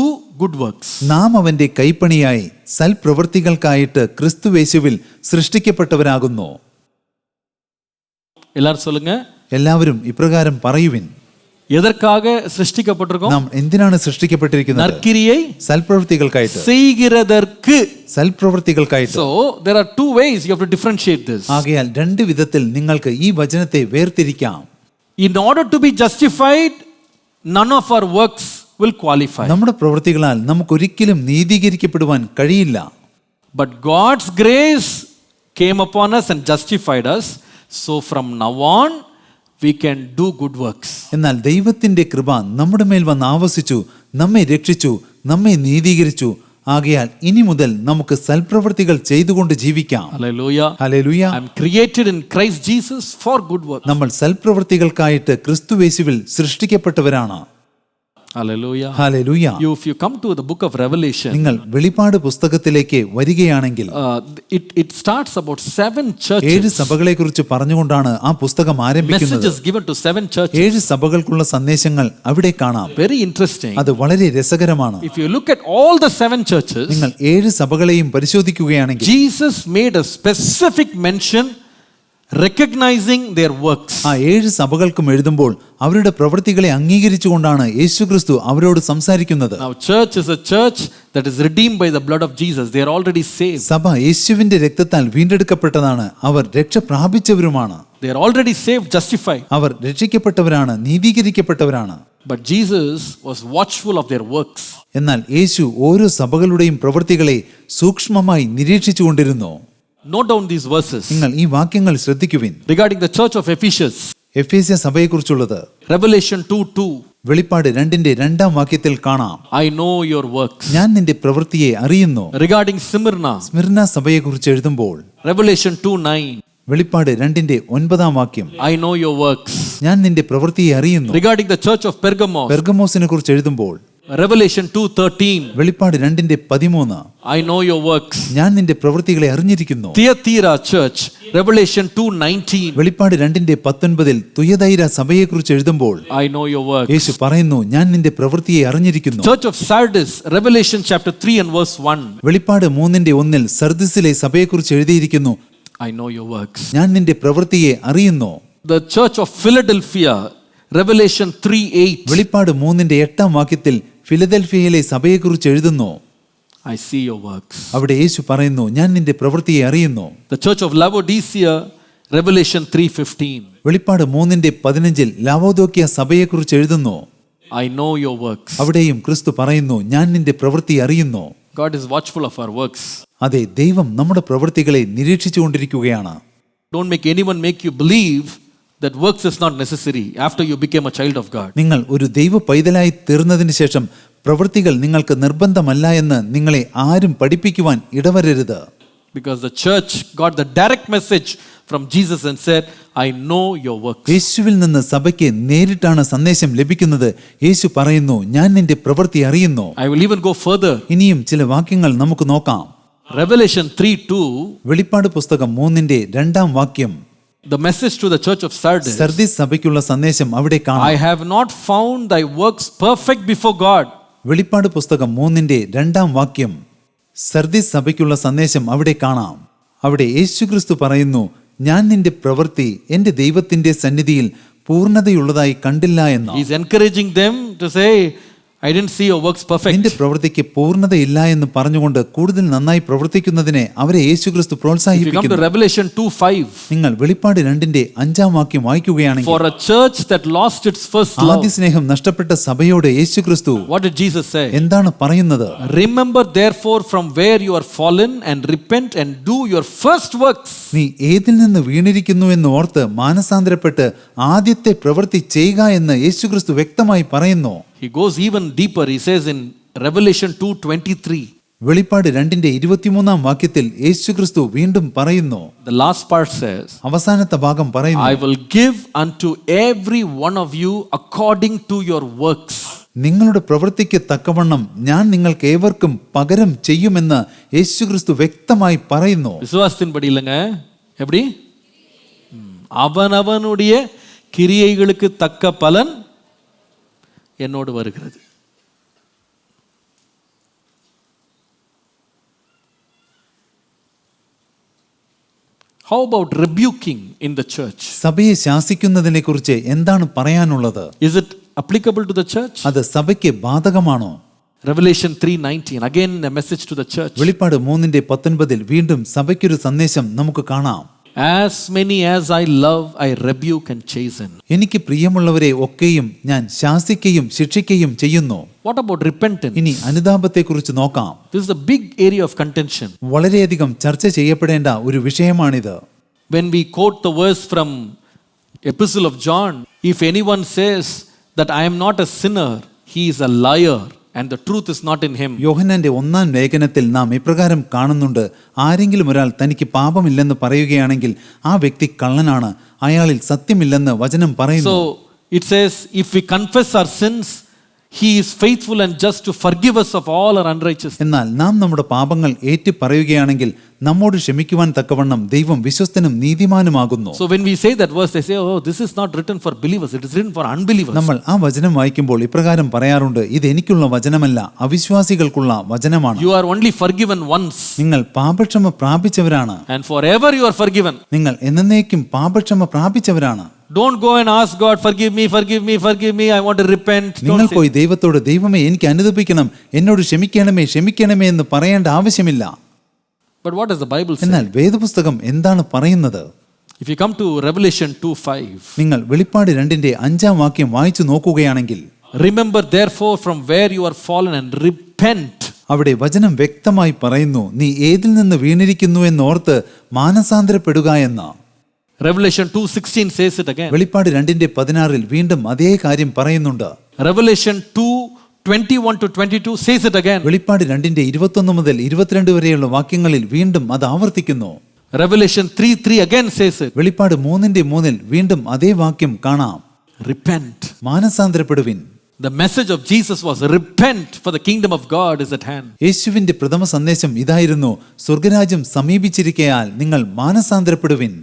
good works. നാം അവന്റെ കൈപ്പണിയായി സൽപ്രവൃത്തികൾക്കായിട്ട് ക്രിസ്തുവേശുവിൽ സൃഷ്ടിക്കപ്പെട്ടവരാകുന്നു. എല്ലാവരും சொல்லுங்க. എല്ലാവരും ഇപ്രകാരം പറയുവിൻ. எதற்காக சிருஷ்டிக்கப்பட்டிருக்கோம்? നാം എന്തിനാണ് സൃഷ്ടിക്കപ്പെട്ടിരിക്കുന്നത്? നற்കിരിயை സൽപ്രവൃത്തികൾക്കായിട്ട്. செய்கிறதற்கு. സൽപ്രവൃത്തികൾക്കായിട്ട്. So there are two ways you have to differentiate this. ആകയാൽ രണ്ട് വിധത്തിൽ നിങ്ങൾക്ക് ഈ വചനത്തെ വേർതിരിക്കാം. In order to be justified, none of our works will qualify. നമ്മുടെ പ്രവൃത്തികളാൽ നമുക്കൊരിക്കലും നീതീകരിക്കപ്പെടുവാൻ കഴിയില്ല. But God's grace came upon us and justified us. So from now on we can do good works. എന്നാൽ ദൈവത്തിന്റെ കൃപ നമ്മുടെ മേൽ വന്ന് ആവസിച്ചു, നമ്മെ രക്ഷിച്ചു, നമ്മെ നീതീകരിച്ചു. ആകയാൽ ഇനി മുതൽ നമുക്ക് സൽപ്രവൃത്തികൾ ചെയ്തുകൊണ്ട് ജീവിക്കാം. Hallelujah. Hallelujah. I am created in Christ Jesus for good works. നമ്മൾ സൽപ്രവൃത്തികൾക്കായിട്ട് ക്രിസ്തുയേശുവിൽ സൃഷ്ടിക്കപ്പെട്ടവരാണ്. Hallelujah. Hallelujah. If you come to the book of Revelation, നിങ്ങൾ വെളിപ്പാട് പുസ്തകത്തിലേക്ക് വരികയാണെങ്കിൽ it starts about 7 churches. 7 സഭകളെക്കുറിച്ച് പറഞ്ഞുകൊണ്ടാണ് ആ പുസ്തകം ആരംഭിക്കുന്നത്. Messages given to 7 churches. 7 സഭകൾക്കുള്ള സന്ദേശങ്ങൾ അവിടെ കാണാം. Very interesting. അത് വളരെ രസകരമാണ്. If you look at all the 7 churches, നിങ്ങൾ 7 സഭകളെയും പരിശോധിക്കുകയാണെങ്കിൽ Jesus made a specific mention recognizing their works. ആ 7 സഭകൾക്കും എഴുതുമ്പോൾ അവരുടെ പ്രവൃത്തികളെ അംഗീകരിച്ചുകൊണ്ടാണ് യേശുക്രിസ്തു അവരോട് സംസാരിക്കുന്നത്. Now church is a church that is redeemed by the blood of Jesus. They are already saved. സഭ യേശുവിന്റെ രക്തത്താൽ വീണ്ടെടുക്കപ്പെട്ടതാണ്. അവർ രക്ഷ പ്രാപിച്ചവരുമാണ്. They are already saved, justified. Our രക്ഷിക്കപ്പെട്ടവരാണ്, നീതീകരിക്കപ്പെട്ടവരാണ്. But Jesus was watchful of their works. എന്നാൽ യേശു ഓരോ സഭകളുടെയും പ്രവൃത്തികളെ സൂക്ഷ്മമായി നിരീക്ഷിച്ചുകൊണ്ടിരുന്നു. Note down these verses നിങ്ങൾ ഈ വാക്യങ്ങൾ ശ്രദ്ധിക്കുവിൻ. regarding the church of Ephesus. എഫേസ്യ സഭയെക്കുറിച്ചുള്ളത് Revelation 2:2. വെളിപ്പാട് 2:2 വാക്യത്തിൽ കാണാം. I know your works. ഞാൻ നിന്റെ പ്രവൃത്തിയെ അറിയുന്നു. Regarding Smyrna. സ്മിർന സഭയെക്കുറിച്ച് എഴുതുമ്പോൾ Revelation 2:9. വെളിപ്പാട് 2:9 വാക്യം. I know your works. ഞാൻ നിന്റെ പ്രവൃത്തിയെ അറിയുന്നു. Regarding the church of Pergamos. പെർഗമോസിനെ കുറിച്ച് എഴുതുമ്പോൾ Revelation 2:13. വെളിപ്പാട് 2:13 I know your works. ഞാൻ നിന്റെ പ്രവൃത്തികളെ അറിഞ്ഞിരിക്കുന്നു. Thyatira church. Revelation 2:19. വെളിപ്പാട് 2:19 തുയതൈര സഭയെക്കുറിച്ച് എഴുതുമ്പോൾ I know your works. യേശു പറയുന്നു, ഞാൻ നിന്റെ പ്രവൃത്തിയെ അറിഞ്ഞിരിക്കുന്നു. Church of Sardis. Revelation chapter 3 and verse 1. വെളിപ്പാട് 3:1 സർദിസിലെ സഭയെക്കുറിച്ച് എഴുതിയിരിക്കുന്നു, I know your works. ഞാൻ നിന്റെ പ്രവൃത്തിയെ അറിയുന്നു. The church of Philadelphia. Revelation 3:8. വെളിപ്പാട് 3:8 വാക്യത്തിൽ ഫിലദൽഫിയയിലെ സഭയെക്കുറിച്ച് എഴുതുന്നു, I see your works. അവിടെ യേശു പറയുന്നു, ഞാൻ നിന്റെ പ്രവൃത്തിയെ അറിയുന്നു. The church of Laodicea. Revelation 3:15. വെളിപ്പാട് 3:15 ലാവോദോക്യ സഭയെക്കുറിച്ച് എഴുതുന്നു, I know your works. അവിടെയും ക്രിസ്തു പറയുന്നു, ഞാൻ നിന്റെ പ്രവൃത്തി അറിയുന്നു. God is watchful of our works. അതെ, ദൈവം നമ്മുടെ പ്രവൃത്തികളെ നിരീക്ഷിച്ചുകൊണ്ടിരിക്കുകയാണ്. Don't make anyone make you believe that works is not necessary after you became a child of God. നിങ്ങൾ ഒരു ദൈവ പൈതലായി തീർന്നതിന് ശേഷം പ്രവൃത്തികൾ നിങ്ങൾക്ക് നിർബന്ധമല്ല എന്ന് നിങ്ങളെ ആരും പഠിപ്പിക്കുവാൻ ഇടവരരുത്. Because the church got the direct message from Jesus and said, I know your works. യേശുവിൽ നിന്ന് സഭയ്ക്ക് നേരിട്ടാണ് സന്ദേശം ലഭിക്കുന്നത്. യേശു പറയുന്നു, ഞാൻ നിന്റെ പ്രവൃത്തി അറിയുന്നു. I will even go further. ഇനിയും ചില വാക്യങ്ങൾ നമുക്ക് നോക്കാം. Revelation 3:2. വെളിപ്പാട് പുസ്തകം 3:2 വാക്യം. The message to the church of Sardis. Sardis സഭയ്ക്കുള്ള സന്ദേശം അവിടെ കാണാം. I have not found thy works perfect before God. വെളിപ്പാട് പുസ്തകം 3:2 വാക്യം. സർദിസ് സഭയ്ക്കുള്ള സന്ദേശം അവിടെ കാണാം. അവിടെ യേശുക്രിസ്തു പറയുന്നു, ഞാൻ നിന്റെ പ്രവൃത്തി എന്റെ ദൈവത്തിന്റെ സന്നിധിയിൽ പൂർണ്ണതയുള്ളതായി കണ്ടില്ല എന്ന്. He is encouraging them to say, I didn't see your works perfect. നിന്റെ പ്രവൃത്തിക്ക് പൂർണ്ണതയില്ല എന്ന് പറഞ്ഞുകൊണ്ട് കൂടുതൽ നന്നായി പ്രവർത്തിക്കുന്നതിനെ അവരെ യേശുക്രിസ്തു If you come to പ്രോത്സാഹിപ്പിക്കുന്നു. Revelation 2:5. നിങ്ങൾ വെളിപ്പാട് 2:5 വാക്യം വായിക്കുകയാണെങ്കിൽ For a church that lost its first love. ആദ്യ സ്നേഹം നഷ്ടപ്പെട്ട സഭയോട് യേശുക്രിസ്തു What did Jesus say? എന്താണ് പറയുന്നത്? Remember therefore from where you are fallen and repent and do your first works. നീ ഏതിൽ നിന്ന് വീണിരിക്കുന്നു എന്ന് ഓർത്ത് മാനസാന്തരപ്പെട്ട് ആദ്യത്തെ പ്രവൃത്തി ചെയ്യുക എന്ന് യേശുക്രിസ്തു വ്യക്തമായി പറയുന്നു. He goes even deeper. He says in Revelation 2:23. വെളിപ്പാട് 2:23 വാക്യത്തിൽ യേശുക്രിസ്തു വീണ്ടും പറയുന്നു. The last part says, അവസാനത്തെ ഭാഗം പറയുന്നു, I will give unto every one of you according to your works. നിങ്ങളുടെ പ്രവൃത്തിക്ക് തക്കവണ്ണം ഞാൻ നിങ്ങൾക്ക് ഏവർക്കും പകരം ചെയ്യുമെന്ന് യേശുക്രിസ്തു വ്യക്തമായി പറയുന്നു. விசுவாசத்தின்படி இல்லைங்க, எப்படி? அவனவனுடைய கிரியைகளுக்கு தக்க பலன் என்னோடு வருகிறது. How about rebuking in the church? സഭയെ ശാസിക്കുന്നതിനെ കുറിച്ച് എന്താണ് പറയാനുള്ളത്? Is it applicable to the church? അത് സഭയ്ക്ക് ബാധകമാണോ? Revelation 3:19, again a message to the church. വെളിപ്പാട് 3:19 വീണ്ടും സഭയ്ക്കൊരു സന്ദേശം നമുക്ക് കാണാം. As many as I love, I rebuke and chasten. എനിക്ക് പ്രിയമുള്ളവരെ ഒക്കെയും ഞാൻ ശാസിക്കുകയും ശിക്ഷിക്കുകയും ചെയ്യുന്നു. What about repentance? ഇനി അനുതാപത്തെക്കുറിച്ച് നോക്കാം. This is a big area of contention. വളരെയധികം ചർച്ച ചെയ്യപ്പെടേണ്ട ഒരു വിഷയമാണിത്. When we quote the verse from Epistle of John, if anyone says that I am not a sinner, he is a liar and the truth is not in him. യോഹന്നാന്റെ 1-ാം ലേഖനത്തിൽ നാം ഇപ്രകാരം കാണുന്നുണ്ട്, ആരെങ്കിലും ഒരാൾ തനിക്ക് പാപമില്ലെന്ന് പറയുകയാണെങ്കിൽ ആ വ്യക്തി കള്ളനാണ്, അയാളിൽ സത്യമില്ലെന്ന് വചനം പറയുന്നു. So it says, if we confess our sins, he is faithful and just to forgive us of all our unrighteousness. എന്നാൽ നാം നമ്മുടെ പാപങ്ങൾ ഏറ്റു പറയുകയാണെങ്കിൽ നമ്മോട് ക്ഷമിക്കുവാൻ തക്കവണ്ണം ദൈവം വിശ്വസ്തനും നീതിമാനുമാകുന്നു. So when we say that verse, they say, oh, this is not written for believers, it is written for unbelievers. നമ്മൾ ആ വചനം വായിക്കുമ്പോൾ ഇപ്രകാരം പറയാറുണ്ട്, ഇത് എനിക്കുള്ള വചനമല്ല, അവിശ്വാസികൾക്കുള്ള വചനമാണ്. You are only forgiven once. നിങ്ങൾ പാപക്ഷമ പ്രാപിച്ചവരാണ്. And forever you are forgiven. നിങ്ങൾ എന്നേക്കും പാപക്ഷമ പ്രാപിച്ചവരാണ്. Don't go and ask God, forgive me, forgive me, forgive me, I want to repent. നിങ്ങൾ പോയി ദൈവത്തോട്, ദൈവമേ എനിക്ക് അനുതപിക്കണം, എന്നോട് ക്ഷമിക്കണമേ ക്ഷമിക്കണമേ എന്ന് പറയേണ്ട ആവശ്യമില്ല. But what does the Bible say? എന്നാൽ വേദപുസ്തകം എന്താണ് പറയുന്നത്? If you come to Revelation 2:5, നിങ്ങൾ വെളിപ്പാട് 2:5 വാക്യം വായിച്ചു നോക്കുകയാണെങ്കിൽ, remember therefore from where you are fallen and repent അവിടെ വചനം വ്യക്തമായി പറയുന്നു, നീ ഏതിൽ നിന്ന് വീണിരിക്കുന്നു എന്നോർത്ത് മാനസാന്തരപ്പെടുക എന്ന്. Revelation 2:16 says it again. വെളിപ്പാട് 2:16 വീണ്ടും അതേ കാര്യം പറയുന്നുണ്ട്. Revelation 2:21-22 says it again. വെളിപ്പാട് 2:21 മുതൽ 22 വരെയുള്ള വാക്യങ്ങളിൽ വീണ്ടും അത് ആവർത്തിക്കുന്നു. Revelation 3:3 again says it. വെളിപ്പാട് 3:3 വീണ്ടും അതേ വാക്യം കാണാം. Repent. മാനസാന്തരപ്പെടുവിൻ. The message of Jesus was repent, for the kingdom of God is at hand. യേശുവിന്റെ പ്രഥമ സന്ദേശം ഇതായിരുന്നു, സ്വർഗരാജ്യം സമീപിച്ചിരിക്കയാൽ നിങ്ങൾ മാനസാന്തരപ്പെടുവിൻ.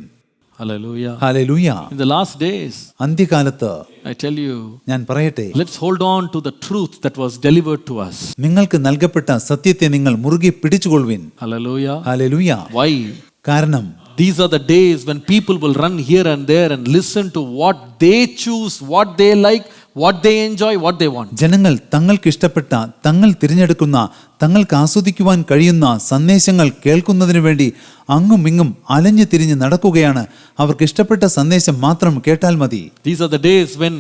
Hallelujah. Hallelujah. In the last days, അന്ത്യകാലത്ത് I tell you, ഞാൻ പറയട്ടെ, let's hold on to the truth that was delivered to us. നിങ്ങൾക്ക് നൽകപ്പെട്ട സത്യത്തെ നിങ്ങൾ മുറുകെ പിടിച്ചുകൊള്ളുവിൻ. Hallelujah. ഹല്ലേലൂയ. Why? കാരണം These are the days when people will run here and there and listen to what they choose, what they like, what they enjoy, what they want. ജനങ്ങൾ തങ്ങൾക്ക് ഇഷ്ടപ്പെട്ട, തങ്ങൾ തിരഞ്ഞെടുക്കുന്ന, തങ്ങൾക്ക് ആസ്വദിക്കുവാൻ കഴിയുന്ന സന്ദേശങ്ങൾ കേൾക്കുന്നതിന് വേണ്ടി അങ്ങും ഇങ്ങും അലഞ്ഞു തിരിഞ്ഞ് നടക്കുകയാണ്. അവർക്ക് ഇഷ്ടപ്പെട്ട സന്ദേശം മാത്രം കേട്ടാൽ മതി. These are the days when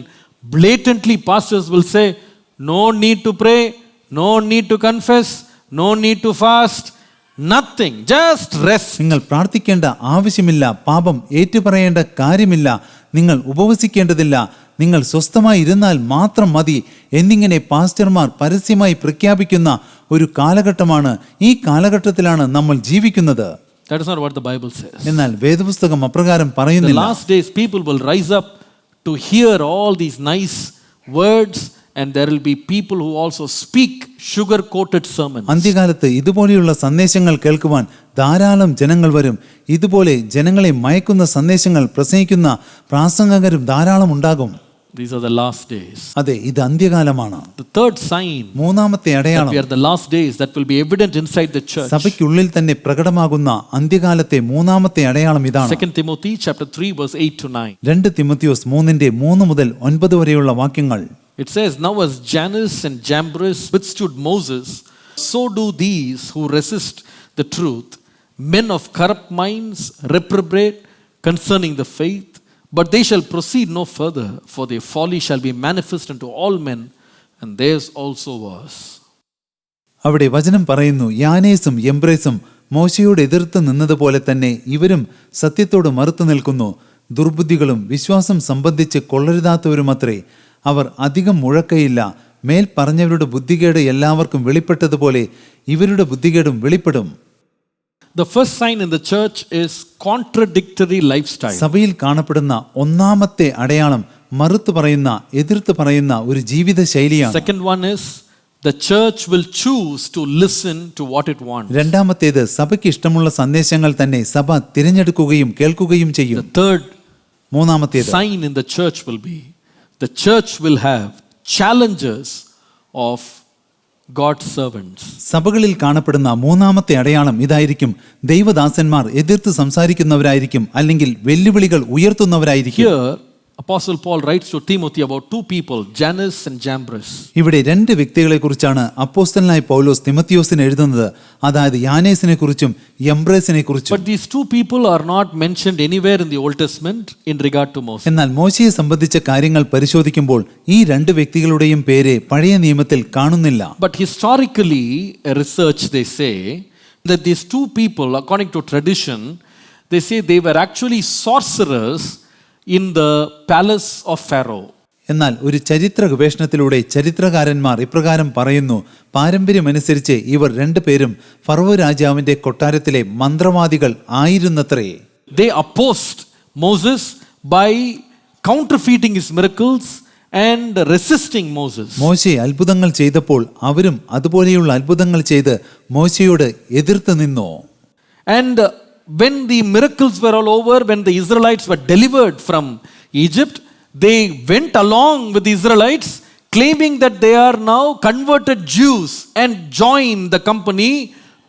blatantly pastors will say, no need to pray, no need to confess, no need to fast, nothing, just rest. നിങ്ങൾ പ്രാർത്ഥിക്കേണ്ട ആവശ്യമില്ല, പാപം ഏറ്റുപറയേണ്ട കാര്യമില്ല, നിങ്ങൾ ഉപവസിക്കേണ്ടതില്ല, നിങ്ങൾ സ്വസ്ഥമായി ഇരുന്നാൽ മാത്രം മതി എന്നിങ്ങനെ പാസ്റ്റർമാർ പരസ്യമായി പ്രഖ്യാപിക്കുന്ന ഒരു കാലഘട്ടമാണ്. ഈ കാലഘട്ടത്തിലാണ് നമ്മൾ ജീവിക്കുന്നത്. That is not what the Bible says. എന്നാൽ വേദപുസ്തകം അപ്രകാരം In the പറയുന്നില്ല. last days, people will rise up to hear all these nice words, and there will be people who also speak sugar-coated sermons. അന്ത്യകാലത്ത് ഇതുപോലെയുള്ള സന്ദേശങ്ങൾ കേൾക്കുവാൻ ധാരാളം ജനങ്ങൾ വരും. ഇതുപോലെ ജനങ്ങളെ മയക്കുന്ന സന്ദേശങ്ങൾ പ്രസംഗിക്കുന്ന പ്രാസംഗകരും ധാരാളം ഉണ്ടാകും. These are the last days. അതെ, ഇത് അന്ത്യകാലമാണ്. The third sign മൂന്നാമത്തെ that അടയാളം, we are the last days, that will be evident inside the church. സഭയ്ക്കുള്ളിൽ തന്നെ പ്രകടമാകുന്ന അന്ത്യകാലത്തെ മൂന്നാമത്തെ അടയാളം ഇതാണ്. 2 Timothy chapter 3 verse 8-9. 2 തിമോത്തിയോസ് 3:3 മുതൽ 9 വരെയുള്ള വാക്യങ്ങൾ. It says, now as Jannes and Jambres withstood Moses, so do these who resist the truth, men of corrupt minds, reprobate concerning the faith. But they shall proceed no further, for their folly shall be manifest unto all men, and theirs also was. അവിടെ വചനം പറയുന്നു, യാനേസും യംബ്രേസും മോശയോട് എതിർത്ത് നിന്നതുപോലെ തന്നെ ഇവരും സത്യത്തോട് മറുത്തു നിൽക്കുന്നു. ദുർബുദ്ധികളും വിശ്വാസം സംബന്ധിച്ച് കൊള്ളരുതാത്തവരുമത്രേ. അവർ അധികം മുഴക്കയില്ല. മേൽ പറഞ്ഞവരുടെ ബുദ്ധികേട് എല്ലാവർക്കും വെളിപ്പെട്ടതുപോലെ ഇവരുടെ ബുദ്ധികേടും വെളിപ്പെടും. The first sign in the church is contradictory lifestyle. സഭയിൽ കാണപ്പെടുന്ന ഒന്നാമത്തെ അടയാളം മറുത്തു പറയുന്ന, എതിർത്ത് പറയുന്ന ഒരു ജീവിത ശൈലിയാണ്. Second one is the church will choose to listen to what it wants. രണ്ടാമത്തേത് സഭയ്ക്ക് ഇഷ്ടമുള്ള സന്ദേശങ്ങൾ തന്നെ സഭ തിരഞ്ഞെടുക്കുകയും കേൾക്കുകയും ചെയ്യും. The third മൂന്നാമത്തേത് sign in the church will be the church will have challenges of God's servants. സഭകളിൽ കാണപ്പെടുന്ന മൂന്നാമത്തെ അടയാളം ഇതായിരിക്കും, ദൈവദാസന്മാർ എതിർത്ത് സംസാരിക്കുന്നവരായിരിക്കും, അല്ലെങ്കിൽ വെല്ലുവിളികൾ ഉയർത്തുന്നവരായിരിക്കും. Here Apostle Paul writes to Timothy about two people, Jannes and Jambres. ഇവിടെ രണ്ട് വ്യക്തികളെ കുറിച്ചാണ് അപ്പോസ്തലനായ പൗലോസ് തിമോത്തിയോസിന് എഴുതുന്നത്, അതായത് യാനേസിനെ കുറിച്ചും യംബ്രേസിനെ കുറിച്ചും. But these two people are not mentioned anywhere in the Old Testament in regard to Moses. എന്നാൽ മോശയെ സംബന്ധിച്ച കാര്യങ്ങൾ പരിശോധിക്കുമ്പോൾ ഈ രണ്ട് വ്യക്തികളുടെയും പേര് പഴയ നിയമത്തിൽ കാണുന്നില്ല. But historically, research they say that these two people, according to tradition, they say they were actually sorcerers in the palace of Pharaoh. എന്നാൽ ഒരു ചരിത്ര ഗവേഷണത്തിലൂടെ ചരിത്രകാരന്മാർ ഇപ്രകാരം പറയുന്നു, പാരമ്പര്യമനുസരിച്ച് ഇവർ രണ്ടുപേരും ഫറവോ രാജാവിന്റെ കൊട്ടാരത്തിലെ മന്ത്രവാദികൾ ആയിരുന്നത്രേ. They opposed Moses by counterfeiting his miracles and resisting Moses. മോശെ അത്ഭുതങ്ങൾ ചെയ്തപ്പോൾ അവരും അതുപോലെയുള്ള അത്ഭുതങ്ങൾ ചെയ്ത് മോശയോട് എതിർത്ത് നിന്നു. And when the miracles were all over, when the Israelites were delivered from Egypt, they went along with the Israelites, claiming that they are now converted Jews and joined the company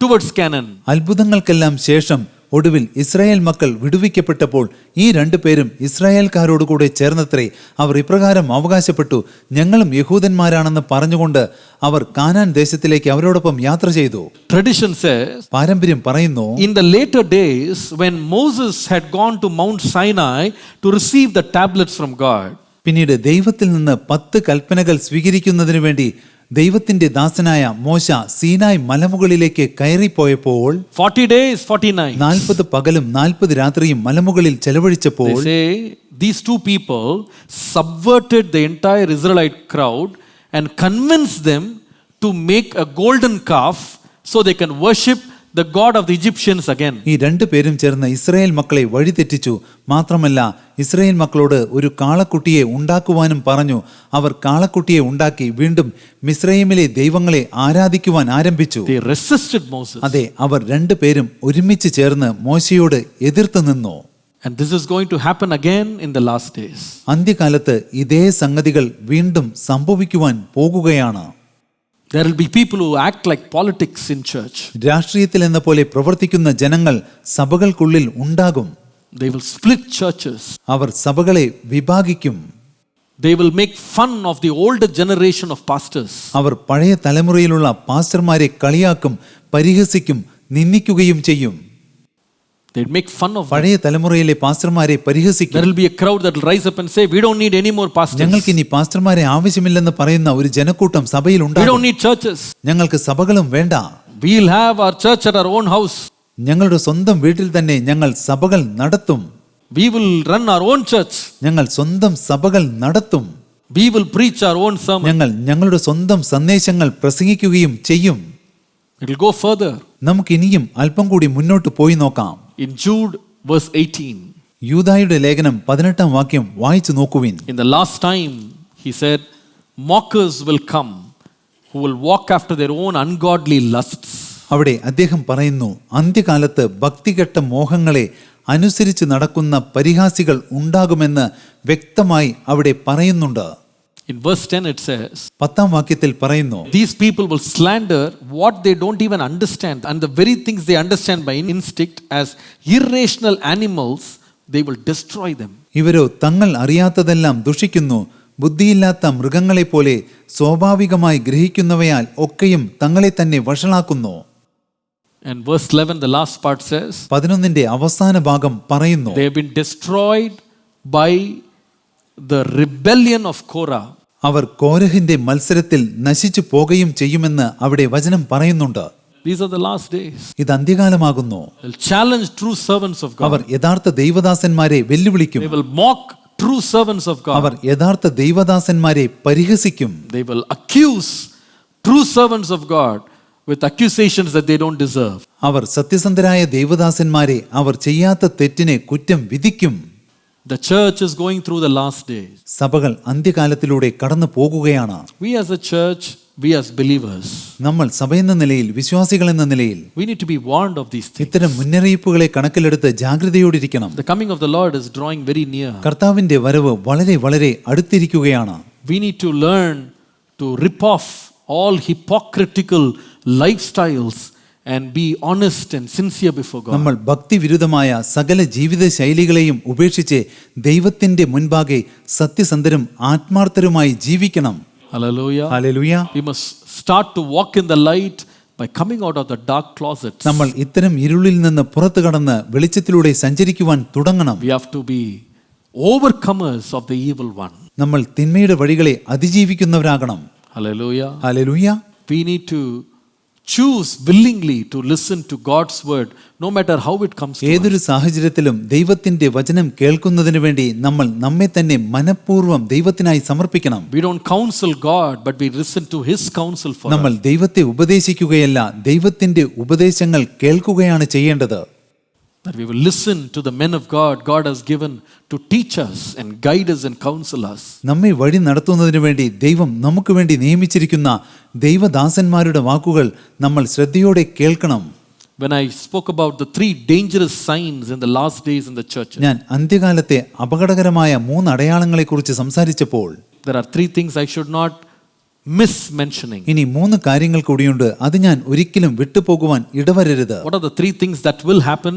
towards Canaan. അത്ഭുതങ്ങൾക്കെല്ലാം ശേഷം ഒടുവിൽ ഇസ്രായേൽ മക്കൾ വിടുവിക്കപ്പെട്ടപ്പോൾ ഈ രണ്ടുപേരും ഇസ്രായേൽക്കാരോടുകൂടെ ചേർന്നത്രേ അവർ ഇപ്രകാരം അവകാശപ്പെട്ടു, ഞങ്ങളും യഹൂദന്മാരാണെന്ന് പറഞ്ഞുകൊണ്ട് അവർ കാനാൻ ദേശത്തിലേക്ക് അവരോടൊപ്പം യാത്ര ചെയ്തു. Tradition says, പാരമ്പര്യം പറയുന്നു, in the later days when Moses had gone to Mount Sinai to receive the tablets from God, പിന്നീട് ദൈവത്തിൽ നിന്ന് 10 കൽപ്പനകൾ സ്വീകരിക്കുന്നതിന് വേണ്ടി ദൈവത്തിന്റെ ദാസനായ മോശ സീനായ് മലമുകളിലേക്ക് കയറിപ്പോയപ്പോൾ 40 days, 40 nights. 40 പകലും 40 രാത്രിയും മലമുകളിൽ ചെലവഴിച്ചപ്പോൾ They say these two people subverted the entire Israelite crowd and convinced them to make a golden calf so they can worship the god of the Egyptians again. ഈ രണ്ടു പേരും ചേർന്ന് ഇസ്രായേൽ മക്കളെ വഴിതെറ്റിച്ചു. മാത്രമല്ല ഇസ്രായേൽ മക്കളോട് ഒരു കാളക്കുട്ടിയെ ഉണ്ടാക്കുവാനും പറഞ്ഞു. അവർ കാളക്കുട്ടിയെ ഉണ്ടാക്കി വീണ്ടും മിസ്രയീമിലെ ദൈവങ്ങളെ ആരാധിക്കുവാൻ ആരംഭിച്ചു. They resisted Moses. അതെ, അവർ രണ്ടു പേരും ഒരുമിച്ച് ചേർന്ന് മോശയോട് എതിർത്ത് നിന്നു. And this is going to happen again in the last days. അന്ത്യകാലത്ത് ഇതേ സംഗതികൾ വീണ്ടും സംഭവിക്കുവാൻ പോകുകയാണ്. There will be people who act like politics in church. രാഷ്ട്രീയത്തിൽ എന്ന പോലെ പ്രവർത്തിക്കുന്ന ജനങ്ങൾ സഭകൾക്കുള്ളിൽ ഉണ്ടാകും. They will split churches. Our സഭകളെ വിഭാഗിക്കും. They will make fun of the older generation of pastors. അവർ പഴയ തലമുറയിലുള്ള പാസ്റ്റർമാരെ കളിയാക്കും, പരിഹസിക്കും, നിന്ദിക്കുകയും ചെയ്യും. They make fun of them. പഴയ തലമുറയിലെ പാസ്റ്റർമാരെ പരിഹസിക്കും. There will be a crowd that will rise up and say, we don't need any more pastors. ഞങ്ങൾക്ക് ഇനി പാസ്റ്റർമാരെ ആവശ്യമില്ലെന്ന് പറയുന്ന ഒരു ജനക്കൂട്ടം സഭയിൽ We ഉണ്ടാകും. don't need churches. ഞങ്ങൾക്ക് സഭകളും വേണ്ട. We'll have our church at our own house. ഞങ്ങളുടെ സ്വന്തം വീട്ടിൽ തന്നെ ഞങ്ങൾ സഭകൾ നടത്തും. We will run our own church. ഞങ്ങൾ സ്വന്തം സഭകൾ നടത്തും. We will preach our own sermon. ഞങ്ങൾ ഞങ്ങളുടെ സ്വന്തം സന്ദേശങ്ങൾ പ്രസംഗിക്കുകയും ചെയ്യും. It will go further. നമുക്ക് ഇനിയും അല്പം കൂടി മുന്നോട്ട് പോയി നോക്കാം. In Jude verse 18. യൂദായുടെ ലേഖനം 18 വാക്യം വായിച്ചു നോക്കുവിൻ. In the last time he said, mockers will come who will walk after their own ungodly lusts. അവിടെ അദ്ദേഹം പറയുന്നു, അന്ത്യകാലത്ത് ഭക്തികെട്ട മോഹങ്ങളെ അനുസരിച്ച് നടക്കുന്ന പരിഹാസികൾ ഉണ്ടാകുമെന്ന് വ്യക്തമായി അവിടെ പറയുന്നുണ്ട്. In verse 10 it says, 10 വാക്യത്തിൽ പറയുന്നു, these people will slander what they don't even understand, and the very things they understand by instinct as irrational animals, they will destroy them. ഇവരോ തങ്ങൾ അറിയാത്തതെല്ലാം ദുഷിക്കുന്നു, ബുദ്ധിയില്ലാത്ത മൃഗങ്ങളെ പോലെ സ്വാഭാവികമായി ഗ്രഹിക്കുന്നവയാൽ ഒക്കെയും തങ്ങളെ തന്നെ വഷളാക്കുന്നു. And verse 11, the last part says, 11 അവസാന ഭാഗം പറയുന്നു, they have been destroyed by the rebellion of Korah. അവർ കോരഹിന്റെ മത്സരത്തിൽ നശിച്ചു പോകുകയും ചെയ്യുമെന്ന് അവിടെ വചനം പറയുന്നുണ്ട്. These are the last days. ഇത് അന്ത്യകാലമാകുന്നു. They'll challenge true servants of God. അവർ യഥാർത്ഥ ദൈവദാസന്മാരെ വെല്ലുവിളിക്കും. They will mock true servants of God. അവർ യഥാർത്ഥ ദൈവദാസന്മാരെ പരിഹസിക്കും. They will accuse true servants of God with accusations that they don't deserve. അവർ സത്യസന്ധരായ ദൈവദാസന്മാരെ അവർ ചെയ്യാത്ത തെറ്റിനെ കുറ്റം വിധിക്കും. The church is going through the last days. സഭകൾ അന്ത്യകാലത്തിലൂടെ കടന്നു പോകുകയാണ്. We as a church, we as believers, നമ്മൾ സഭയെന്ന നിലയിൽ, വിശ്വാസികൾ എന്ന നിലയിൽ we need to be warned of these things. ഇത്തരം മുന്നറിയിപ്പുകളെ കണക്കിലെടുത്ത് ജാഗ്രതയോടിരിക്കണം. The coming of the Lord is drawing very near. കർത്താവിന്റെ വരവ് വളരെ വളരെ അടുത്തിരിക്കുകയാണ്. We need to learn to rip off all hypocritical lifestyles and be honest and sincere before God. നമ്മൾ ഭക്തിവിരുദ്ധമായ സകല ജീവിത ശൈലികളെയും ഉപേക്ഷിച്ച് ദൈവത്തിന്റെ മുൻപാകെ സത്യസന്ധരും ആത്മാർത്ഥരുമായി ജീവിക്കണം. Hallelujah. Hallelujah. We must start to walk in the light by coming out of the dark closets. നമ്മൾ ഇത്തരം ഇരുളിൽ നിന്ന് പുറത്തു കടന്ന് വെളിച്ചത്തിലൂടെ സഞ്ചരിക്കുവാൻ തുടങ്ങണം. We have to be overcomers of the evil one. നമ്മൾ തിന്മയുടെ വഴികളെ അതിജീവിക്കുന്നവരാകണം. Hallelujah. Hallelujah. We need to choose willingly to listen to God's word no matter how it comes to ഏതൊരു us. സാഹചര്യത്തിലും ദൈവത്തിന്റെ വചനം കേൾക്കുന്നതിന് വേണ്ടി നമ്മൾ നമ്മെ തന്നെ മനഃപൂർവ്വം ദൈവത്തിനായി സമർപ്പിക്കണം. We don't counsel God, but we listen to his counsel for നമ്മൾ us. ദൈവത്തെ ഉപദേശിക്കുകയല്ല, ദൈവത്തിന്റെ ഉപദേശങ്ങൾ കേൾക്കുകയാണ് ചെയ്യേണ്ടത്. That we will listen to the men of God God has given to teach us and guide us and counsel us. നമ്മെ വഴി നടത്തുന്നതിന് വേണ്ടി ദൈവം നമുക്ക് വേണ്ടി നിയമിച്ചിരിക്കുന്ന ദൈവദാസന്മാരുടെ വാക്കുകൾ നമ്മൾ ശ്രദ്ധയോടെ കേൾക്കണം. When I spoke about the 3 dangerous signs in the last days in the church, ഞാൻ അന്ത്യകാലത്തെ അപകടകരമായ 3 അടയാളങ്ങളെക്കുറിച്ച് സംസാരിച്ചപ്പോൾ there are 3 things I should not miss mentioning. ഇനി 3 കാര്യങ്ങൾ കൂടിയുണ്ട്. അത് ഞാൻ ഒരിക്കലും വിട്ടുപോകുവാൻ ഇടവരരുത്. What are the 3 things that will happen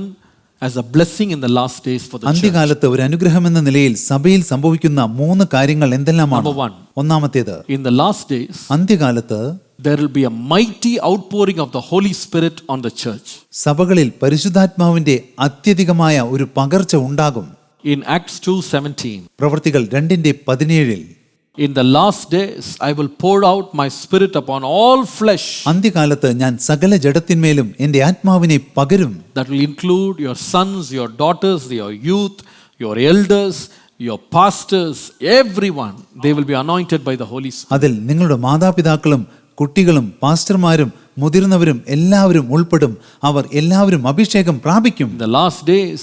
as a blessing in the last days for the church? അന്ത്യകാലത്ത് ഒരു അനുഗ്രഹമെന്ന നിലയിൽ സഭയിൽ സംഭവിക്കുന്ന 3 കാര്യങ്ങൾ എന്തെല്ലാമാണ്? Number 1. ഒന്നാമത്തേത്, In the last days, അന്ത്യകാലത്ത് there will be a mighty outpouring of the Holy Spirit on the church. സഭകളിൽ പരിശുദ്ധാത്മാവിന്റെ അത്യധികമായ ഒരു പകർച്ച ഉണ്ടാകും. In Acts 2:17, പ്രവൃത്തികൾ 2:17 In the last days, I will pour out my spirit upon all flesh. അന്ത്യകാലത്ത് ഞാൻ സകല ജഡത്തിന്മേലും എൻ്റെ ആത്മാവിനെ പകരും. That will include your sons, your daughters, your youth, your elders, your pastors, everyone. They will be anointed by the Holy Spirit. അതിൽ നിങ്ങളുടെ മാതാപിതാക്കളും കുട്ടികളും പാസ്റ്റർമാരും മുതിർന്നവരും എല്ലാവരും ഉൾപ്പെടും. അവർ എല്ലാവരും അഭിഷേകം പ്രാപിക്കും. In the last days,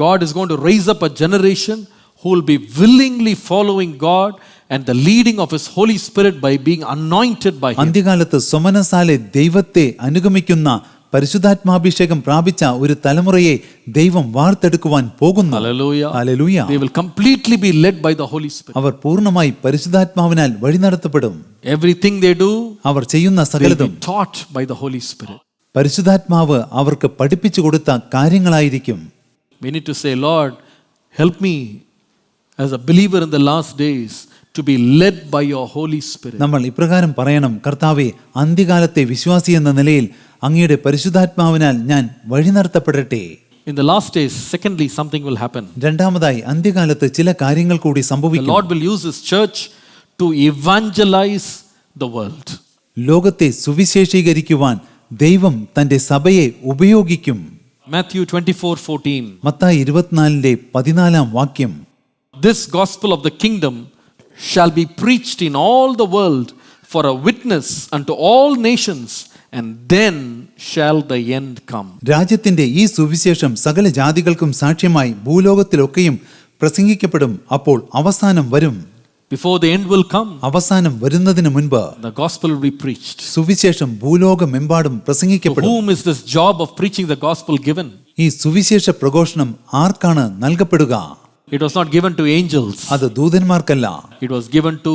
God is going to raise up a generation who will be willingly following God and the leading of His Holy Spirit by being anointed by Him. അന്ത്യകാലത്ത് സ്വമനസാലെ ദൈവത്തെ അനുഗമിക്കുന്ന പരിശുദ്ധാത്മാഭിഷേകം പ്രാപിച്ച ഒരു തലമുറയെ ദൈവം വാർത്തെടുക്കുവാൻ പോകുന്നു. Hallelujah. Hallelujah. They will completely be led by the Holy Spirit. അവർ പൂർണ്ണമായി പരിശുദ്ധാത്മാവിനാൽ വഴി നടത്തപ്പെടും. Everything they do, അവർ ചെയ്യുന്ന they will സകലതും be taught by the Holy Spirit. പരിശുദ്ധാത്മാവ് അവർക്ക് പഠിപ്പിച്ചു കൊടുത്ത കാര്യങ്ങളായിരിക്കും. We need to say, Lord, help me as a believer in the last days to be led by your Holy Spirit. നമ്മൾ ഇപ്രകാരം പറയണം, കർത്താവേ, അന്ത്യകാലത്തെ വിശ്വാസി എന്ന നിലയിൽ അങ്ങയുടെ പരിശുദ്ധാത്മാവിനാൽ ഞാൻ വഴി നടത്തപ്പെടട്ടെ. In the last days, secondly, something will happen. രണ്ടാമതായി അന്ത്യകാലത്ത് ചില കാര്യങ്ങൾ കൂടി The സംഭവിക്കും. Lord will use His church to evangelize the world. ലോകത്തെ സുവിശേഷീകരിക്കുവാൻ ദൈവം തന്റെ സഭയെ ഉപയോഗിക്കും. Matthew 24:14. Mathai 24:14 This gospel of the kingdom shall be preached in all the world for a witness unto all nations, and then shall the end come. രാജ്യത്തിന്റെ ഈ സുവിശേഷം സകല ജാതികൾക്കും സാക്ഷ്യമായി ഭൂലോകത്തിലൊക്കെയും പ്രസംഗിക്കപ്പെടും. അപ്പോൾ അവസാനം വരും. Before the end will come, അവസാനം വരുന്നതിന് മുൻപ് the gospel will be preached. സുവിശേഷം ഭൂലോകമെമ്പാടും To പ്രസംഗിക്കപ്പെടും. whom is this job of preaching the gospel given? ഈ സുവിശേഷ പ്രഘോഷണം ആർക്കാണ് നൽകപ്പെടുക? It was not given to angels. അത് ദൂതന്മാർക്കല്ല, It was given to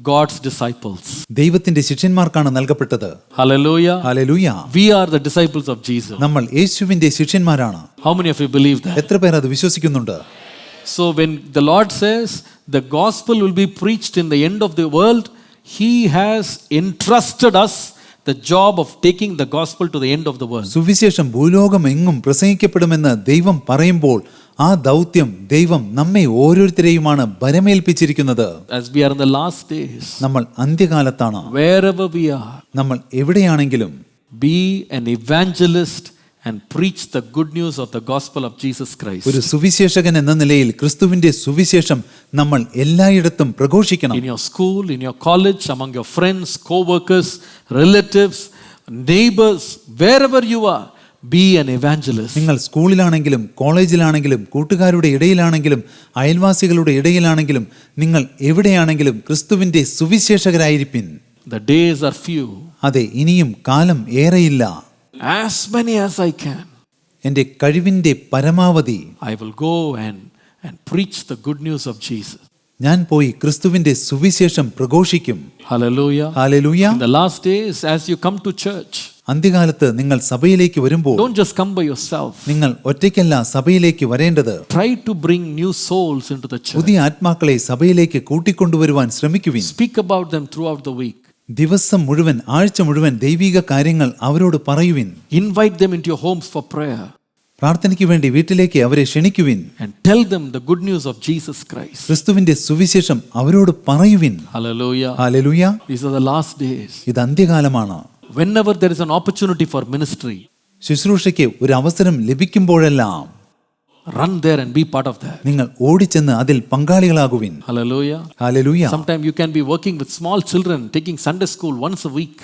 God's disciples. ദൈവത്തിന്റെ ശിഷ്യന്മാർക്കാണ് നൽകപ്പെട്ടത്. Hallelujah. Hallelujah. We are the disciples of Jesus. നമ്മൾ യേശുവിന്റെ ശിഷ്യന്മാരാണ്. How many of you believe that? എത്ര പേർ അത് വിശ്വസിക്കുന്നുണ്ട്? So when the Lord says the gospel will be preached in the end of the world, He has entrusted us the job of taking the gospel to the end of the world. സുവിശേഷം ഭൂലോകമെങ്ങും പ്രസംഗിക്കപ്പെടുമെന്ന് ദൈവം പറയുമ്പോൾ ആ ദൗത്യം ദൈവം നമ്മെ ഓരോരുത്തരെയുമാണ് ഭരമേൽപ്പിച്ചിരിക്കുന്നത്. As we are in the last days, നമ്മൾ അന്ത്യകാലത്താണ്. wherever we are, നമ്മൾ എവിടെയാണെങ്കിലും be an evangelist and preach the good news of the gospel of Jesus Christ. ഒരു സുവിശേഷകൻ എന്ന നിലയിൽ ക്രിസ്തുവിന്റെ സുവിശേഷം നമ്മൾ എല്ലായിടത്തും പ്രഘോഷിക്കണം. In your school, in your college, among your friends, co-workers, relatives, neighbors, wherever you are, be an evangelist. നിങ്ങൾ സ്കൂളിലാണെങ്കിലും കോളേജിലാണെങ്കിലും കൂട്ടുകാരുടെ ഇടയിലാണെങ്കിലും അയൽവാസികളുടെ ഇടയിലാണെങ്കിലും നിങ്ങൾ എവിടെയാണെങ്കിലും ക്രിസ്തുവിന്റെ സുവിശേഷകരായിരിപ്പിൻ. The days are few. അതെ, ഇനിയും കാലം ഏറെയില്ല. As many as I can, എൻ്റെ കഴിവിൻ്റെ പരമാവധി I will go and preach the good news of Jesus. ഞാൻ പോയി ക്രിസ്തുവിന്റെ സുവിശേഷം പ്രഘോഷിക്കും. Hallelujah. Hallelujah. In the last days, as you come to church, അന്ത്യകാലത്ത് നിങ്ങൾ സഭയിലേക്ക് വരുമ്പോൾ don't just come by yourself. നിങ്ങൾ ഒറ്റയ്ക്കല്ല സഭയിലേക്ക് വരേണ്ടത്. Try to bring new souls into the church. പുതിയ ആത്മാക്കളെ സഭയിലേക്ക് കൂട്ടിക്കൊണ്ടുവരുവാൻ ശ്രമിക്കുവിൻ. Speak about them throughout the week. ദിവസം മുഴുവൻ, ആഴ്ച മുഴുവൻ ദൈവിക കാര്യങ്ങൾ അവരോട് പറയുവിൻ. Invite them into your homes for prayer. പ്രാർത്ഥനയ്ക്ക് വേണ്ടി വീട്ടിലേക്ക് അവരെ ക്ഷണിക്കുവിൻ. And tell them the good news of Jesus Christ. ക്രിസ്തുവിന്റെ സുവിശേഷം അവരോട് പറയുവിൻ. Hallelujah. Hallelujah. These are the last days. ഇത് അന്ത്യകാലമാണ്. Whenever there is an opportunity for ministry, ശുശ്രൂഷയ്ക്ക് ഒരു അവസരം ലഭിക്കുമ്പോഴെല്ലാം run there and be part of that. നിങ്ങൾ ഓടിച്ചെന്ന് അതിൽ പങ്കാളികളാകുവിൻ. Hallelujah. Hallelujah. Sometimes you can be working with small children, taking Sunday school once a week.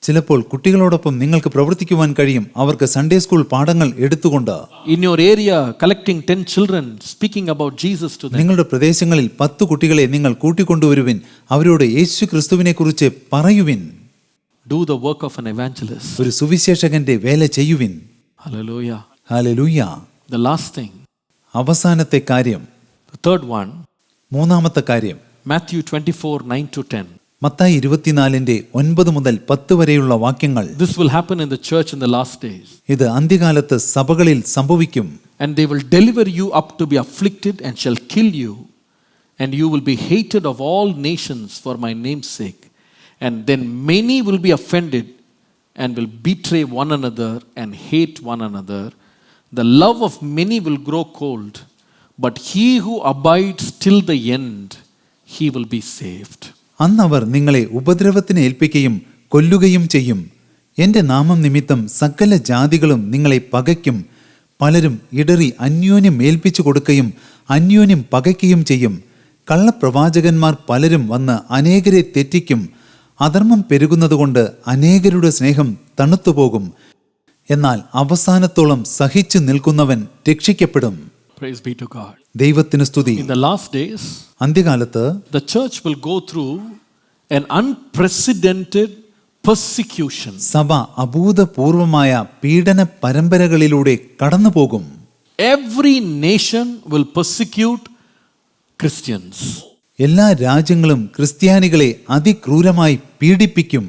ചിലപ്പോൾ കുട്ടികളോടൊപ്പം നിങ്ങൾക്ക് പ്രവർത്തിക്കുവാൻ കഴിയും, അവർക്ക് സൺഡേ സ്കൂൾ പാഠങ്ങൾ എടുത്തുകൊണ്ട്. In your area, collecting 10 children, speaking about Jesus to them. നിങ്ങളുടെ പ്രദേശങ്ങളിൽ 10 കുട്ടികളെ നിങ്ങൾ കൂട്ടിക്കൊണ്ടുവരുവിൻ, അവരോട് യേശു ക്രിസ്തുവിനെ കുറിച്ച് പറയുവിൻ. Do the work of an evangelist. ഒരു സുവിശേഷകന്റെ വേല ചെയ്യുവിൻ. Hallelujah. Hallelujah. The last thing, അവസാനത്തെ കാര്യം, the third one, മൂന്നാമത്തെ കാര്യം, Matthew 24:9-10. മത്തായി 24:9 മുതൽ 10 വരെയുള്ള വാക്യങ്ങൾ. This will happen in the church in the last days. ഇത് അന്ത്യകാലത്ത് സഭകളിൽ സംഭവിക്കും. And they will deliver you up to be afflicted and shall kill you, and you will be hated of all nations for my name's sake. And then many will be offended and will betray one another and hate one another. The love of many will grow cold, but he who abides till the end, he will be saved. അന്ന് അവർ നിങ്ങളെ ഉപദ്രവത്തിന് ഏൽപ്പിക്കുകയും കൊല്ലുകയും ചെയ്യും. എൻ്റെ നാമം നിമിത്തം സകല ജാതികളും നിങ്ങളെ പകയ്ക്കും. പലരും ഇടറി അന്യോന്യം ഏൽപ്പിച്ചു കൊടുക്കുകയും അന്യോന്യം പകയ്ക്കുകയും ചെയ്യും. കള്ളപ്രവാചകന്മാർ പലരും വന്ന് അനേകരെ തെറ്റിക്കും. അധർമ്മം പെരുകുന്നതുകൊണ്ട് അനേകരുടെ സ്നേഹം തണുത്തുപോകും. എന്നാൽ അവസാനത്തോളം സഹിച്ചു നിൽക്കുന്നവൻ രക്ഷിക്കപ്പെടും. Praise be to God. ദൈവത്തിന് സ്തുതി. In the last days, അന്ത്യകാലത്ത് the church will go through an unprecedented persecution. സഭ അഭൂതപൂർവമായ പീഡന പരമ്പരകളിലൂടെ കടന്നുപോകും. Every nation will persecute Christians. എല്ലാ രാജ്യങ്ങളും ക്രിസ്ത്യാനികളെ അതിക്രൂരമായി പീഡിപ്പിക്കും.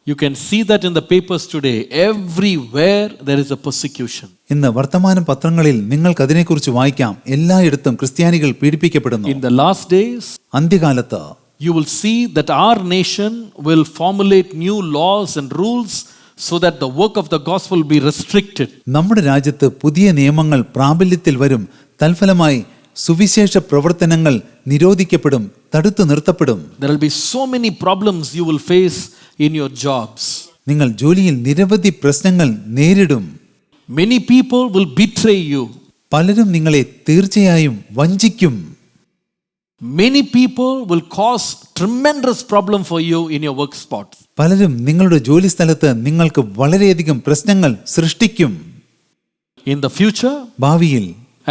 You can see that in the papers today. Everywhere there is a persecution. ഇന്ന് വർത്തമാന പത്രങ്ങളിൽ നിങ്ങൾക്ക് അതിനെക്കുറിച്ച് വായിക്കാം. എല്ലായിടത്തും ക്രിസ്ത്യാനികൾ പീഡിപ്പിക്കപ്പെടുന്നു. In the last days, അന്ത്യകാലത്ത് you will see that our nation will formulate new laws and rules so that the work of the gospel will be restricted. നമ്മുടെ രാജ്യത്ത് പുതിയ നിയമങ്ങൾ പ്രാബല്യത്തിൽ വരും. തൽഫലമായി സുവിശേഷ പ്രവർത്തനങ്ങൾ നിരോധിക്കപ്പെടും, തടുത്തു നിർത്തപ്പെടും. There will be so many problems you will face in your jobs. നിങ്ങൾ ജോലിയിൽ നിരവധി പ്രശ്നങ്ങൾ നേരിടും. Many people will betray you. പലരും നിങ്ങളെ തീർച്ചയായും വഞ്ചിക്കും. Many people will cause tremendous problem for you in your work spot. പലരും നിങ്ങളുടെ ജോലി സ്ഥലത്ത് നിങ്ങൾക്ക് വളരെയധികം പ്രശ്നങ്ങൾ സൃഷ്ടിക്കും. In the future, ഭാവിയിൽ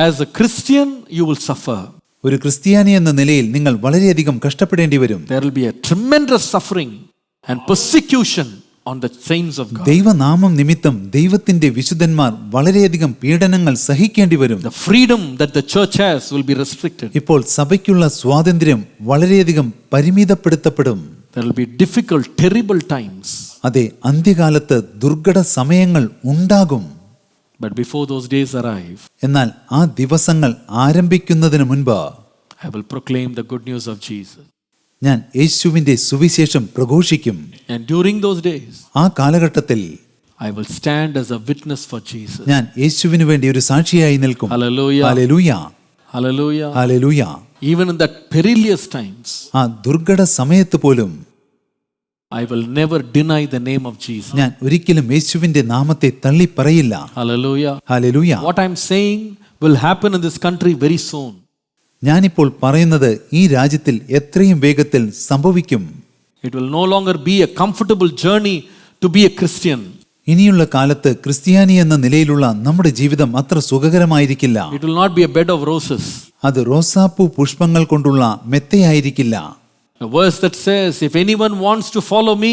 as a Christian, you will suffer. ഒരു ക്രിസ്ത്യാനി എന്ന നിലയിൽ നിങ്ങൾ വളരെയധികം കഷ്ടപ്പെടേണ്ടി വരും. There will be a tremendous suffering and persecution on the saints of God. ദൈവനാമം നിമിത്തം ദൈവത്തിന്റെ വിശുദ്ധന്മാർ വളരെയധികം പീഡനങ്ങൾ സഹിക്കേണ്ടി വരും. The freedom that the church has will be restricted. ഇപ്പോൾ സഭയ്ക്കുള്ള സ്വാതന്ത്ര്യം വളരെയധികം പരിമിതപ്പെടുത്തപ്പെടും. There will be difficult, terrible times. അതെ, അന്ത്യകാലത്ത് ദുർഘട സമയങ്ങൾ ഉണ്ടാകും. But before those days arrive, എന്നാൽ ആ ദിവസങ്ങൾ ആരംഭിക്കുന്നതിന് മുൻപ് I will proclaim the good news of Jesus. ഞാൻ യേശുവിന്റെ സുവിശേഷം പ്രഘോഷിക്കും. And during those days, ആ കാലഘട്ടത്തിൽ I will stand as a witness for Jesus. ഞാൻ യേശുവിന് വേണ്ടി ഒരു സാക്ഷിയായി നിൽക്കും. Hallelujah. Hallelujah, Hallelujah. Hallelujah. Even in that perilous times, ആ ദുർഘട സമയത്ത് പോലും I will never deny the name of Jesus. ഞാൻ ഒരിക്കലും യേശുവിന്റെ നാമത്തെ തള്ളി പറയില്ല. Hallelujah. Hallelujah. What I'm saying will happen in this country very soon. ഞാനിപ്പോൾ പറയുന്നത് ഈ രാജ്യത്തിൽ എത്രയും വേഗത്തിൽ സംഭവിക്കും. It will no longer be a comfortable journey to be a Christian. ഇനിയുള്ള കാലത്ത് ക്രിസ്ത്യാനി എന്ന നിലയിലുള്ള നമ്മുടെ ജീവിതം അത്ര സുഖകരമായിരിക്കില്ല. It will not be a bed of roses. അത് റോസാപ്പൂ പുഷ്പങ്ങൾ കൊണ്ടുള്ള മെത്തയായിരിക്കില്ല. A verse that says, if anyone wants to follow me,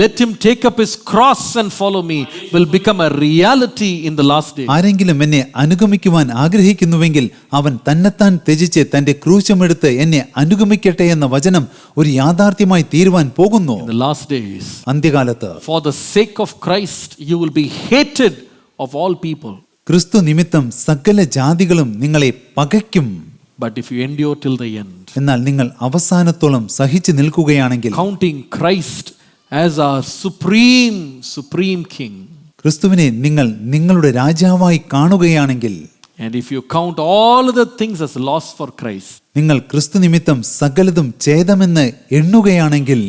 let him take up his cross and follow me, will become a reality in the last day. ആരെങ്കിലും എന്നെ അനുഗമിക്കുവാൻ ആഗ്രഹിക്കുന്നുവെങ്കിൽ അവൻ തന്നെത്താൻ ത്യജിച്ച് തന്റെ ക്രൂശമെടുത്ത് എന്നെ അനുഗമിക്കട്ടെ എന്ന വചനം ഒരു യാഥാർത്ഥ്യമായി തീരുവാൻ പോകുന്നു. In the last days, അന്ത്യകാലത്ത് for the sake of Christ, you will be hated of all people. ക്രിസ്തു നിമിത്തം സകല ജാതികളും നിങ്ങളെ പകയ്ക്കും. But if you endure till the end, എന്നാൽ നിങ്ങൾ അവസാനത്തോളം സഹിച്ചു നിൽക്കുകയാണെങ്കിൽ, counting Christ as our supreme king, ക്രിസ്തുവിനെ നിങ്ങൾ നിങ്ങളുടെ രാജാവായി കാണുകയാണെങ്കിൽ, and if you count all other things as loss for Christ, നിങ്ങൾ ക്രിസ്തു നിമിത്തം സകലതും ഛേദമെന്ന് എണ്ണുകയാണെങ്കിൽ,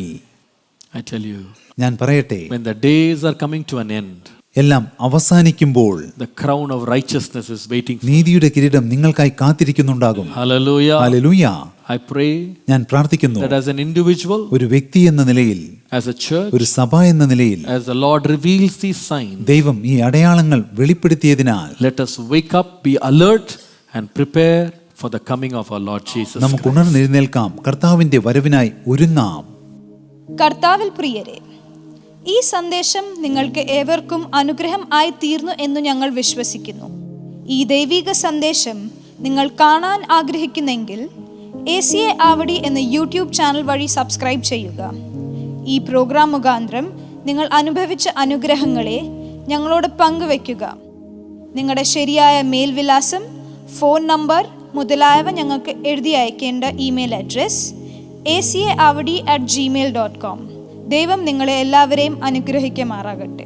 I tell you, ഞാൻ പറയട്ടെ, when the days are coming to an end, എല്ലാം അവസാനിക്കുമ്പോൾ the crown of righteousness is waiting for you. നീതിയുടെ കിരീടം നിങ്ങൾക്കായി കാത്തിരിക്കുന്നുണ്ടാകും. Hallelujah. ഹല്ലേലൂയ. I pray ഞാൻ പ്രാർത്ഥിക്കുന്നു, that as an individual, ഒരു വ്യക്തി എന്ന നിലയിൽ, as a church, ഒരു സഭ എന്ന നിലയിൽ, as the Lord reveals these signs, ദൈവം ഈ അടയാളങ്ങൾ വെളിപ്പെടുത്തിയതിനാൽ let us wake up, be alert and prepare for the coming of our Lord Jesus നമുക്ക് Christ. ഉണർന്നെഴുന്നേൽക്കാം, കർത്താവിന്റെ വരവിനായി ഒരുങ്ങാം. കർത്താവിൽ പ്രിയരെ, ഈ സന്ദേശം നിങ്ങൾക്ക് ഏവർക്കും അനുഗ്രഹം ആയി തീർന്നു എന്ന് ഞങ്ങൾ വിശ്വസിക്കുന്നു. ഈ ദൈവിക സന്ദേശം നിങ്ങൾ കാണാൻ ആഗ്രഹിക്കുന്നെങ്കിൽ ACA ആവടി എന്ന യൂട്യൂബ് ചാനൽ വഴി സബ്സ്ക്രൈബ് ചെയ്യുക. ഈ പ്രോഗ്രാം മുഖാന്തരം നിങ്ങൾ അനുഭവിച്ച അനുഗ്രഹങ്ങളെ ഞങ്ങളോട് പങ്കുവയ്ക്കുക. നിങ്ങളുടെ ശരിയായ മേൽവിലാസം, ഫോൺ നമ്പർ മുതലായവ ഞങ്ങൾക്ക് എഴുതി അയക്കേണ്ട ഇമെയിൽ അഡ്രസ് acaavadi@gmail.com. ദൈവം നിങ്ങളെ എല്ലാവരെയും അനുഗ്രഹിക്കുമാറാകട്ടെ.